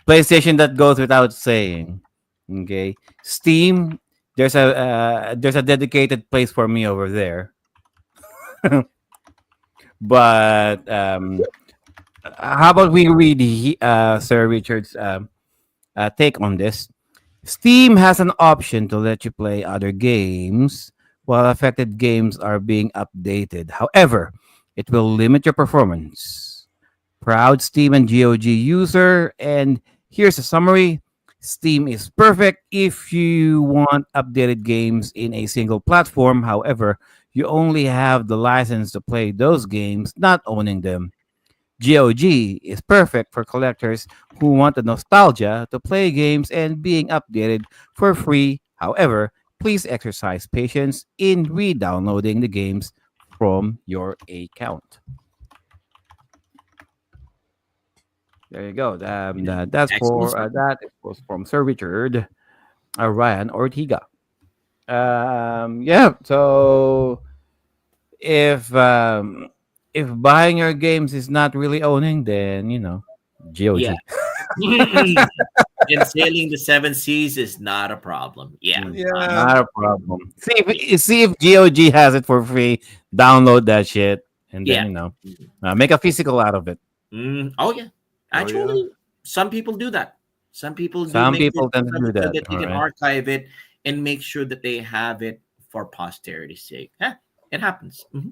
PlayStation, that goes without saying. Okay. Steam, there's a dedicated place for me over there. But how about we read Sir Richard's take on this? Steam has an option to let you play other games while affected games are being updated. However, it will limit your performance. Proud Steam and GOG user, and here's a summary. Steam is perfect if you want updated games in a single platform. However, you only have the license to play those games, not owning them. GOG is perfect for collectors who want the nostalgia to play games and being updated for free. However, please exercise patience in re-downloading the games from your account. There you go. That's Excellent. that was from Sir Richard Ryan Ortega. Yeah. So if buying your games is not really owning, then GOG. Yeah. And sailing the seven seas is not a problem. Yeah. Not a problem. See if GOG has it for free. Download that shit, and then make a physical out of it. Oh yeah. Actually, some people do that. Some people tend to do that. So that they can archive it and make sure that they have it for posterity's sake. It happens. Mm-hmm.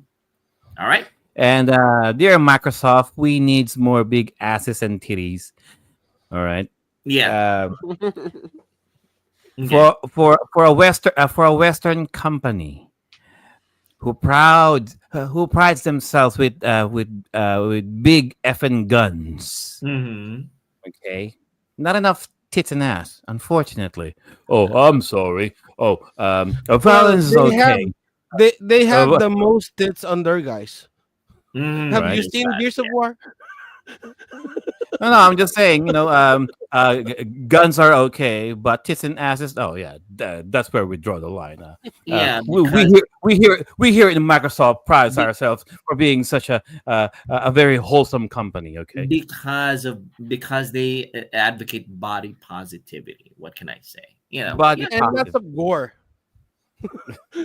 All right. And dear Microsoft, we need more big asses and titties. All right. Yeah. For a Western company who prides themselves with big effing guns. Mm-hmm. Okay, not enough tits and ass, unfortunately. Oh, I'm sorry. Oh, violence is okay. They have the most tits on their guys. Have Right. you seen Gears of War? No, I'm just saying, guns are okay, but tits and asses, oh yeah, that's where we draw the line. Yeah, We because here in Microsoft prides ourselves for being such a very wholesome company. Okay, because they advocate body positivity. What can I say? body And positive, lots of gore.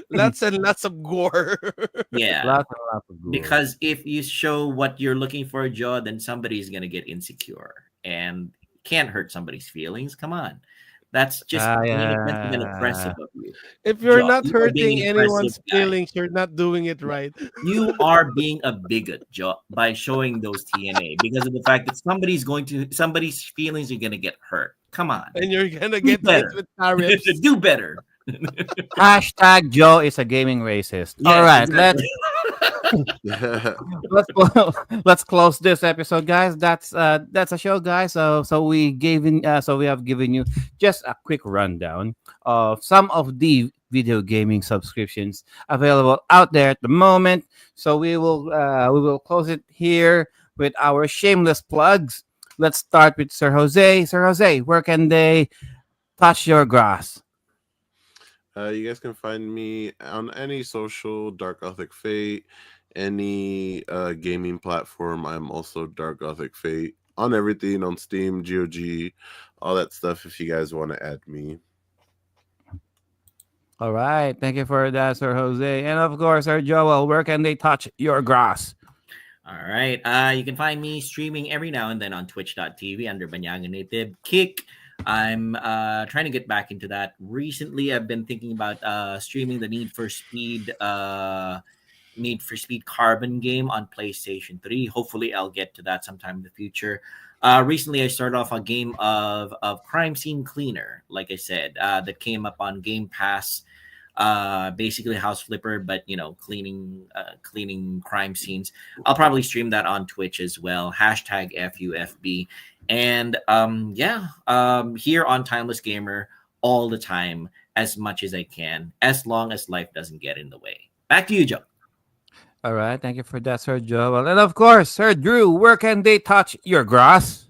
Lots and lots of gore. Yeah. lots and lots of gore. Because if you show what you're looking for, Joe, then somebody's gonna get insecure and can't hurt somebody's feelings. Come on, that's just being offensive and oppressive Yeah. of you. If you're Joe, not you are being hurting an oppressive anyone's guy. feelings, you're not doing it right. You are being a bigot, Joe, by showing those TNA because of the fact that somebody's feelings are gonna get hurt. Come on, And you're gonna do get hit better. with tariffs. Do better. Hashtag Joe is a gaming racist. All Yes, right, exactly. let's close this episode, guys. That's a show, guys. So we have given you just a quick rundown of some of the video gaming subscriptions available out there at the moment. So we will close it here with our shameless plugs. Let's start with Sir Jose. Sir Jose, where can they touch your grass? You guys can find me on any social Dark Gothic Fate, any gaming platform. I'm also Dark Gothic Fate on everything, on Steam, GOG, all that stuff. If you guys want to add me. All right, thank you for that, Sir Jose, and of course, Sir Joel. Where can they touch your grass? All right. You can find me streaming every now and then on twitch.tv under Banyaga Native Kick. I'm trying to get back into that. Recently, I've been thinking about streaming the Need for Speed Carbon game on PlayStation 3. Hopefully, I'll get to that sometime in the future. Recently, I started off a game of Crime Scene Cleaner, like I said, that came up on Game Pass. Basically house flipper, but cleaning crime scenes. I'll probably stream that on Twitch as well. Hashtag FUFB. And here on Timeless Gamer all the time, as much as I can, as long as life doesn't get in the way. Back to you, Joe. All right, thank you for that, Sir Joel, and of course, Sir Drew. Where can they touch your grass?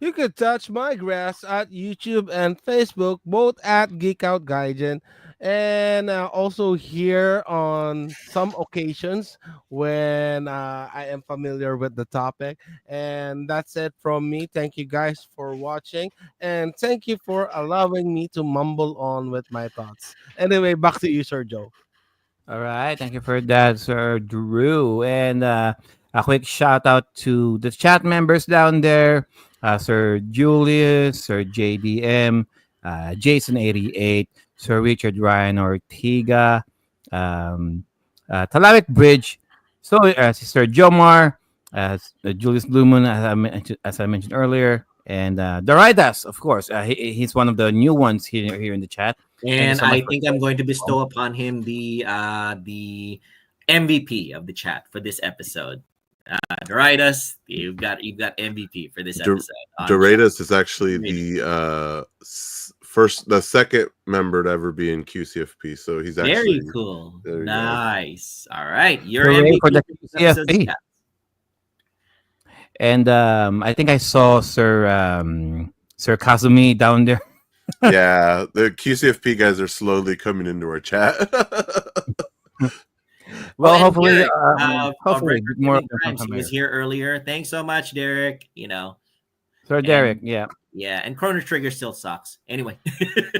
You could touch my grass at YouTube and Facebook, both at Geek Out Gaijin, and also here on some occasions when I am familiar with the topic. And that's it from me. Thank you guys for watching, and thank you for allowing me to mumble on with my thoughts. Anyway, back to you, Sir Joe. All right, thank you for that, Sir Drew, and a quick shout out to the chat members down there. Sir Julius, Sir JDM, Jason88, Sir Richard Ryan Ortega, Talamic Bridge, Sir Jomar, Julius Blumen, as I mentioned earlier, and Doridas, of course. He's one of the new ones here in the chat. And I think I'm going to bestow upon him the MVP of the chat for this episode. Doritas, you've got MVP for this episode. Doritas is actually the second member to ever be in QCFP, so he's actually very cool. Nice. All right, you're Hooray MVP for the for this episode's QCFP. chat. And I think I saw Sir Kazumi down there. Yeah, the QCFP guys are slowly coming into our chat. Well, and hopefully, Derek, hopefully Record more. Living Crimes, he was here earlier. Thanks so much, Derek. Sir Derek, yeah. Yeah, and Chrono Trigger still sucks. Anyway.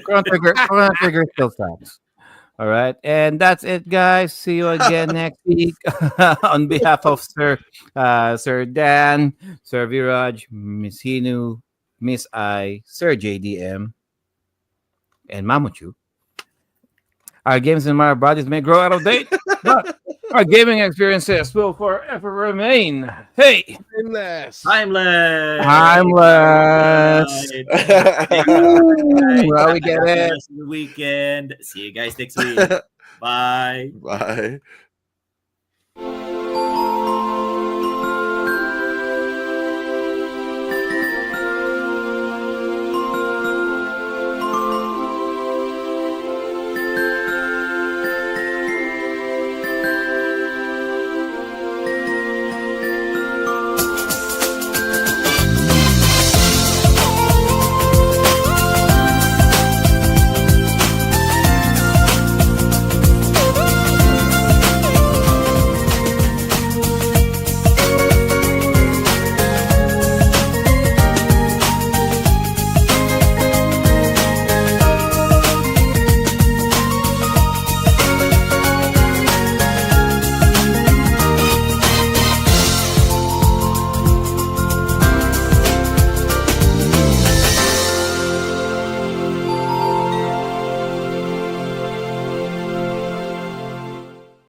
Chrono Trigger still sucks. All right, and that's it, guys. See you again next week. On behalf of Sir Dan, Sir Viraj, Miss Hinu, Miss I, Sir JDM, and Mamuchu. Our games and our bodies may grow out of date, but our gaming experiences will forever remain. Hey, Timeless. Well, we get it. The weekend. See you guys next week. Bye. Bye.